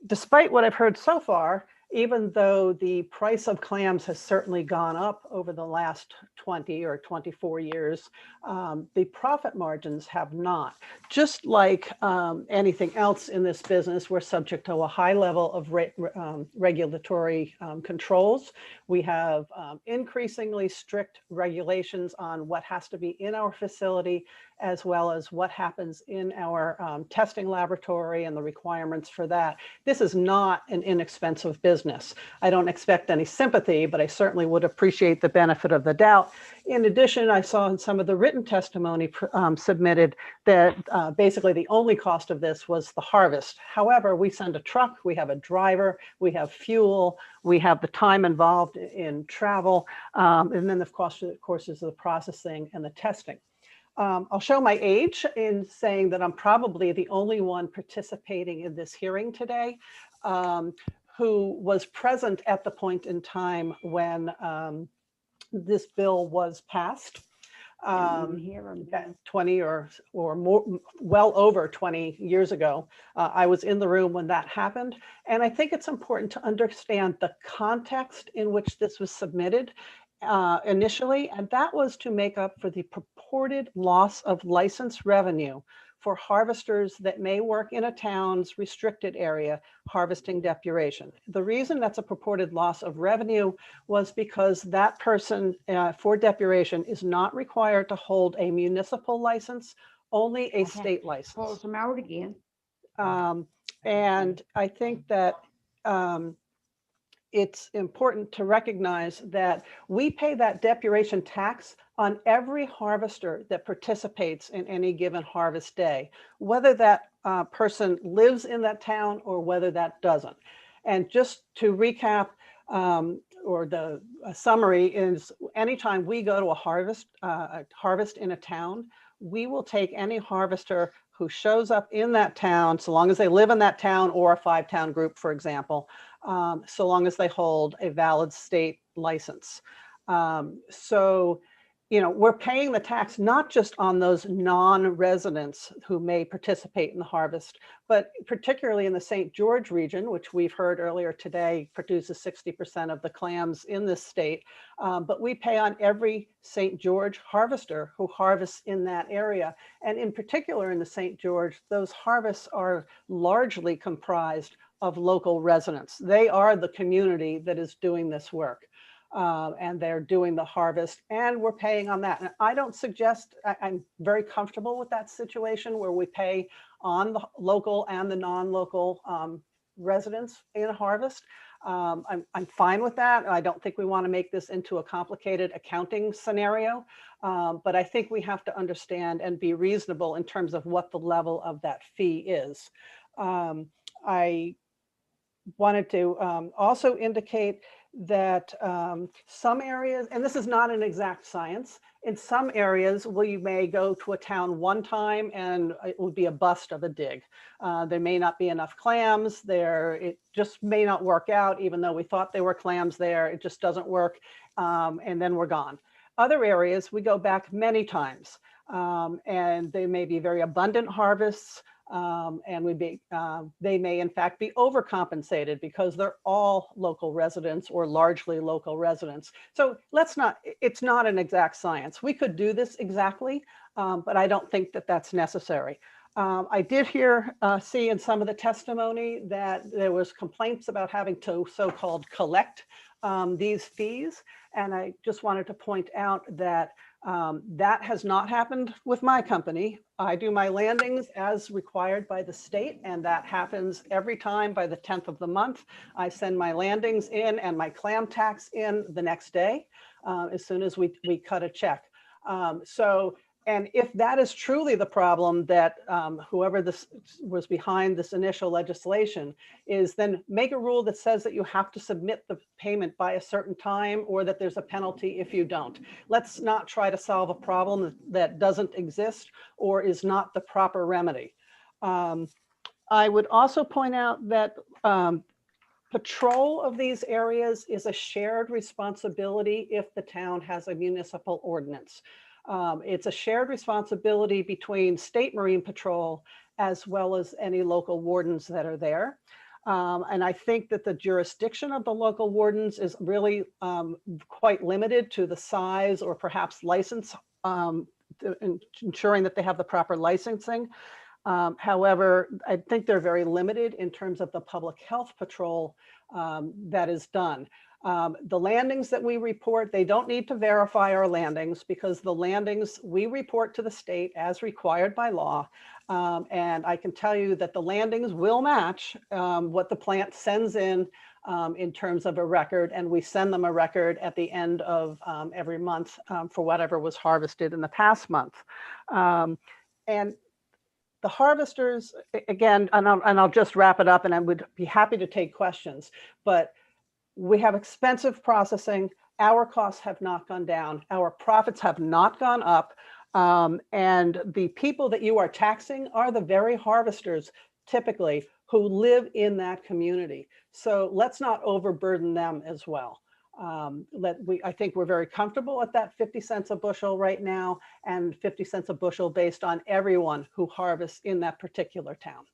Despite what I've heard so far, even though the price of clams has certainly gone up over the last 20 or 24 years, the profit margins have not. Just like anything else in this business, we're subject to a high level of regulatory controls. We have increasingly strict regulations on what has to be in our facility, as well as what happens in our testing laboratory and the requirements for that. This is not an inexpensive business. I don't expect any sympathy, but I certainly would appreciate the benefit of the doubt. In addition, I saw in some of the written testimony submitted that basically the only cost of this was the harvest. However, we send a truck, we have a driver, we have fuel, we have the time involved in travel, and then of course is the processing and the testing. I'll show my age in saying that I'm probably the only one participating in this hearing today who was present at the point in time when this bill was passed. that 20 or more, well over 20 years ago. I was in the room when that happened. And I think it's important to understand the context in which this was submitted initially, and that was to make up for the purported loss of license revenue for harvesters that may work in a town's restricted area harvesting depuration. The reason that's a purported loss of revenue was because that person for depuration is not required to hold a municipal license, only a state license. Close them out again. And I think that it's important to recognize that we pay that depuration tax on every harvester that participates in any given harvest day, whether that person lives in that town or whether that doesn't. And just to recap, or the summary is, anytime we go to a harvest in a town, we will take any harvester who shows up in that town, so long as they live in that town or a 5-town group, for example, so long as they hold a valid state license. So, you know, we're paying the tax not just on those non-residents who may participate in the harvest, but particularly in the St. George region, which we've heard earlier today produces 60% of the clams in this state. But we pay on every St. George harvester who harvests in that area. And in particular in the St. George, those harvests are largely comprised of local residents. They are the community that is doing this work. And they're doing the harvest, and we're paying on that. And I don't suggest, I'm very comfortable with that situation where we pay on the local and the non-local residents in a harvest. I'm fine with that. I don't think we want to make this into a complicated accounting scenario, but I think we have to understand and be reasonable in terms of what the level of that fee is. I wanted to also indicate that some areas, and this is not an exact science, in some areas we may go to a town one time and it would be a bust of a dig. There may not be enough clams there. It just may not work out, even though we thought there were clams there. It just doesn't work, and then we're gone. Other areas we go back many times, and they may be very abundant harvests. And they may in fact be overcompensated because they're all local residents or largely local residents. So it's not an exact science. We could do this exactly, but I don't think that that's necessary. I did see in some of the testimony that there was complaints about having to so-called collect these fees. And I just wanted to point out that that has not happened with my company. I do my landings as required by the state, and that happens every time by the 10th of the month. I send my landings in and my clam tax in the next day as soon as we cut a check. And if that is truly the problem, that whoever this was behind this initial legislation is, then make a rule that says that you have to submit the payment by a certain time, or that there's a penalty if you don't. Let's not try to solve a problem that doesn't exist or is not the proper remedy. I would also point out that patrol of these areas is a shared responsibility if the town has a municipal ordinance. It's a shared responsibility between State Marine Patrol as well as any local wardens that are there. And I think that the jurisdiction of the local wardens is really quite limited to the size or perhaps license, ensuring that they have the proper licensing. However, I think they're very limited in terms of the public health patrol that is done. The landings that we report, they don't need to verify our landings, because the landings we report to the state as required by law. And I can tell you that the landings will match what the plant sends in terms of a record, and we send them a record at the end of every month for whatever was harvested in the past month. And the harvesters, again, and I'll just wrap it up, and I would be happy to take questions, but we have expensive processing. Our costs have not gone down. Our profits have not gone up. And the people that you are taxing are the very harvesters, typically, who live in that community. So let's not overburden them as well. I think we're very comfortable at that 50 cents a bushel right now, and 50 cents a bushel based on everyone who harvests in that particular town.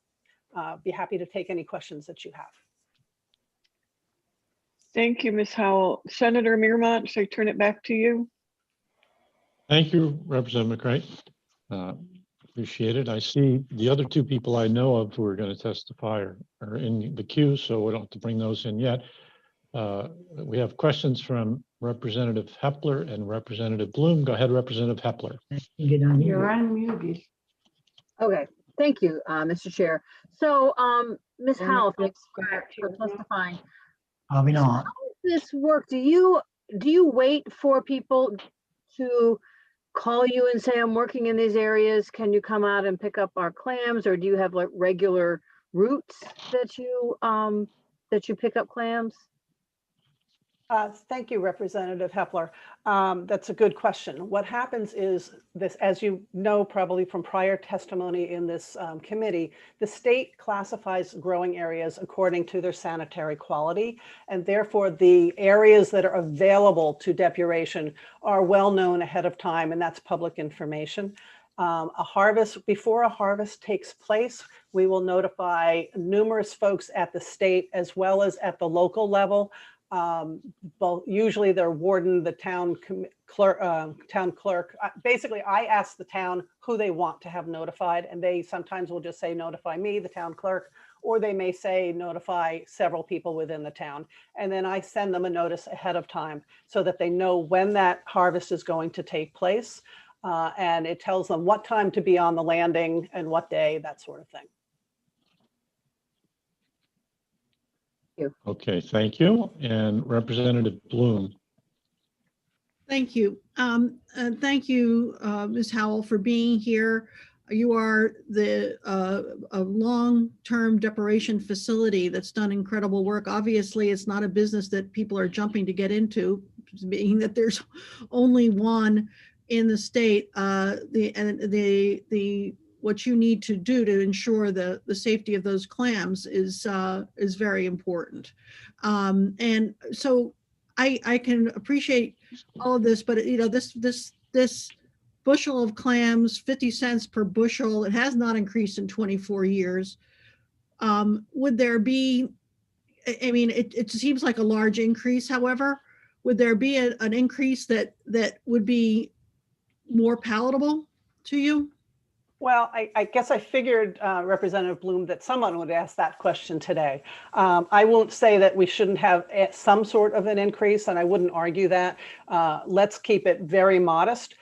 Be happy to take any questions that you have. Thank you, Ms. Howell. Senator Mearmont, should I turn it back to you? Thank you, Representative McCray. Appreciate it. I see the other two people I know of who are going to testify are in the queue, so we don't have to bring those in yet. We have questions from Representative Hepler and Representative Bloom. Go ahead, Representative Hepler. You're unmuted. Okay, thank you, Mr. Chair. So, Ms. Howell, thanks for testifying. Probably not. How does this work? Do you wait for people to call you and say, I'm working in these areas, can you come out and pick up our clams? Or do you have like regular routes that you pick up clams? Thank you, Representative Hepler. That's a good question. What happens is this, as you know, probably from prior testimony in this committee, the state classifies growing areas according to their sanitary quality, and therefore the areas that are available to depuration are well known ahead of time, and that's public information. Before a harvest takes place, we will notify numerous folks at the state as well as at the local level. Usually their warden, the town clerk. Basically, I ask the town who they want to have notified, and they sometimes will just say notify me, the town clerk, or they may say notify several people within the town. And then I send them a notice ahead of time so that they know when that harvest is going to take place. And it tells them what time to be on the landing and what day, that sort of thing. Okay, thank you. And Representative Bloom. Thank you. Thank you, Ms. Howell, for being here. You are a long-term depuration facility that's done incredible work. Obviously, it's not a business that people are jumping to get into, being that there's only one in the state. What you need to do to ensure the safety of those clams is very important. And so I can appreciate all of this, but you know, this bushel of clams, 50 cents per bushel, it has not increased in 24 years. Would there be, I mean, it seems like a large increase, however, would there be an increase that would be more palatable to you? Well, I guess I figured, Representative Bloom, that someone would ask that question today. I won't say that we shouldn't have some sort of an increase, and I wouldn't argue that. Let's keep it very modest,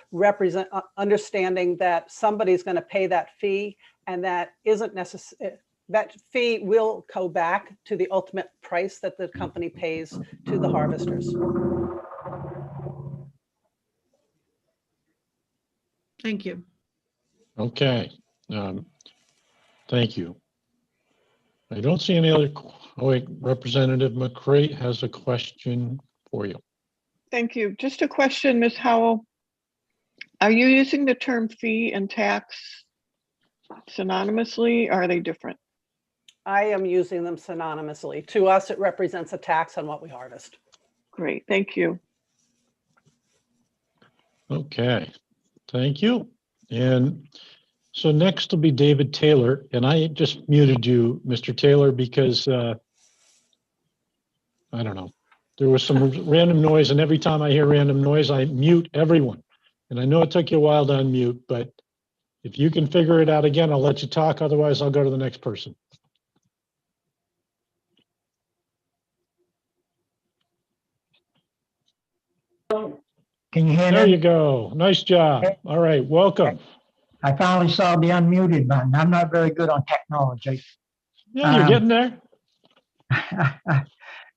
understanding that somebody's going to pay that fee, and that isn't necessary. That fee will go back to the ultimate price that the company pays to the harvesters. Thank you. Okay, thank you. I don't see any other, oh wait, Representative McCray has a question for you. Thank you. Just a question, Ms. Howell. Are you using the term fee and tax synonymously? Or are they different? I am using them synonymously. To us, it represents a tax on what we harvest. Great, thank you. Okay, thank you. And so next will be David Taylor, and I just muted you, Mr. Taylor, because I don't know, there was some random noise, and every time I hear random noise, I mute everyone. And I know it took you a while to unmute, but if you can figure it out again, I'll let you talk. Otherwise, I'll go to the next person. Can you hear me? There you go. Nice job. All right, welcome. I finally saw the unmuted button. I'm not very good on technology. Yeah, you're getting there.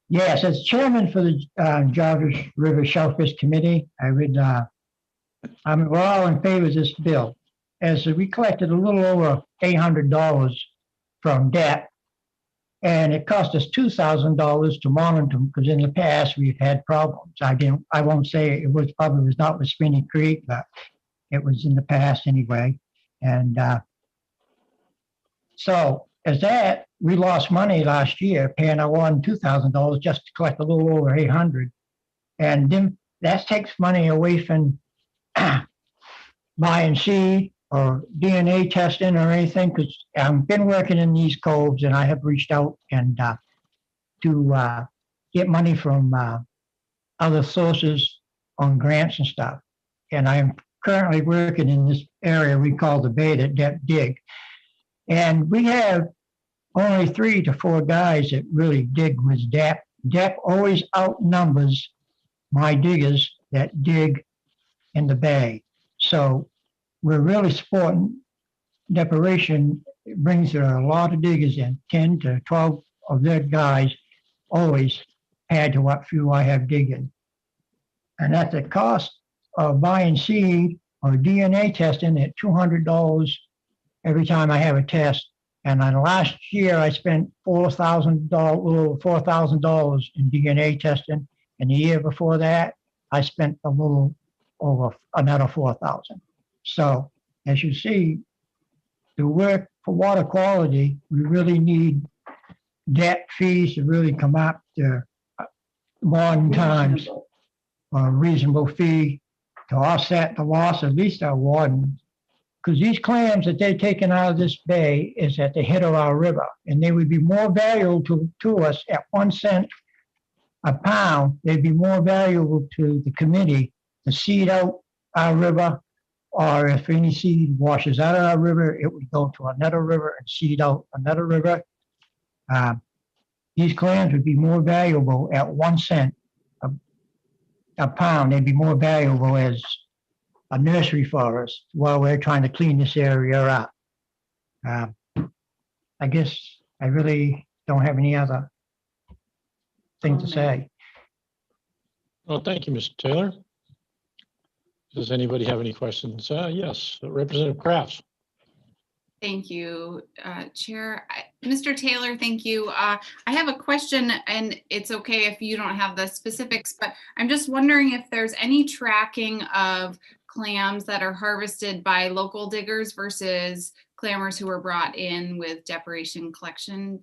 Yes, as chairman for the Georges River Shellfish Committee, we're all in favor of this bill. As we collected a little over $800 from debt, and it cost us $2,000 to monitor them, because in the past we've had problems. I won't say it was not with Spinney Creek, but it was in the past anyway. And so as that, we lost money last year paying our one $2,000 just to collect a little over 800. And then that takes money away from buying seed or DNA testing or anything, because I've been working in these coves and I have reached out and to get money from other sources on grants and stuff. And I'm currently working in this area we call the Bay that Depp dig. And we have only 3 to 4 guys that really dig with Depp. Depp always outnumbers my diggers that dig in the bay. So we're really supporting Deparation. It brings a lot of diggers in. 10 to 12 of their guys always add to what few I have digging. And at the cost of buying seed or DNA testing at $200 every time I have a test. And then last year I spent $4,000, a little over $4,000 in DNA testing. And the year before that, I spent a little over another $4,000. So as you see, to work for water quality, we really need debt fees to really come up to modern times, or a reasonable fee to offset the loss of at least our wardens. Because these clams that they're taking out of this bay is at the head of our river, and they would be more valuable to us at 1 cent a pound. They'd be more valuable to the committee to seed out our river, or if any seed washes out of our river, it would go to another river and seed out another river. These clams would be more valuable at 1 cent a pound. They'd be more valuable as a nursery for us while we're trying to clean this area up. I guess I really don't have any other thing to say. Well, thank you, Mr. Taylor. Does anybody have any questions? Yes, Representative Crafts. Thank you, Chair. Mr. Taylor, thank you. I have a question, and it's okay if you don't have the specifics, but I'm just wondering if there's any tracking of clams that are harvested by local diggers versus clammers who are brought in with Deparation collection.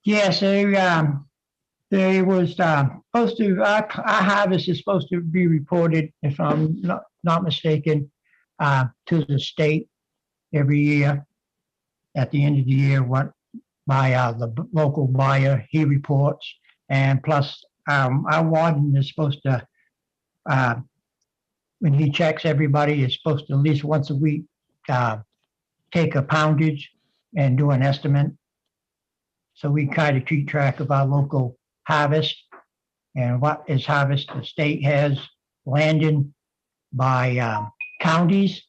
Yes, they was supposed to, our harvest is supposed to be reported, if I'm not mistaken, to the state every year. At the end of the year, what by the local buyer, he reports, and plus our warden is supposed to, when he checks everybody, is supposed to at least once a week take a poundage and do an estimate. So we kind of keep track of our local harvest and what is harvest the state has landed by counties.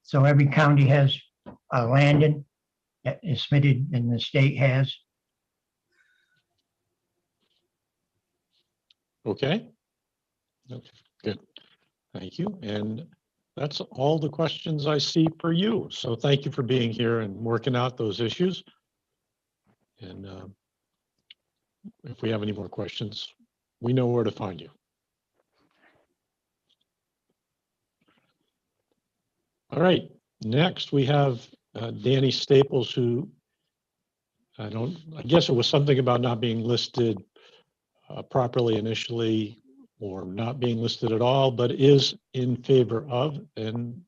So every county has a landing that is submitted and the state has. Okay. Okay, good. Thank you. And that's all the questions I see for you. So thank you for being here and working out those issues. And if we have any more questions, we know where to find you. All right, next we have Danny Staples, who I guess it was something about not being listed properly initially, or not being listed at all, but is in favor of. And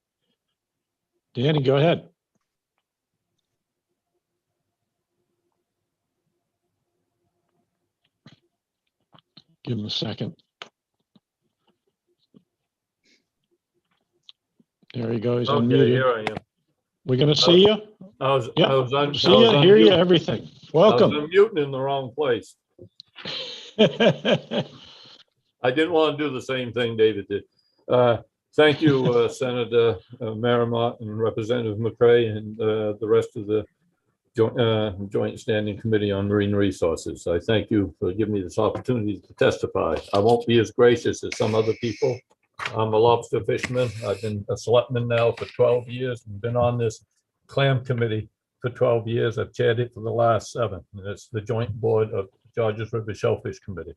Danny, go ahead. Give him a second. There you go. He's Okay, unmuted. here I am. We're going to see you. I was See you, hear you, everything. Welcome. I was unmuting in the wrong place. I didn't want to do the same thing David did. Thank you, Senator Marymount and Representative McCray and the rest of the Joint Standing Committee on Marine Resources. I thank you for giving me this opportunity to testify. I won't be as gracious as some other people. I'm a lobster fisherman. I've been a selectman now for 12 years and been on this clam committee for 12 years. I've chaired it for the last 7. And it's the joint board of Georges River Shellfish Committee.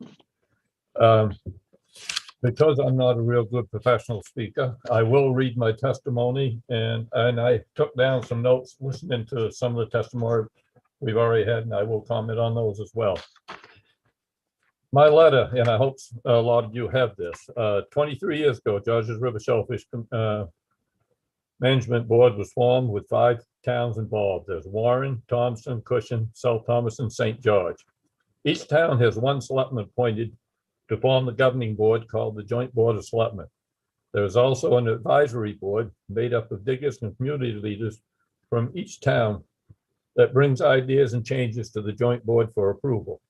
Because I'm not a real good professional speaker, I will read my testimony, and I took down some notes listening to some of the testimony we've already had, and I will comment on those as well. My letter, and I hope a lot of you have this, 23 years ago, Georges River Shellfish Management Board was formed with 5 towns involved. There's Warren, Thompson, Cushion, South Thomas, and St. George. Each town has one selectman appointed to form the governing board called the Joint Board of Selectmen. There is also an advisory board made up of diggers and community leaders from each town that brings ideas and changes to the joint board for approval.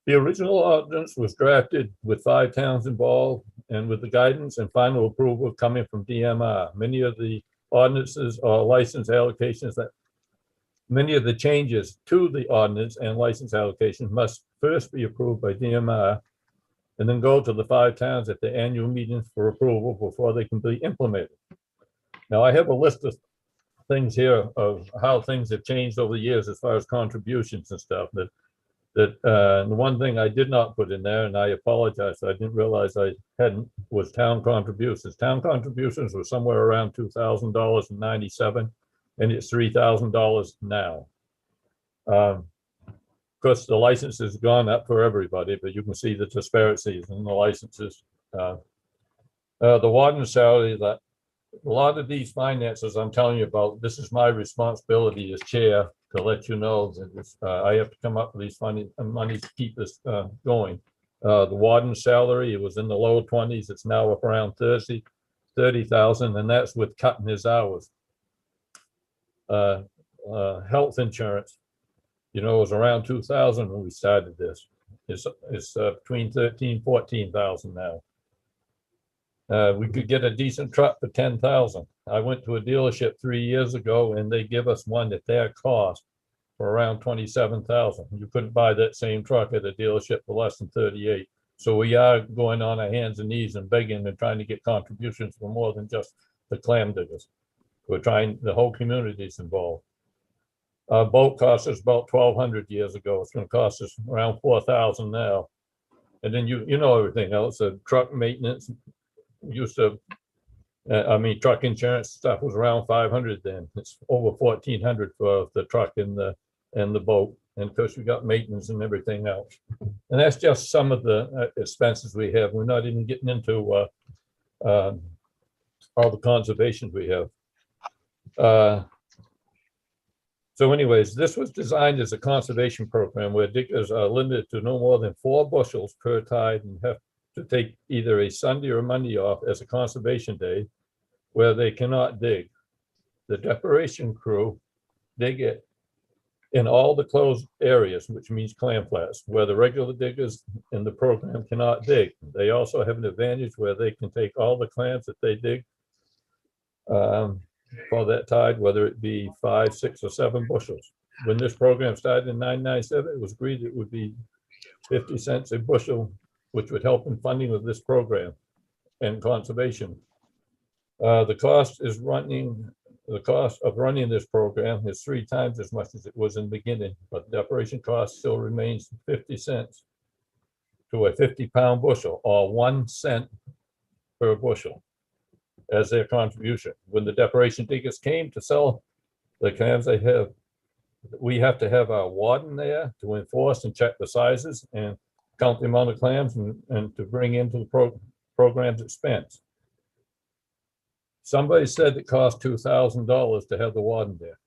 The original ordinance was drafted with 5 towns involved and with the guidance and final approval coming from DMR. Many of the ordinances or license allocations many of the changes to the ordinance and license allocation must first be approved by DMR and then go to the 5 towns at the annual meetings for approval before they can be implemented. Now, I have a list of things here of how things have changed over the years as far as contributions and stuff. The one thing I did not put in there, and I apologize, I didn't realize I hadn't, was town contributions. Town contributions were somewhere around $2,000 in '97, and it's $3,000 now. Of course, the license has gone up for everybody, but you can see the disparities in the licenses. The warden salary, that a lot of these finances I'm telling you about, this is my responsibility as chair to let you know that this, I have to come up with these money to keep this going. The warden's salary, it was in the low 20s. It's now up around 30,000, and that's with cutting his hours. Health insurance, you know, it was around 2,000 when we started this. It's between 13,000, 14,000 now. We could get a decent truck for 10,000. I went to a dealership 3 years ago and they give us one at their cost for around 27,000. You couldn't buy that same truck at a dealership for less than 38. So we are going on our hands and knees and begging and trying to get contributions for more than just the clam diggers. We're trying, the whole community is involved. Boat cost us about 1,200 years ago. It's going to cost us around 4,000 now. And then you know everything else, truck maintenance. Used to, truck insurance stuff was around 500 then. It's over 1,400 for the truck and the boat. And of course, we got maintenance and everything else. And that's just some of the expenses we have. We're not even getting into all the conservations we have. So anyways, this was designed as a conservation program where diggers are limited to no more than 4 bushels per tide and have to take either a Sunday or Monday off as a conservation day where they cannot dig. The decoration crew dig it in all the closed areas, which means clam flats, where the regular diggers in the program cannot dig. They also have an advantage where they can take all the clams that they dig for that tide, whether it be 5, 6, or 7 bushels. When this program started in 1997, it was agreed it would be 50 cents a bushel, which would help in funding of this program and conservation. The cost of running this program is 3 times as much as it was in the beginning, but the operation cost still remains 50 cents to a 50-pound bushel, or 1 cent per bushel as their contribution. When the decoration diggers came to sell the clams, we have to have our warden there to enforce and check the sizes and count the amount of clams and to bring into the program's expense. Somebody said it cost $2,000 to have the warden there.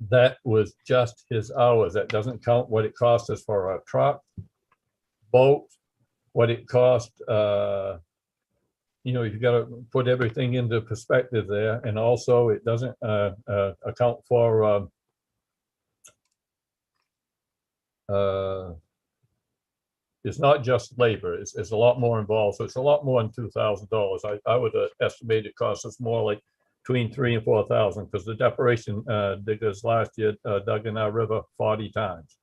That was just his hours. That doesn't count what it cost us for our truck, boat, what it cost. You've got to put everything into perspective there. And also it doesn't account for it's not just labor, it's a lot more involved. So it's a lot more than $2,000. I would estimate it costs us more like between $3,000 and $4,000 because the decoration diggers last year dug in our river 40 times.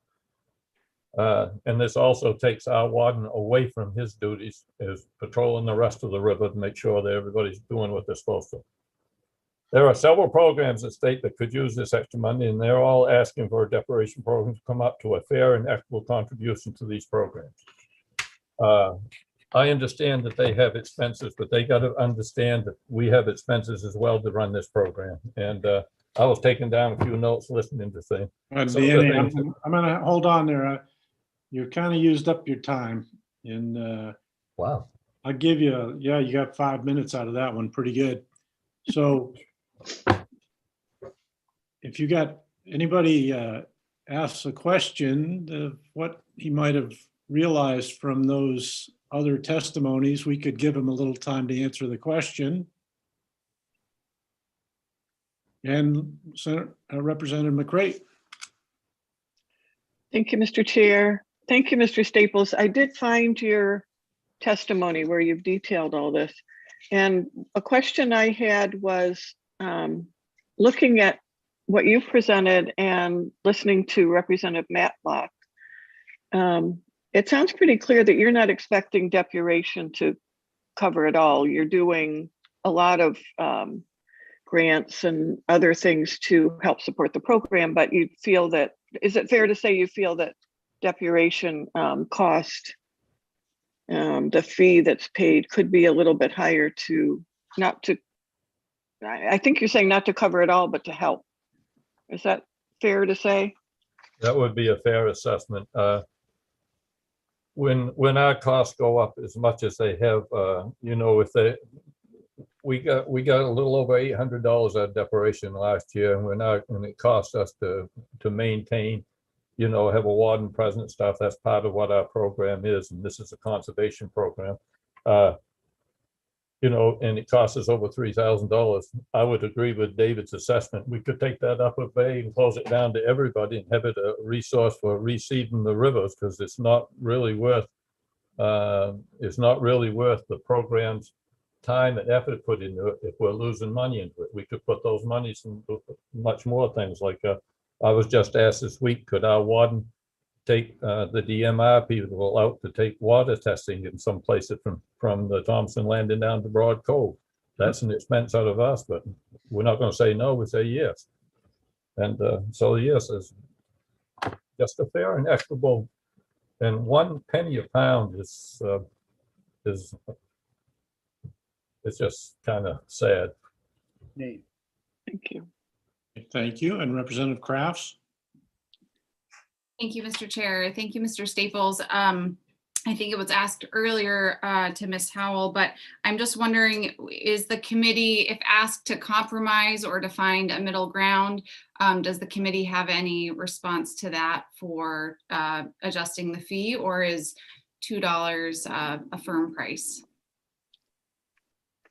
And this also takes our warden away from his duties, is patrolling the rest of the river to make sure that everybody's doing what they're supposed to. There are several programs at state that could use this extra money, and they're all asking for a decoration program to come up to a fair and equitable contribution to these programs. I understand that they have expenses, but they got to understand that we have expenses as well to run this program. And I was taking down a few notes listening to things. Danny, I'm going to hold on there. you kind of used up your time and Wow. I'll give you, yeah, you got 5 minutes out of that one. Pretty good. So if you got anybody asks a question of what he might have realized from those other testimonies, we could give him a little time to answer the question. And Representative McCray. Thank you, Mr. Chair. Thank you, Mr. Staples. I did find your testimony where you've detailed all this. And a question I had was looking at what you presented and listening to Representative Matlock. It sounds pretty clear that you're not expecting depuration to cover it all. You're doing a lot of grants and other things to help support the program, but you feel that, is it fair to say you feel that depuration cost, the fee that's paid could be a little bit higher to, not to, I think you're saying not to cover it all, but to help. Is that fair to say? That would be a fair assessment. When our costs go up as much as they have, you know, if they, we got a little over $800 of depuration last year, and it cost us to maintain, you know, have a warden present stuff. That's part of what our program is, and this is a conservation program. You know, and it costs us over $3,000. I would agree with David's assessment. We could take that up a bay and close it down to everybody and have it a resource for reseeding the rivers, because it's not really worth the program's time and effort put into it if we're losing money into it. We could put those monies into much more things. Like I was just asked this week, could our warden take the DMR people out to take water testing in some places from the Thompson Landing down to Broad Cove? That's an expense out of us, but we're not going to say no, we say yes. And so yes, it's just a fair and equitable, and 1 penny a pound is it's just kind of sad. Thank you. Thank you. And Representative Crafts. Thank you, Mr. Chair. Thank you, Mr. Staples. I think it was asked earlier to Ms. Howell, but I'm just wondering, is the committee, if asked to compromise or to find a middle ground, does the committee have any response to that for adjusting the fee, or is $2 a firm price?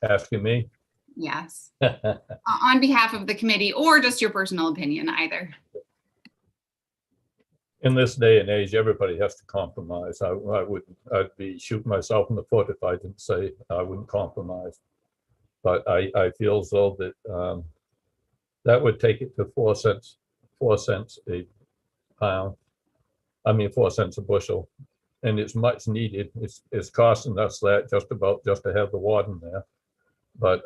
Asking me? Yes. On behalf of the committee, or just your personal opinion, either. In this day and age, everybody has to compromise. I'd be shooting myself in the foot if I didn't say I wouldn't compromise. But I feel as though that that would take it to 4 cents a pound. I mean, 4 cents a bushel, and it's much needed. It's costing us that just to have the warden there. But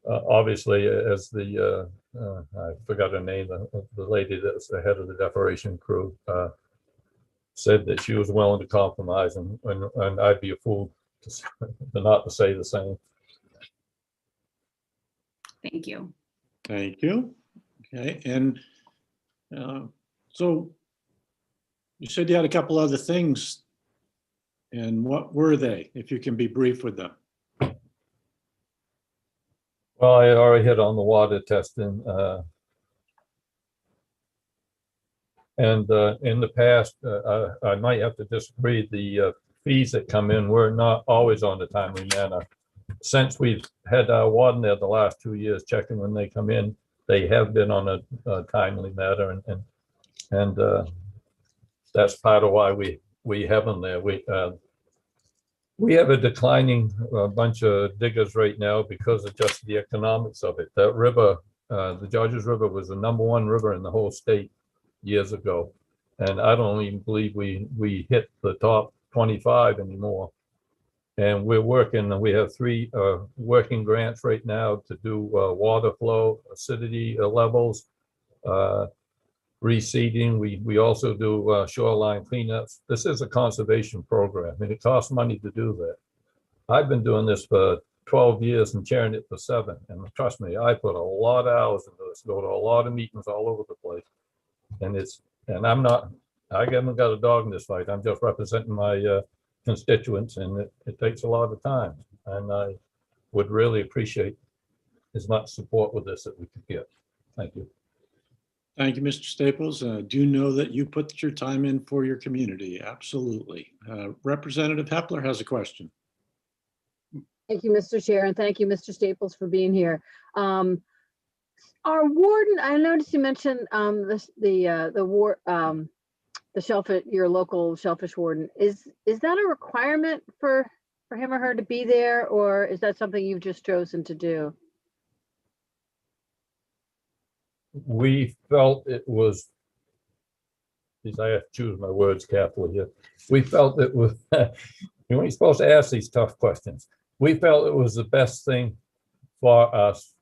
obviously, as the I forgot her name, the lady that's the head of the depuration crew, said that she was willing to compromise, and I'd be a fool to not to say the same. Thank you. Thank you. Okay, and so you said you had a couple other things, and what were they, if you can be brief with them? Well, I already hit on the water testing. And in the past, I might have to disagree. The fees that come in were not always on a timely manner. Since we've had our warden there the last 2 years checking when they come in, they have been on a timely manner, and that's part of why we have them there. We have a declining bunch of diggers right now because of just the economics of it. That river, the Georges River, was the #1 river in the whole state years ago. And I don't even believe we hit the top 25 anymore. And we're working, we have 3 working grants right now to do water flow, acidity levels, reseeding. We also do shoreline cleanups. This is a conservation program, and it costs money to do that. I've been doing this for 12 years and chairing it for 7. And trust me, I put a lot of hours into this, go to a lot of meetings all over the place. And I'm not I haven't got a dog in this fight. I'm just representing my constituents, and it takes a lot of time. And I would really appreciate as much support with this that we could get. Thank you. Thank you, Mr. Staples. Do know that you put your time in for your community. Absolutely. Representative Hepler has a question. Thank you, Mr. Chair, and thank you, Mr. Staples, for being here. Our warden, I noticed you mentioned the shellfish, your local shellfish warden. Is that a requirement for him or her to be there, or is that something you've just chosen to do? We felt it was, I have to choose my words carefully here. We felt it was, you ain't supposed to ask these tough questions. We felt it was the best thing for us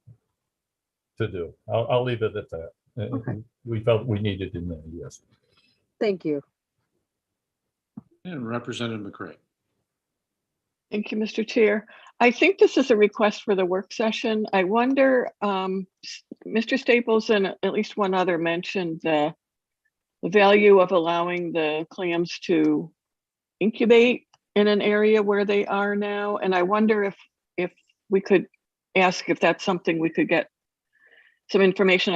to do. I'll leave it at that. Okay. We felt we needed in there, yes. Thank you. And Representative McCray. Thank you, Mr. Chair. I think this is a request for the work session. I wonder, Mr. Staples and at least one other mentioned the value of allowing the clams to incubate in an area where they are now. And I wonder if we could ask if that's something we could get some information.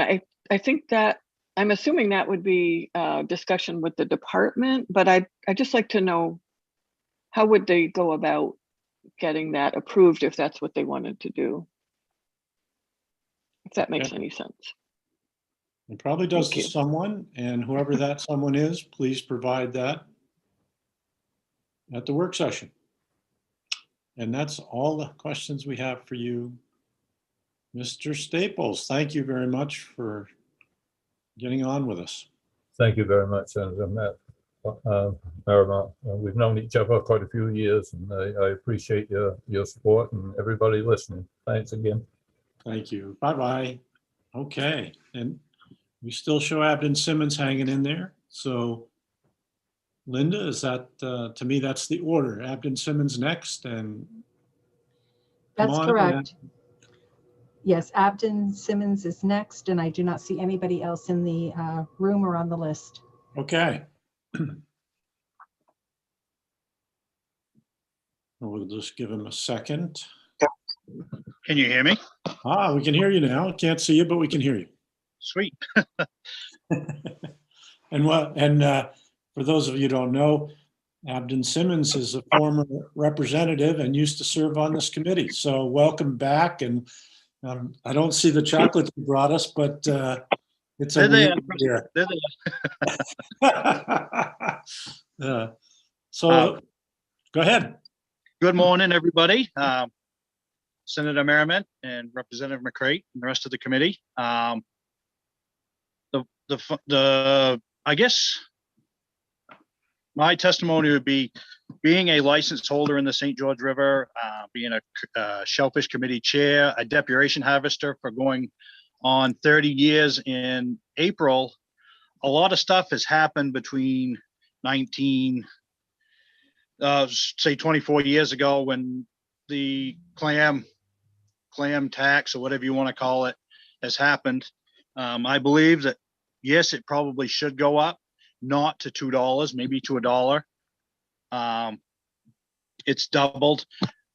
I think that, I'm assuming that would be a discussion with the department, but I'd just like to know how would they go about getting that approved if that's what they wanted to do? If that makes any sense. It probably does to someone, and whoever that someone is, please provide that at the work session. And that's all the questions we have for you, Mr. Staples. Thank you very much for getting on with us. Thank you very much, Senator Merrimont. We've known each other quite a few years, and I appreciate your support and everybody listening. Thanks again. Thank you. Bye-bye. Okay, and we still show Abden Simmons hanging in there. So Linda, is that, to me, that's the order. Abden Simmons next, and That's on, correct. Yes, Abden Simmons is next, and I do not see anybody else in the room or on the list. Okay. We'll just give him a second. Can you hear me? Ah, we can hear you now. Can't see you, but we can hear you. Sweet. And for those of you who don't know, Abden Simmons is a former representative and used to serve on this committee. So welcome back. And I don't see the chocolates you brought us, but it's a They're weird there. year. So go ahead. Good morning, everybody. Senator Merrimont and Representative McCray and the rest of the committee. I guess my testimony would be being a license holder in the St. George River, being a Shellfish Committee chair, a depuration harvester for going on 30 years in April. A lot of stuff has happened between say 24 years ago when the clam tax, or whatever you want to call it, has happened. I believe that, yes, it probably should go up, not to $2, maybe to $1. It's doubled.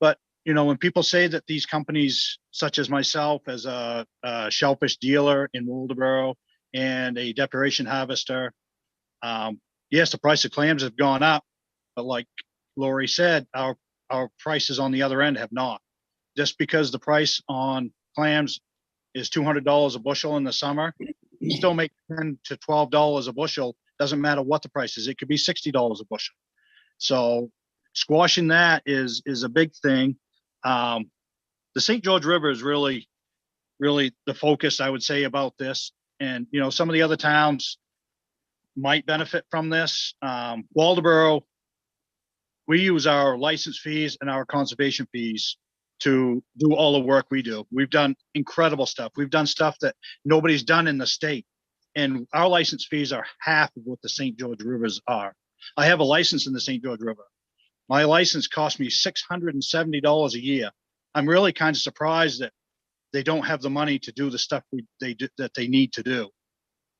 But, you know, when people say that these companies, such as myself as a shellfish dealer in Waldoboro and a depuration harvester, yes, the price of clams have gone up, but like Lori said, our prices on the other end have not. Just because the price on clams is $200 a bushel in the summer, you still make $10 to $12 a bushel. Doesn't matter what the price is. It could be $60 a bushel. So squashing that is a big thing. The St. George River is really the focus, I would say, about this. And, you know, some of the other towns might benefit from this. Waldoboro, we use our license fees and our conservation fees to do all the work we do. We've done incredible stuff. We've done stuff that nobody's done in the state. And our license fees are half of what the St. George Rivers are. I have a license in the St. George River. My license cost me $670 a year. I'm really kind of surprised that they don't have the money to do the stuff that they need to do,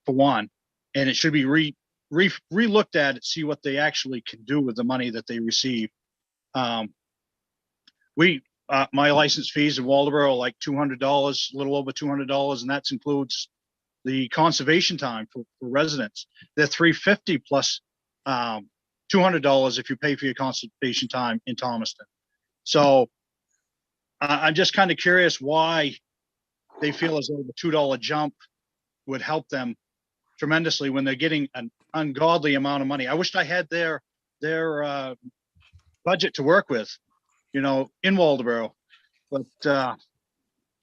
for one. And it should be re-looked at it, see what they actually can do with the money that they receive. My license fees in Waldeboro are like $200, a little over $200, and that includes the conservation time for residents. They're $350 plus $200 if you pay for your conservation time in Thomaston. So I'm just kind of curious why they feel as though the $2 jump would help them tremendously when they're getting an ungodly amount of money. I wished I had their budget to work with, in Waldeboro, but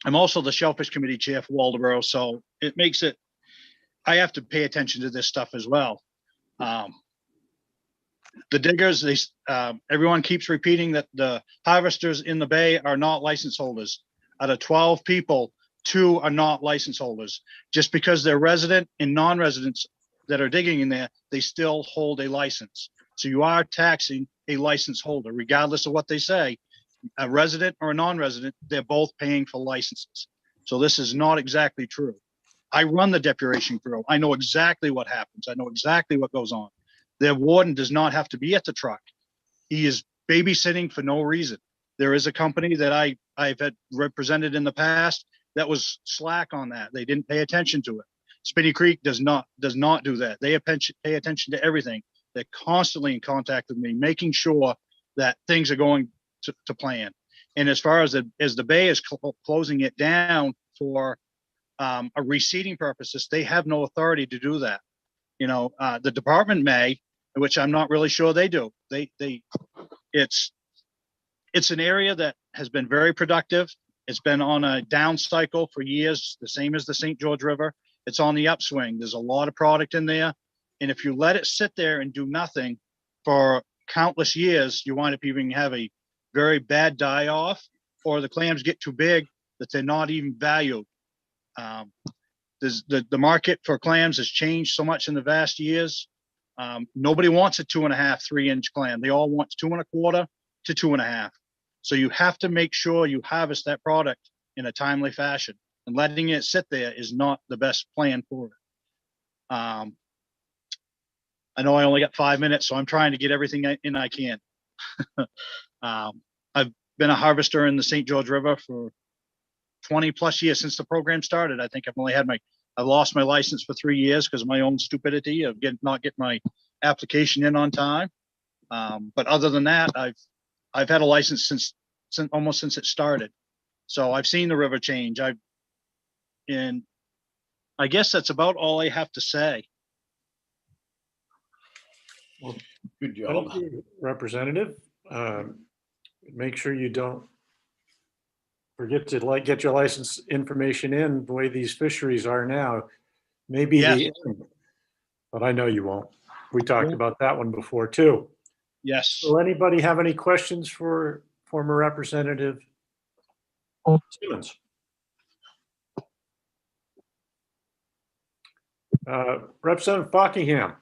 I'm also the Shellfish Committee Chair for Waldeboro, so it makes it, I have to pay attention to this stuff as well. The diggers, everyone keeps repeating that the harvesters in the bay are not license holders. Out of 12 people, 2 are not license holders. Just because they're resident and non-residents that are digging in there, they still hold a license. So you are taxing a license holder, regardless of what they say. A resident or a non-resident, they're both paying for licenses. So this is not exactly true. I run the depuration bureau. I know exactly what happens. I know exactly what goes on. Their warden does not have to be at the truck. He is babysitting for no reason. There is a company that I've had represented in the past that was slack on that. They didn't pay attention to it. Spinney Creek does not do that. They pay attention to everything. They're constantly in contact with me, making sure that things are going to plan. And as far as the bay is closing it down for a reseeding purposes, they have no authority to do that. The department may, which I'm not really sure they do. It's an area that has been very productive. It's been on a down cycle for years, the same as the St. George River. It's on the upswing. There's a lot of product in there. And if you let it sit there and do nothing for countless years, you wind up even have a very bad die off, or the clams get too big that they're not even valued. The market for clams has changed so much in the vast years. Nobody wants a 2.5, 3-inch clam. They all want 2 1/4 to 2.5. So you have to make sure you harvest that product in a timely fashion, and letting it sit there is not the best plan for it. I know I only got 5 minutes, so I'm trying to get everything in I can. I've been a harvester in the St. George River for 20 plus years since the program started. I think I've lost my license for 3 years because of my own stupidity of not getting my application in on time. But other than that, I've had a license since almost since it started. So I've seen the river change. And I guess that's about all I have to say. Well, good job, Representative. Make sure you don't forget to get your license information in the way these fisheries are now. Maybe the end, but I know you won't. We talked about that one before too. Yes. Will anybody have any questions for former Representative Simmons? Representative Buckingham.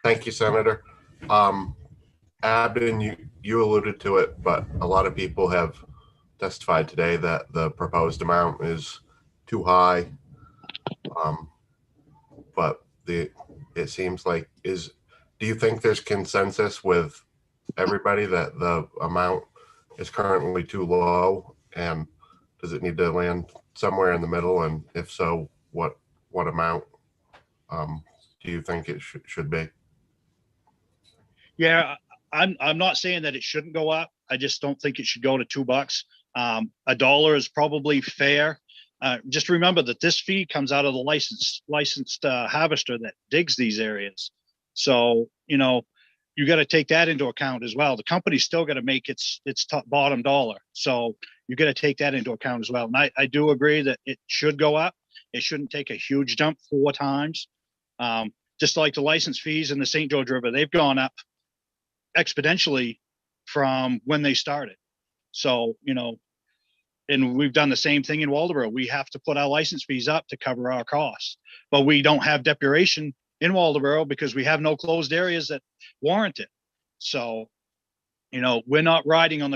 Thank you, Senator. Abden, you alluded to it, but a lot of people have testified today that the proposed amount is too high. But it seems like do you think there's consensus with everybody that the amount is currently too low, and does it need to land somewhere in the middle? And if so, what amount do you think it should be? Yeah, I'm not saying that it shouldn't go up. I just don't think it should go to $2. $1 is probably fair. Just remember that this fee comes out of the licensed harvester that digs these areas. So, you got to take that into account as well. The company's still got to make its top bottom dollar. So you got to take that into account as well. And I do agree that it should go up. It shouldn't take a huge jump 4 times. Just like the license fees in the St. George River, they've gone up exponentially from when they started. So, and we've done the same thing in Waldeboro. We have to put our license fees up to cover our costs, but we don't have depuration in Waldeboro because we have no closed areas that warrant it. So, we're not riding on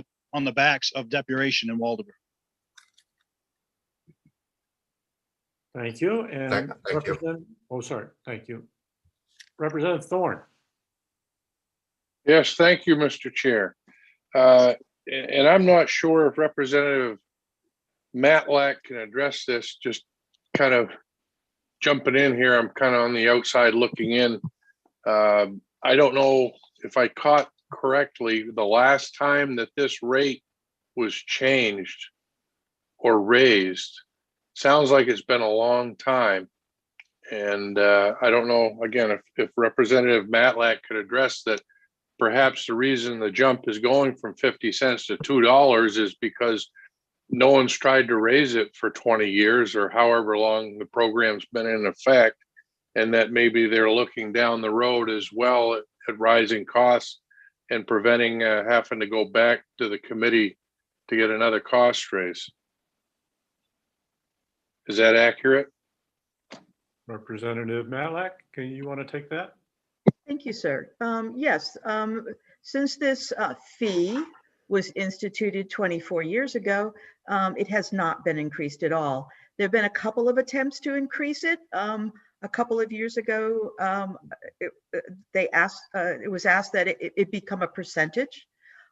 the backs of depuration in Waldeboro. Thank you. And Thank you. Oh, sorry. Thank you. Representative Thorne. Yes, thank you, Mr. Chair. And I'm not sure if Representative Matlack can address this, just kind of jumping in here. I'm kind of on the outside looking in. I don't know if I caught correctly, the last time that this rate was changed or raised. Sounds like it's been a long time. And I don't know, again, if Representative Matlack could address that, perhaps the reason the jump is going from 50 cents to $2 is because no one's tried to raise it for 20 years or however long the program's been in effect, and that maybe they're looking down the road as well at rising costs and preventing having to go back to the committee to get another cost raise. Is that accurate? Representative Matlack, you want to take that? Thank you, sir. Yes, since this fee was instituted 24 years ago, it has not been increased at all. There have been a couple of attempts to increase it. A couple of years ago, it was asked that it become a percentage.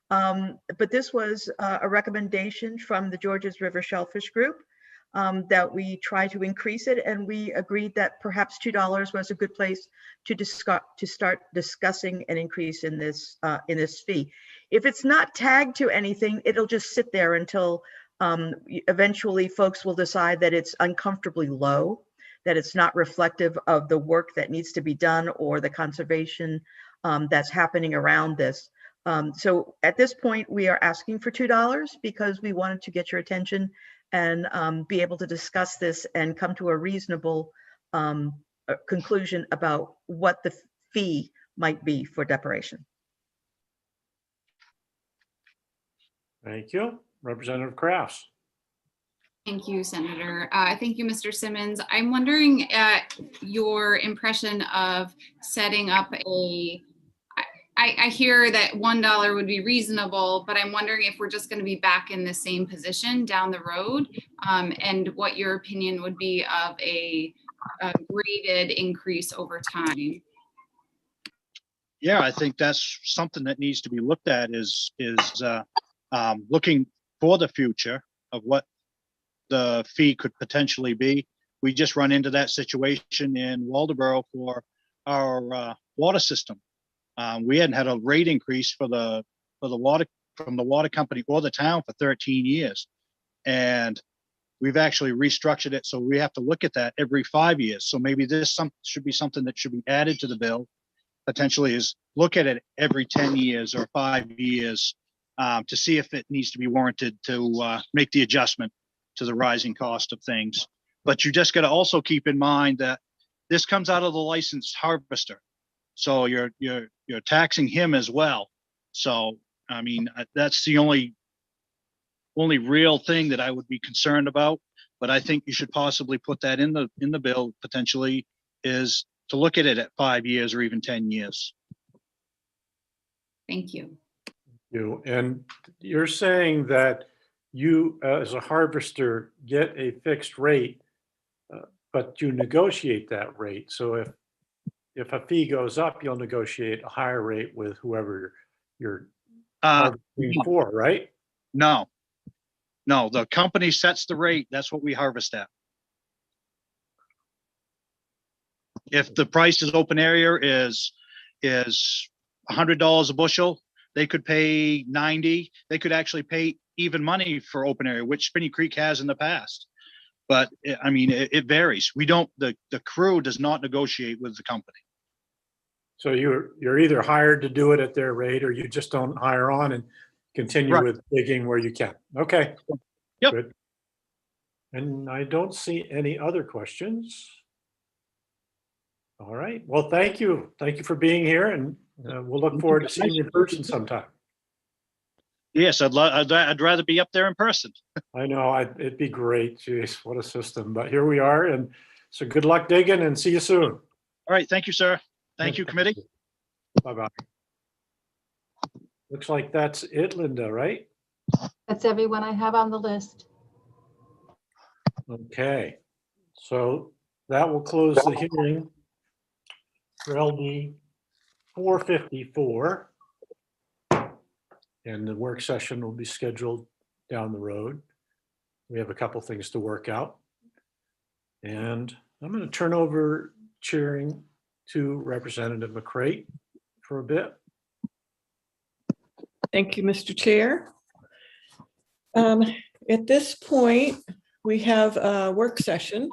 But this was a recommendation from the Georges River Shellfish Group that we try to increase it, and we agreed that perhaps $2 was a good place to start discussing an increase in this fee. If it's not tagged to anything, it'll just sit there until eventually folks will decide that it's uncomfortably low, that it's not reflective of the work that needs to be done or the conservation that's happening around this. So at this point, we are asking for $2 because we wanted to get your attention and be able to discuss this and come to a reasonable conclusion about what the fee might be for deparation. Thank you. Representative Crafts. Thank you, Senator. Thank you, Mr. Simmons. I'm wondering your impression of setting up I hear that $1 would be reasonable, but I'm wondering if we're just going to be back in the same position down the road, and what your opinion would be of a graded increase over time. Yeah, I think that's something that needs to be looked at is looking for the future of what the fee could potentially be. We just run into that situation in Waldoboro for our water system. We hadn't had a rate increase for the water from the water company or the town for 13 years. And we've actually restructured it. So we have to look at that every 5 years. So maybe this should be something that should be added to the bill, potentially, is look at it every 10 years or 5 years to see if it needs to be warranted to make the adjustment to the rising cost of things. But you just got to also keep in mind that this comes out of the licensed harvester. So you're taxing him as well. So, I mean, that's the only real thing that I would be concerned about. But I think you should possibly put that in the bill potentially, is to look at it at 5 years or even 10 years. Thank you. And you're saying that you, as a harvester, get a fixed rate, but you negotiate that rate. So if a fee goes up, you'll negotiate a higher rate with whoever you're harvesting for, right? No, the company sets the rate. That's what we harvest at. If the price is open area is $100 a bushel, they could pay 90. They could actually pay even money for open area, which Spinney Creek has in the past. But I mean, it varies. We don't. The crew does not negotiate with the company. So you're either hired to do it at their rate, or you just don't hire on and continue with digging where you can. Okay. Yep. Good. And I don't see any other questions. All right. Well, thank you. Thank you for being here, and we'll look forward to seeing you in person sometime. Yes, I'd rather be up there in person. I know, it'd be great. Jeez, what a system. But here we are, and so good luck digging, and see you soon. All right. Thank you, sir. Thank you, committee. Bye-bye. Looks like that's it, Linda, right? That's everyone I have on the list. Okay. So that will close the hearing for LD 454. And the work session will be scheduled down the road. We have a couple things to work out. And I'm going to turn over chairing to Representative McCrate for a bit. Thank you, Mr. Chair. At this point, we have a work session.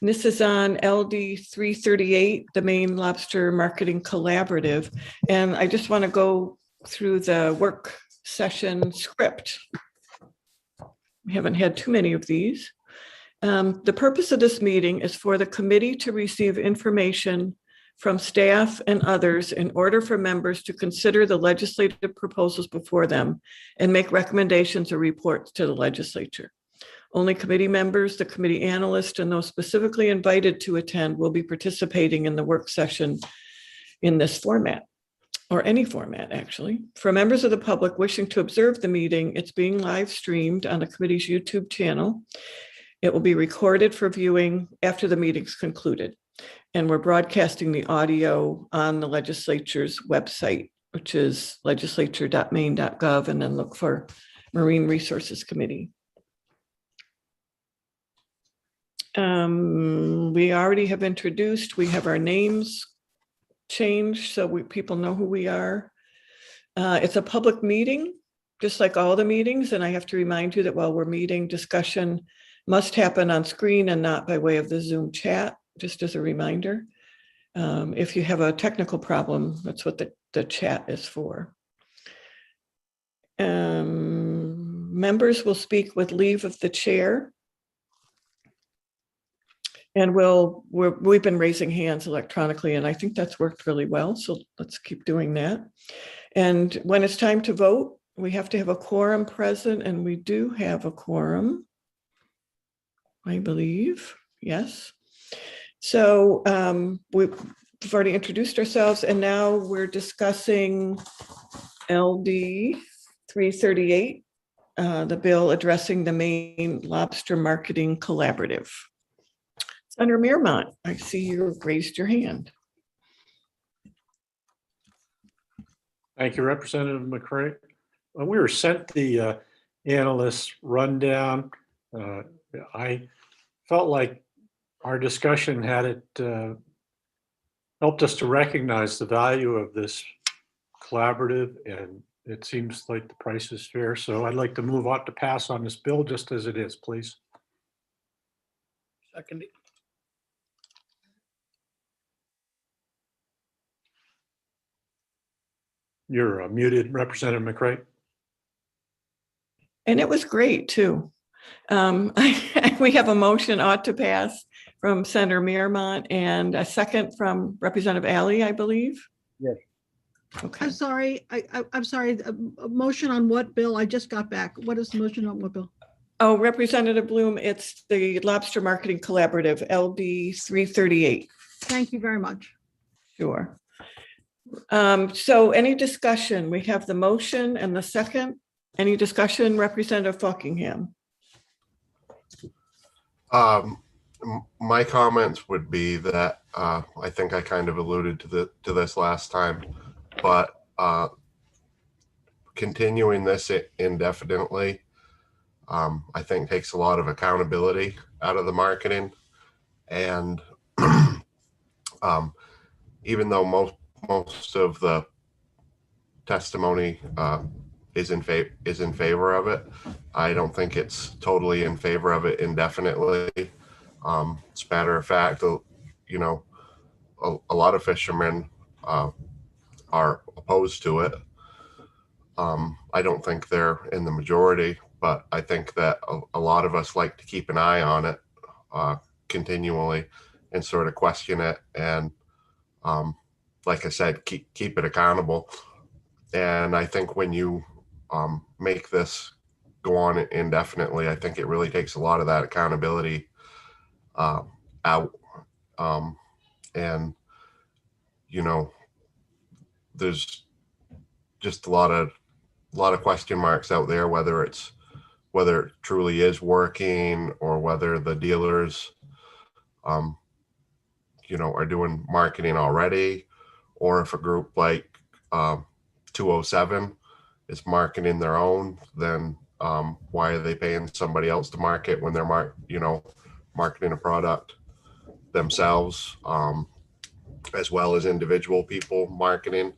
And this is on LD 338, the Maine Lobster Marketing Collaborative. And I just want to go through the work session script. We haven't had too many of these. The purpose of this meeting is for the committee to receive information from staff and others in order for members to consider the legislative proposals before them and make recommendations or reports to the legislature. Only committee members, the committee analyst, and those specifically invited to attend will be participating in the work session in this format, or any format, actually. For members of the public wishing to observe the meeting, it's being live streamed on the committee's YouTube channel. It will be recorded for viewing after the meeting's concluded. And we're broadcasting the audio on the legislature's website, which is legislature.maine.gov, and then look for Marine Resources Committee. We already have introduced, we have our names changed so people know who we are. It's a public meeting, just like all the meetings. And I have to remind you that while we're meeting, discussion must happen on screen and not by way of the Zoom chat, just as a reminder. If you have a technical problem, that's what the chat is for. Members will speak with leave of the chair. And we've been raising hands electronically, and I think that's worked really well. So let's keep doing that. And when it's time to vote, we have to have a quorum present, and we do have a quorum, I believe. Yes. So we've already introduced ourselves, and now we're discussing LD 338, the bill addressing the Maine Lobster Marketing Collaborative. Senator Mearmont, I see you raised your hand. Thank you, Representative McCrate. We were sent the analyst rundown. I felt like our discussion had it helped us to recognize the value of this collaborative, and it seems like the price is fair. So I'd like to move on to pass on this bill just as it is, please. Second. You're muted, Representative McCrate. And it was great too. We have a motion ought to pass from Senator Mearmont and a second from Representative Alley, I believe. Yes. Okay. I'm sorry. I'm sorry. A motion on what bill? I just got back. What is the motion on what bill? Oh, Representative Bloom, it's the Lobster Marketing Collaborative, LD 338. Thank you very much. Sure. So any discussion? We have the motion and the second. Any discussion, Representative Buckingham? My comments would be that I think I kind of alluded to this last time, but continuing this indefinitely, I think takes a lot of accountability out of the marketing, and even though most of the testimony is in favor of it, I don't think it's totally in favor of it indefinitely. As a matter of fact, you know, a lot of fishermen are opposed to it. I don't think they're in the majority, but I think that a lot of us like to keep an eye on it continually and sort of question it, and like I said, keep it accountable. And I think when you make this go on indefinitely, I think it really takes a lot of that accountability out. And, you know, there's just a lot of question marks out there, whether whether it truly is working or whether the dealers, are doing marketing already, or if a group like 207 is marketing their own, then why are they paying somebody else to market when they're marketing a product themselves, as well as individual people marketing.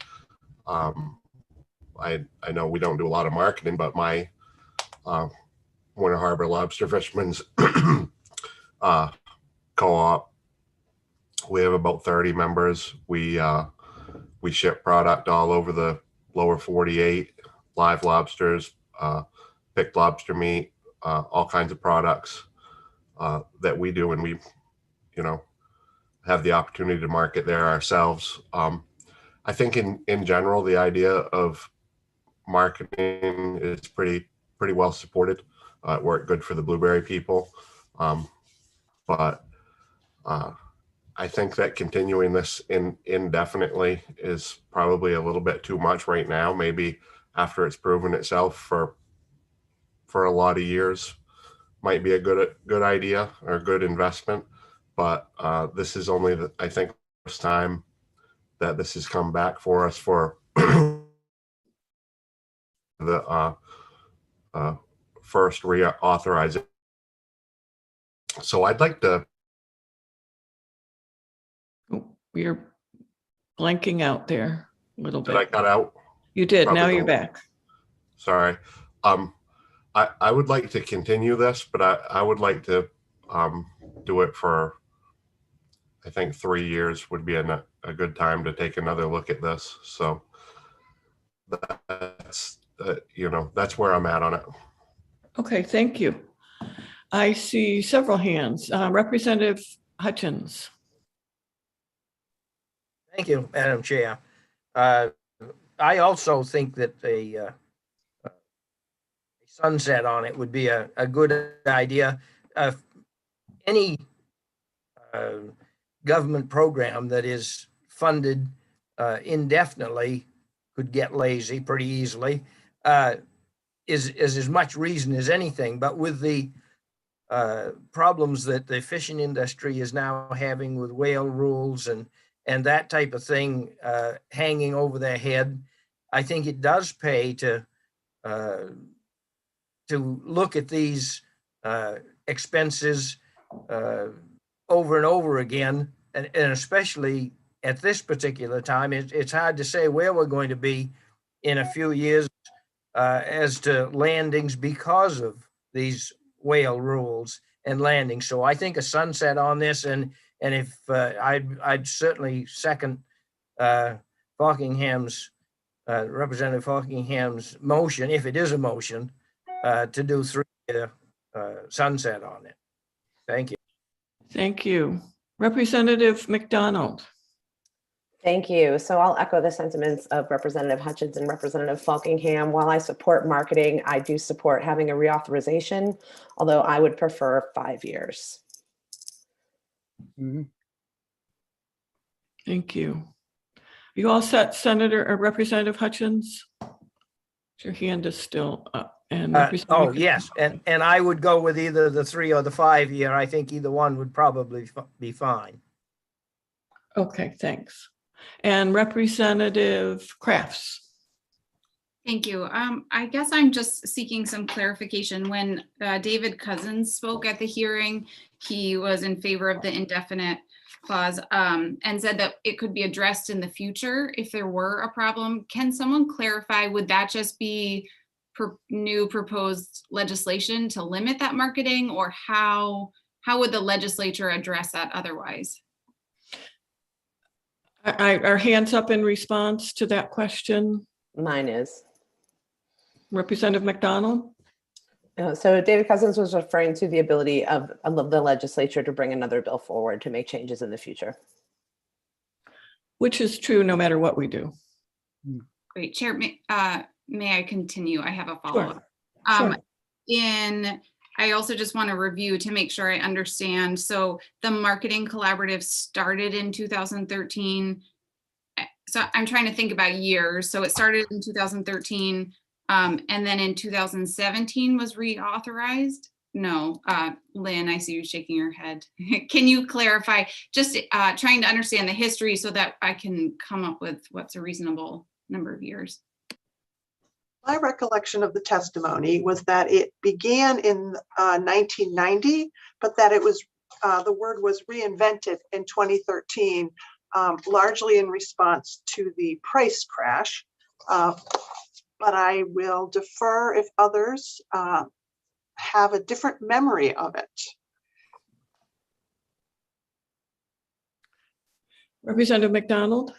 I know we don't do a lot of marketing, but my Winter Harbor Lobster Fishermen's co-op, we have about 30 members. We ship product all over the lower 48, live lobsters, picked lobster meat, all kinds of products that we do, and we have the opportunity to market there ourselves. I think in general, the idea of marketing is pretty well supported. It worked good for the blueberry people. But I think that continuing this indefinitely is probably a little bit too much right now. Maybe after it's proven itself for a lot of years might be a good idea or a good investment. But this is only I think first time that this has come back for us for the first reauthorization. So I'd like to. You're blanking out there a little bit. Did I cut out? You did. Probably now you're don't. back. Sorry. I would like to continue this, but I would like to do it for, I think 3 years would be a good time to take another look at this. So that's that's where I'm at on it. Okay, thank you. I see several hands. Representative Hutchins. Thank you, Madam Chair. I also think that a sunset on it would be a good idea. Any government program that is funded indefinitely could get lazy pretty easily. Is as much reason as anything, but with the problems that the fishing industry is now having with whale rules and that type of thing hanging over their head, I think it does pay to look at these expenses over and over again, and especially at this particular time. It's hard to say where we're going to be in a few years as to landings because of these whale rules and landings. So I think a sunset on this, and if I'd certainly second Buckingham's Representative Buckingham's motion, if it is a motion, to do 3-year sunset on it. Thank you. Thank you. Representative McDonald. Thank you. So I'll echo the sentiments of Representative Hutchins and Representative Buckingham. While I support marketing, I do support having a reauthorization, although I would prefer 5 years. Mm-hmm. Thank you. You all set, Senator or Representative Hutchins? Your hand is still up. And oh, yes. And I would go with either the 3 or the 5 year. I think either one would probably be fine. Okay, thanks. And Representative Crafts. Thank you. I guess I'm just seeking some clarification. When David Cousins spoke at the hearing, he was in favor of the indefinite clause and said that it could be addressed in the future if there were a problem. Can someone clarify, would that just be new proposed legislation to limit that marketing, or how would the legislature address that otherwise? Are hands up in response to that question? Mine is. Representative McDonald? So David Cousins was referring to the ability of the legislature to bring another bill forward to make changes in the future. Which is true no matter what we do. Great. Chair, may I continue? I have a follow-up. Sure. I also just want to review to make sure I understand. So the marketing collaborative started in 2013. So I'm trying to think about years. So it started in 2013. And then in 2017 was reauthorized? No, Lynn, I see you shaking your head. Can you clarify? Just trying to understand the history so that I can come up with what's a reasonable number of years. My recollection of the testimony was that it began in 1990, but that it was the word was reinvented in 2013, largely in response to the price crash. But I will defer if others have a different memory of it. Representative McDonald.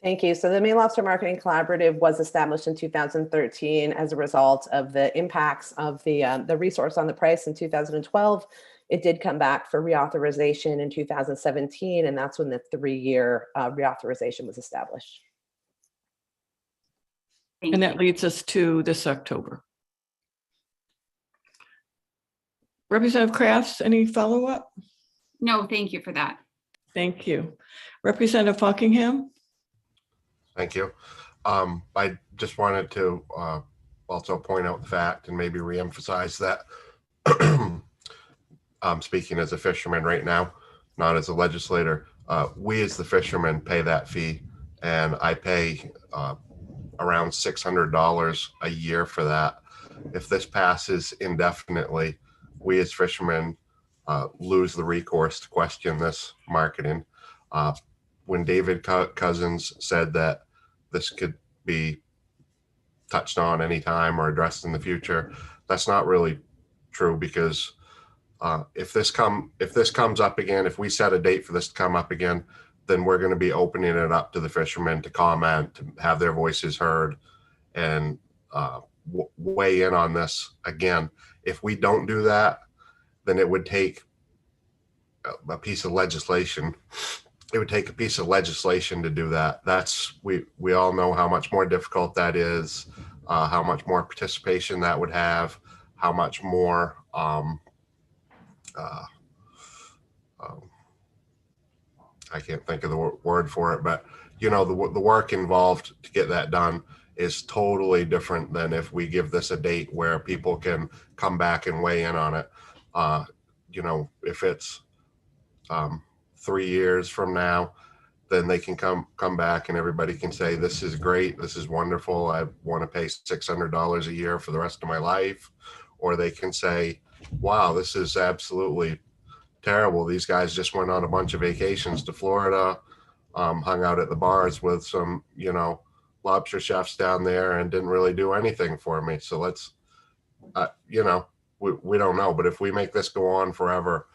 Thank you. So the Maine Lobster Marketing Collaborative was established in 2013 as a result of the impacts of the resource on the price in 2012. It did come back for reauthorization in 2017, and that's when the 3-year reauthorization was established. And that leads us to this October. Representative Crafts, any follow-up? No, thank you for that. Thank you. Representative Buckingham. Thank you. I just wanted to also point out the fact and maybe reemphasize that I'm speaking as a fisherman right now, not as a legislator. We as the fishermen pay that fee, and I pay around $600 a year for that. If this passes indefinitely, we as fishermen lose the recourse to question this marketing. When David Cousins said that this could be touched on anytime or addressed in the future, that's not really true, because if this comes up again, if we set a date for this to come up again, then we're going to be opening it up to the fishermen to comment, to have their voices heard, and weigh in on this again. If we don't do that, then it would take a piece of legislation. It would take a piece of legislation to do that. That's, we all know how much more difficult that is, how much more participation that would have, how much more I can't think of the word for it, but you know, the work involved to get that done is totally different than if we give this a date where people can come back and weigh in on it. You know, if it's 3 years from now, then they can come back and everybody can say, this is great, this is wonderful, I want to pay $600 a year for the rest of my life. Or they can say, wow, this is absolutely terrible. These guys just went on a bunch of vacations to Florida, hung out at the bars with some, you know, lobster chefs down there and didn't really do anything for me. So let's, you know, we don't know. But if we make this go on forever,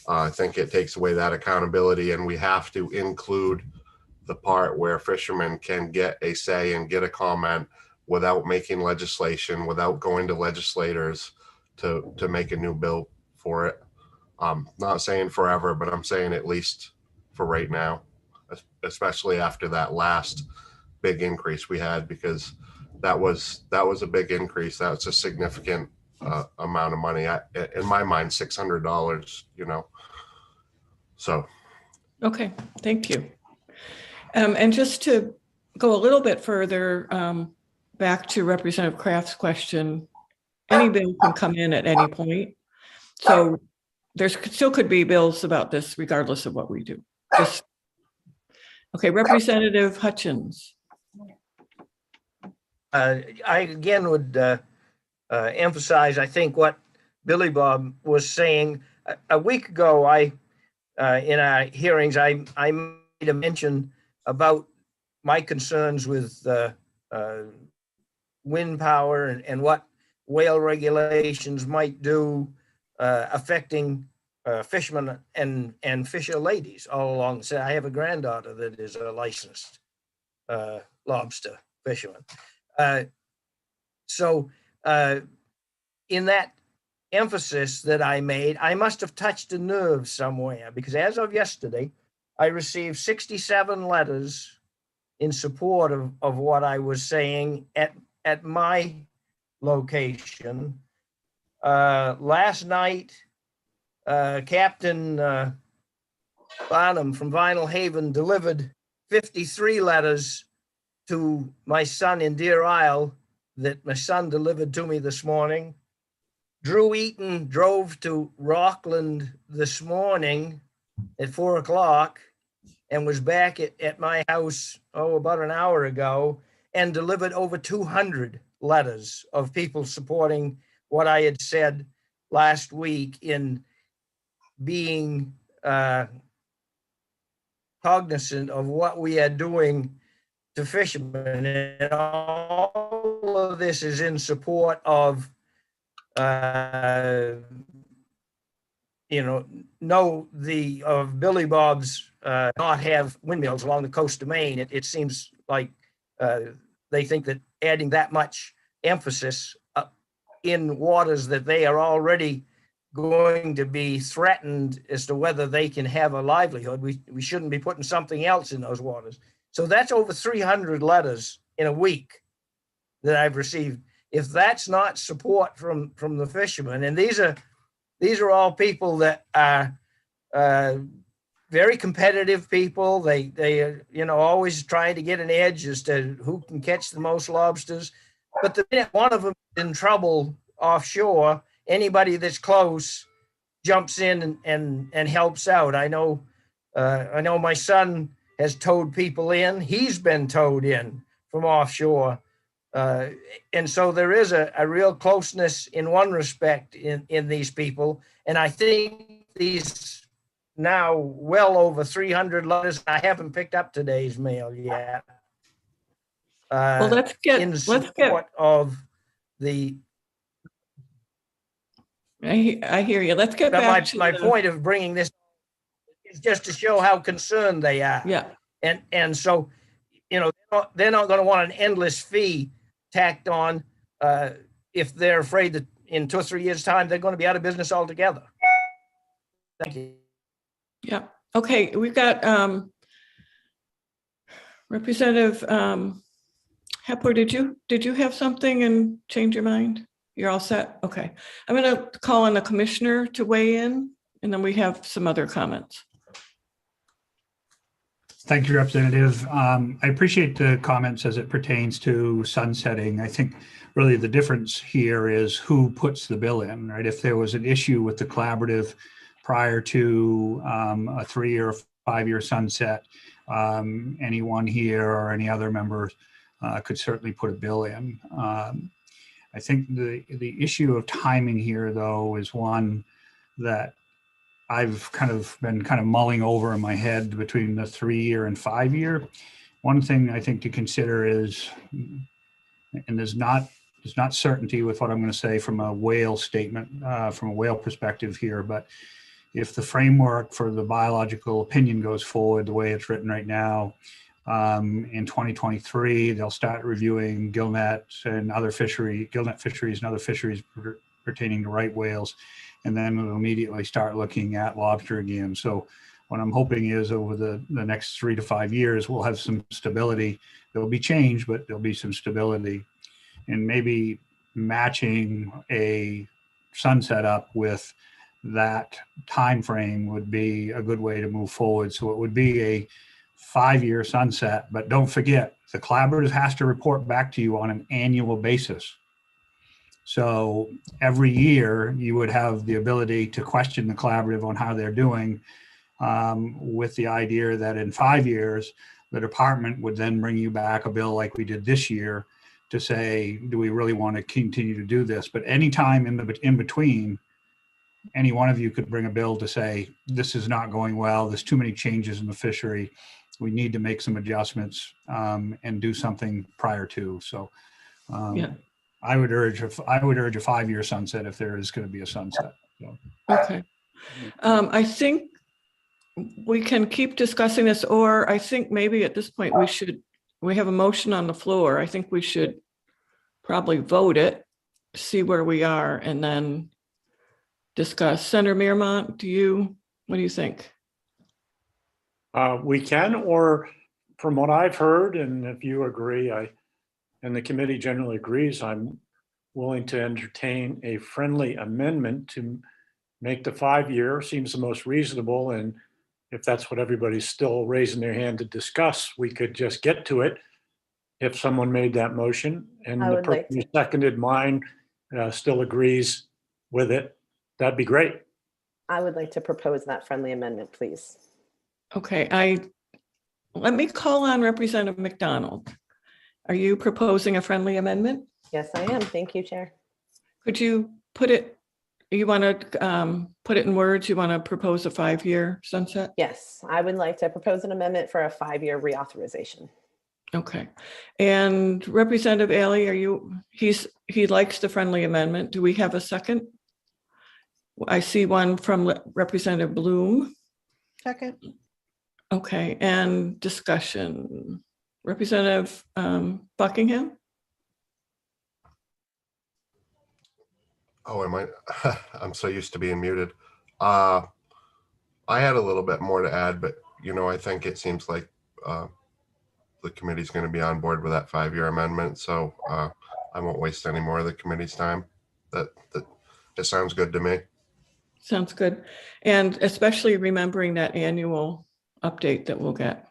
I think it takes away that accountability, and we have to include the part where fishermen can get a say and get a comment without making legislation, without going to legislators to make a new bill for it. Not saying forever, but I'm saying at least for right now, especially after that last big increase we had, because that was a big increase. That's a significant amount of money. In my mind, $600, you know. So. Okay, thank you. And just to go a little bit further, back to Representative Kraft's question, any bill can come in at any point. So there's still could be bills about this regardless of what we do. Just, okay, Representative Hutchins. I again would emphasize, I think, what Billy Bob was saying. A week ago, in our hearings, I made a mention about my concerns with wind power and what whale regulations might do affecting fishermen and fisher ladies all along. So I have a granddaughter that is a licensed lobster fisherman. So in that emphasis that I made, I must have touched a nerve somewhere, because as of yesterday, I received 67 letters in support of what I was saying at my location. Last night, Captain Barnum from Vinyl Haven delivered 53 letters to my son in Deer Isle that my son delivered to me this morning. Drew Eaton drove to Rockland this morning at 4 o'clock and was back at my house, about an hour ago, and delivered over 200 letters of people supporting what I had said last week in being cognizant of what we are doing to fishermen. And all of this is in support of, of Billy Bob's not have windmills along the coast of Maine. It seems like they think that adding that much emphasis in waters that they are already going to be threatened as to whether they can have a livelihood, we shouldn't be putting something else in those waters. So that's over 300 letters in a week that I've received. If that's not support from the fishermen, and these are all people that are very competitive people. They are, always trying to get an edge as to who can catch the most lobsters. But the minute one of them is in trouble offshore, anybody that's close jumps in and helps out. I know my son has towed people in. He's been towed in from offshore. And so there is a real closeness in one respect in these people. And I think these now well over 300 letters. I haven't picked up today's mail yet. Well, let's get of the. I hear you. Let's get back to my point of bringing this is just to show how concerned they are. Yeah. And so, they're not going to want an endless fee tacked on if they're afraid that in 2 or 3 years' time they're going to be out of business altogether. Thank you. Yeah. Okay. We've got Representative Hepler. Did you have something and change your mind? You're all set? Okay. I'm going to call on the commissioner to weigh in, and then we have some other comments. Thank you, Representative. I appreciate the comments as it pertains to sunsetting. I think really the difference here is who puts the bill in, right? If there was an issue with the collaborative prior to a 3 or 5 year sunset, anyone here or any other members could certainly put a bill in. I think the issue of timing here, though, is one that I've been mulling over in my head between the 3 year and 5 year. One thing I think to consider is, and there's not certainty with what I'm going to say from a whale statement, from a whale perspective here, but if the framework for the biological opinion goes forward the way it's written right now, in 2023, they'll start reviewing gillnet fisheries and other fisheries pertaining to right whales, and then we'll immediately start looking at lobster again. So what I'm hoping is over the next 3 to 5 years, we'll have some stability. There'll be change, but there'll be some stability, and maybe matching a sunset up with that time frame would be a good way to move forward. So it would be a 5 year sunset, but don't forget the collaborative has to report back to you on an annual basis. So every year you would have the ability to question the collaborative on how they're doing, with the idea that in 5 years, the department would then bring you back a bill like we did this year to say, do we really want to continue to do this? But anytime in between, any one of you could bring a bill to say, this is not going well, there's too many changes in the fishery, we need to make some adjustments and do something prior to. So I would urge a 5 year sunset if there is going to be a sunset. So. Okay. I think we can keep discussing this, or I think maybe at this point we have a motion on the floor. I think we should probably vote it, see where we are, and then discuss. Senator Meermont, what do you think? We can, or from what I've heard, and if you agree, and the committee generally agrees, I'm willing to entertain a friendly amendment to make the 5 year seems the most reasonable. And if that's what everybody's still raising their hand to discuss, we could just get to it if someone made that motion and I the would like person who seconded mine still agrees with it, that'd be great. I would like to propose that friendly amendment, please. Okay, let me call on Representative McDonald. Are you proposing a friendly amendment? Yes, I am. Thank you, Chair. Could you put it, you want to put it in words? You want to propose a 5-year sunset? Yes, I would like to propose an amendment for a 5-year reauthorization. Okay. And Representative Alley, he likes the friendly amendment. Do we have a second? I see one from Representative Bloom. Second. Okay, and discussion. Representative Buckingham? Oh, am I? I'm so used to being muted. I had a little bit more to add, but I think it seems like the committee's going to be on board with that 5-year amendment. So I won't waste any more of the committee's time. That it sounds good to me. Sounds good. And especially remembering that annual update that we'll get.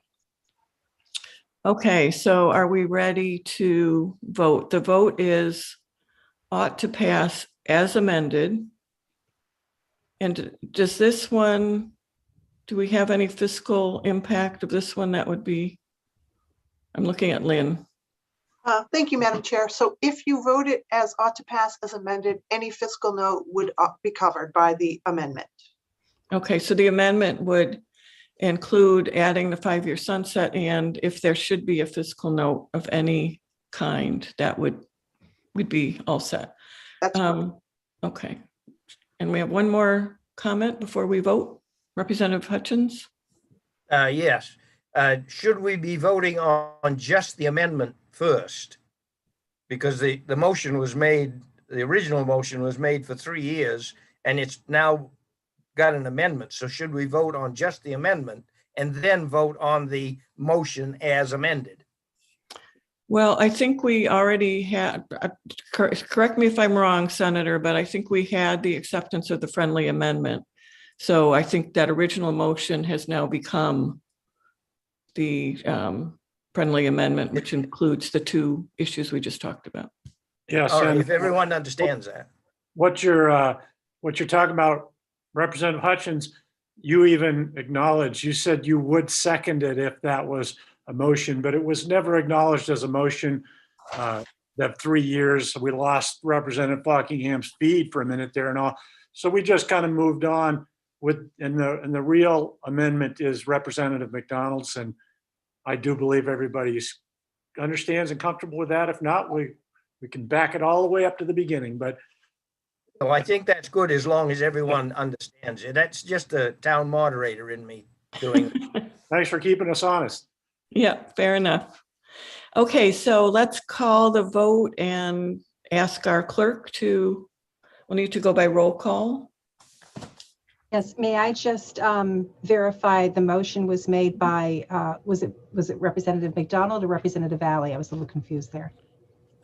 Okay, so are we ready to vote? The vote is ought to pass as amended. And does this one, do we have any fiscal impact of this one? That would be, I'm looking at Lynn. Thank you, Madam Chair. So if you vote it as ought to pass as amended, any fiscal note would be covered by the amendment. Okay, so the amendment would include adding the 5-year sunset, and if there should be a fiscal note of any kind, that would be all set. That's okay. And we have one more comment before we vote. Representative Hutchins? Yes. Should we be voting on just the amendment first? Because the motion was made, the original motion was made for 3 years, and it's now got an amendment. So should we vote on just the amendment and then vote on the motion as amended? Well, I think we already had, correct me if I'm wrong, Senator, but I think we had the acceptance of the friendly amendment. So I think that original motion has now become the friendly amendment, which includes the 2 issues we just talked about. Yes. All right, and if everyone understands that. what you're talking about, Representative Hutchins, you even acknowledged, you said you would second it if that was a motion, but it was never acknowledged as a motion. That 3 years, we lost Representative Buckingham's feed for a minute there and all. So we just kind of moved on with, and the real amendment is Representative McDonald's. And I do believe everybody understands and comfortable with that. If not, we can back it all the way up to the beginning, but. So I think that's good as long as everyone understands it. That's just the town moderator in me doing it. Thanks for keeping us honest. Yeah, fair enough. Okay, so let's call the vote and ask our clerk to, we'll need to go by roll call. Yes, may I just verify the motion was made by, was it Representative McDonald or Representative Alley? I was a little confused there.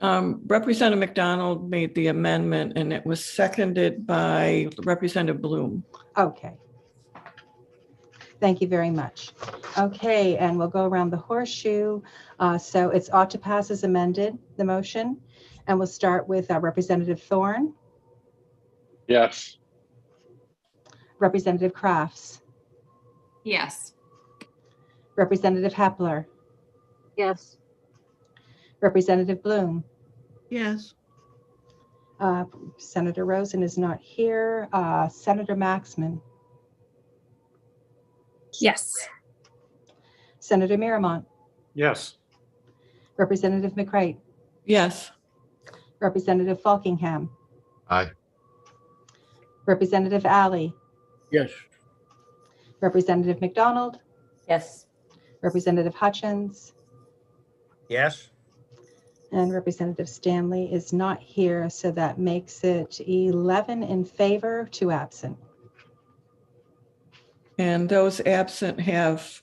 Representative McDonald made the amendment and it was seconded by Representative Bloom. Okay. Thank you very much. Okay, and we'll go around the horseshoe. So it's ought to pass as amended, the motion. And we'll start with Representative Thorne. Yes. Representative Crafts. Yes. Representative Hepler. Yes. Representative Bloom. Yes. Senator Rosen is not here. Senator Maxman. Yes. Senator Miramont. Yes. Representative McCreight. Yes. Representative Falkingham. Aye. Representative Alley. Yes. Representative McDonald. Yes. Representative Hutchins. Yes. And Representative Stanley is not here, so that makes it 11 in favor, 2 absent. And those absent have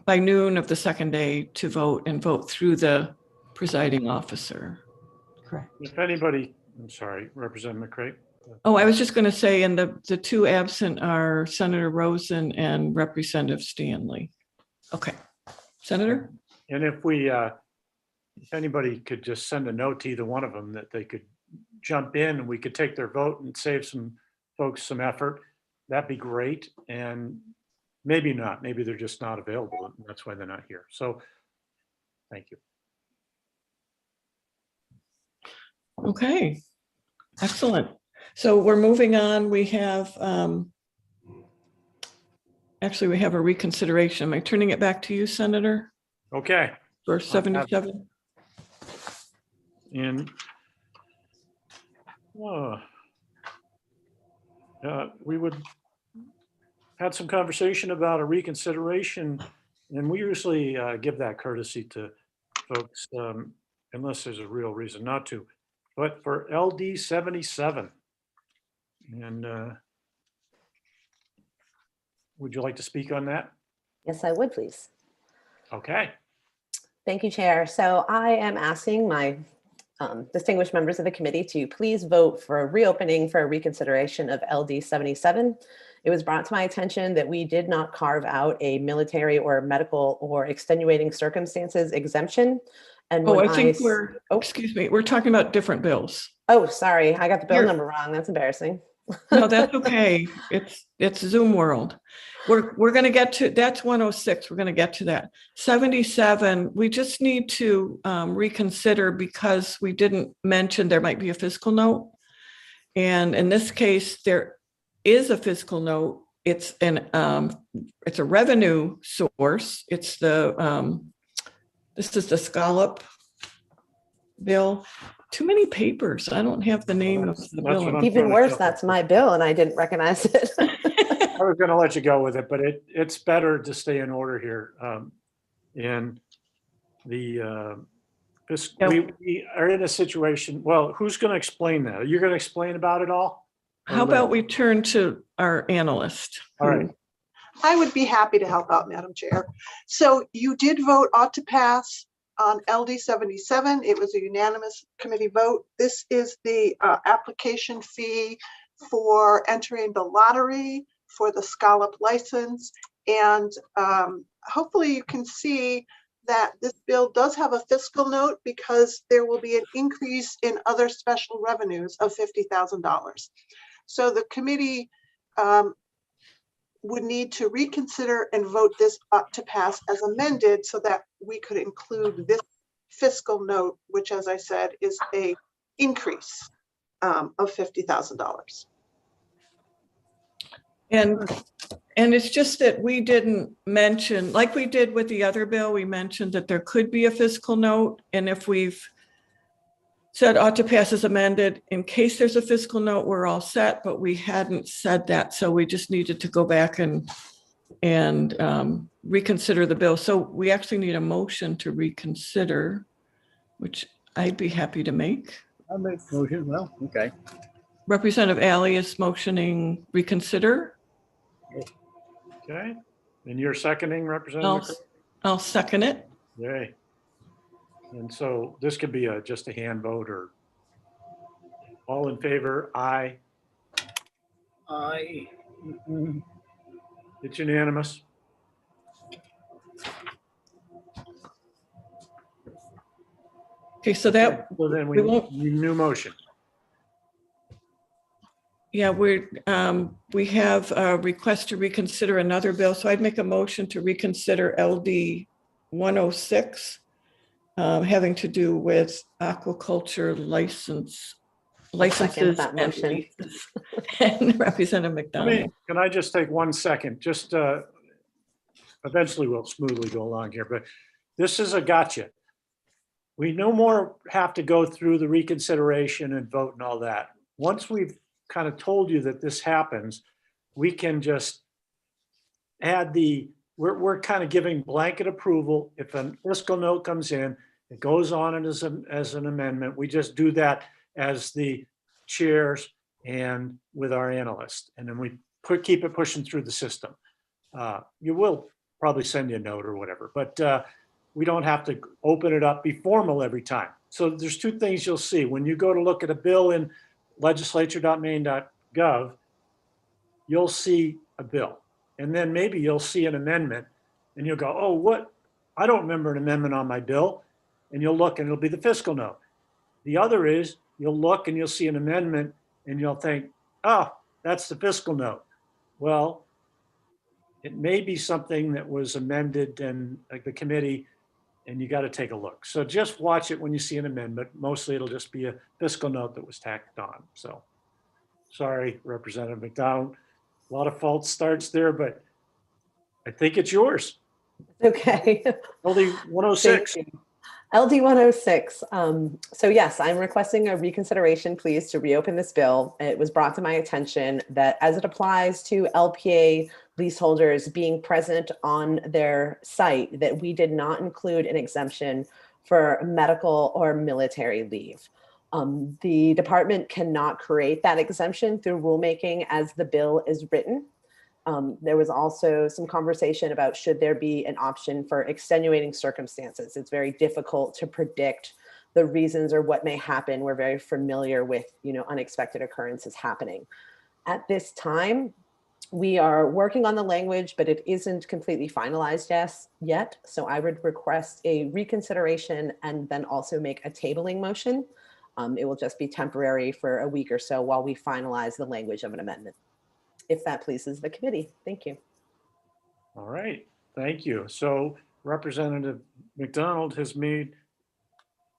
by noon of the second day to vote and vote through the presiding officer. Correct. If anybody, I'm sorry, Representative McCreight. Oh, I was just going to say, and the 2 absent are Senator Rosen and Representative Stanley. Okay, Senator? And if anybody could just send a note to either one of them that they could jump in and we could take their vote and save some folks some effort, that'd be great. And maybe not, maybe they're just not available and that's why they're not here. So thank you. Okay, excellent. So we're moving on. We have, actually, we have a reconsideration. Am I turning it back to you, Senator? Okay. For 77? And we had some conversation about a reconsideration, and we usually give that courtesy to folks unless there's a real reason not to. But for LD 77, and would you like to speak on that? Yes, I would, please. Okay. Thank you, Chair. So I am asking my distinguished members of the committee to please vote for a reopening for a reconsideration of LD 77. It was brought to my attention that we did not carve out a military or medical or extenuating circumstances exemption. And Oh, when I think we're, excuse me, we're talking about different bills. Oh, sorry, I got the bill You're- number wrong. That's embarrassing. No, that's okay. It's Zoom world. We're going to get to, that's 106. We're going to get to that. 77, we just need to reconsider because we didn't mention there might be a fiscal note. And in this case, there is a fiscal note. It's a revenue source. It's this is the scallop bill. Too many papers. I don't have the name of the bill. Even worse, that's my bill and I didn't recognize it. I was going to let you go with it, but it's better to stay in order here. And the we are in a situation. Well, who's going to explain that? Are you going to explain about it all? How about we turn to our analyst? All right. I would be happy to help out, Madam Chair. So you did vote ought to pass on LD 77. It was a unanimous committee vote. This is the application fee for entering the lottery for the scallop license. And hopefully you can see that this bill does have a fiscal note because there will be an increase in other special revenues of $50,000. So the committee would need to reconsider and vote this up to pass as amended so that we could include this fiscal note, which, as I said, is a increase of $50,000. And it's just that we didn't mention, like we did with the other bill, we mentioned that there could be a fiscal note. And if we've said ought to pass as amended, in case there's a fiscal note, we're all set, but we hadn't said that. So we just needed to go back and reconsider the bill. So we actually need a motion to reconsider, which I'd be happy to make. I'll make the motion. Well, okay. Representative Alley is motioning reconsider. Okay. And you're seconding, Representative? I'll second it. Yay. And so this could be just a hand vote or all in favor, aye. Aye. It's unanimous. Okay, so that Well, then we won't. new motion. Yeah, we have a request to reconsider another bill. So I'd make a motion to reconsider LD 106, having to do with aquaculture licenses. that motion. leases. And Representative McDonald. Can I just take 1 second? Just eventually we'll smoothly go along here, but this is a gotcha. We no more have to go through the reconsideration and vote and all that. Once we've kind of told you that this happens, we can just add we're kind of giving blanket approval. If a fiscal note comes in, it goes on as an amendment. We just do that as the chairs and with our analyst. And then we keep it pushing through the system. You will probably send you a note or whatever, but we don't have to open it up, be formal every time. So there's two things you'll see. When you go to look at a bill in legislature.maine.gov, you'll see a bill. And then maybe you'll see an amendment and you'll go, oh, what? I don't remember an amendment on my bill, and you'll look and it'll be the fiscal note. The other is you'll look and you'll see an amendment and you'll think, oh, that's the fiscal note. Well, it may be something that was amended and like the committee, and you got to take a look. So just watch it when you see an amendment. Mostly it'll just be a fiscal note that was tacked on. So sorry, Representative McDonald, a lot of false starts there, but I think it's yours. Okay. LD 106. LD 106. So yes, I'm requesting a reconsideration, please, to reopen this bill. It was brought to my attention that as it applies to LPA leaseholders being present on their site, that we did not include an exemption for medical or military leave. The department cannot create that exemption through rulemaking as the bill is written. There was also some conversation about should there be an option for extenuating circumstances. It's very difficult to predict the reasons or what may happen. We're very familiar with, unexpected occurrences happening. At this time, we are working on the language, but it isn't completely finalized yet. So I would request a reconsideration and then also make a tabling motion. It will just be temporary for a week or so while we finalize the language of an amendment, if that pleases the committee. Thank you. All right, thank you. So Representative McDonald has made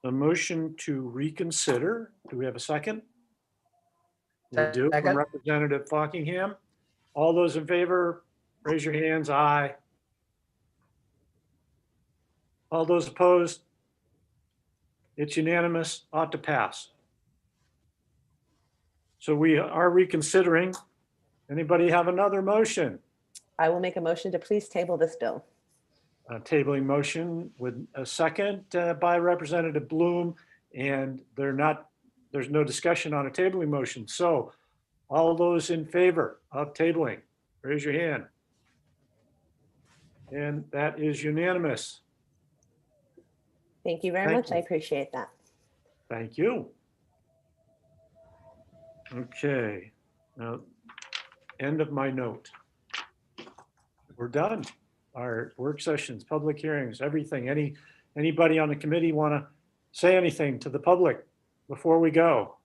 a motion to reconsider. Do we have a second? We do. From Second. Representative Fockingham. All those in favor, raise your hands. Aye. All those opposed? It's unanimous, ought to pass. So we are reconsidering. Anybody have another motion? I will make a motion to please table this bill. A tabling motion with a second by Representative Bloom, and there's no discussion on a tabling motion. So all those in favor of tabling, raise your hand. And that is unanimous. Thank you very Thank much. you. I appreciate that. Thank you. Okay, now, end of my note. We're done. Our work sessions, public hearings, everything. Anybody on the committee want to say anything to the public before we go?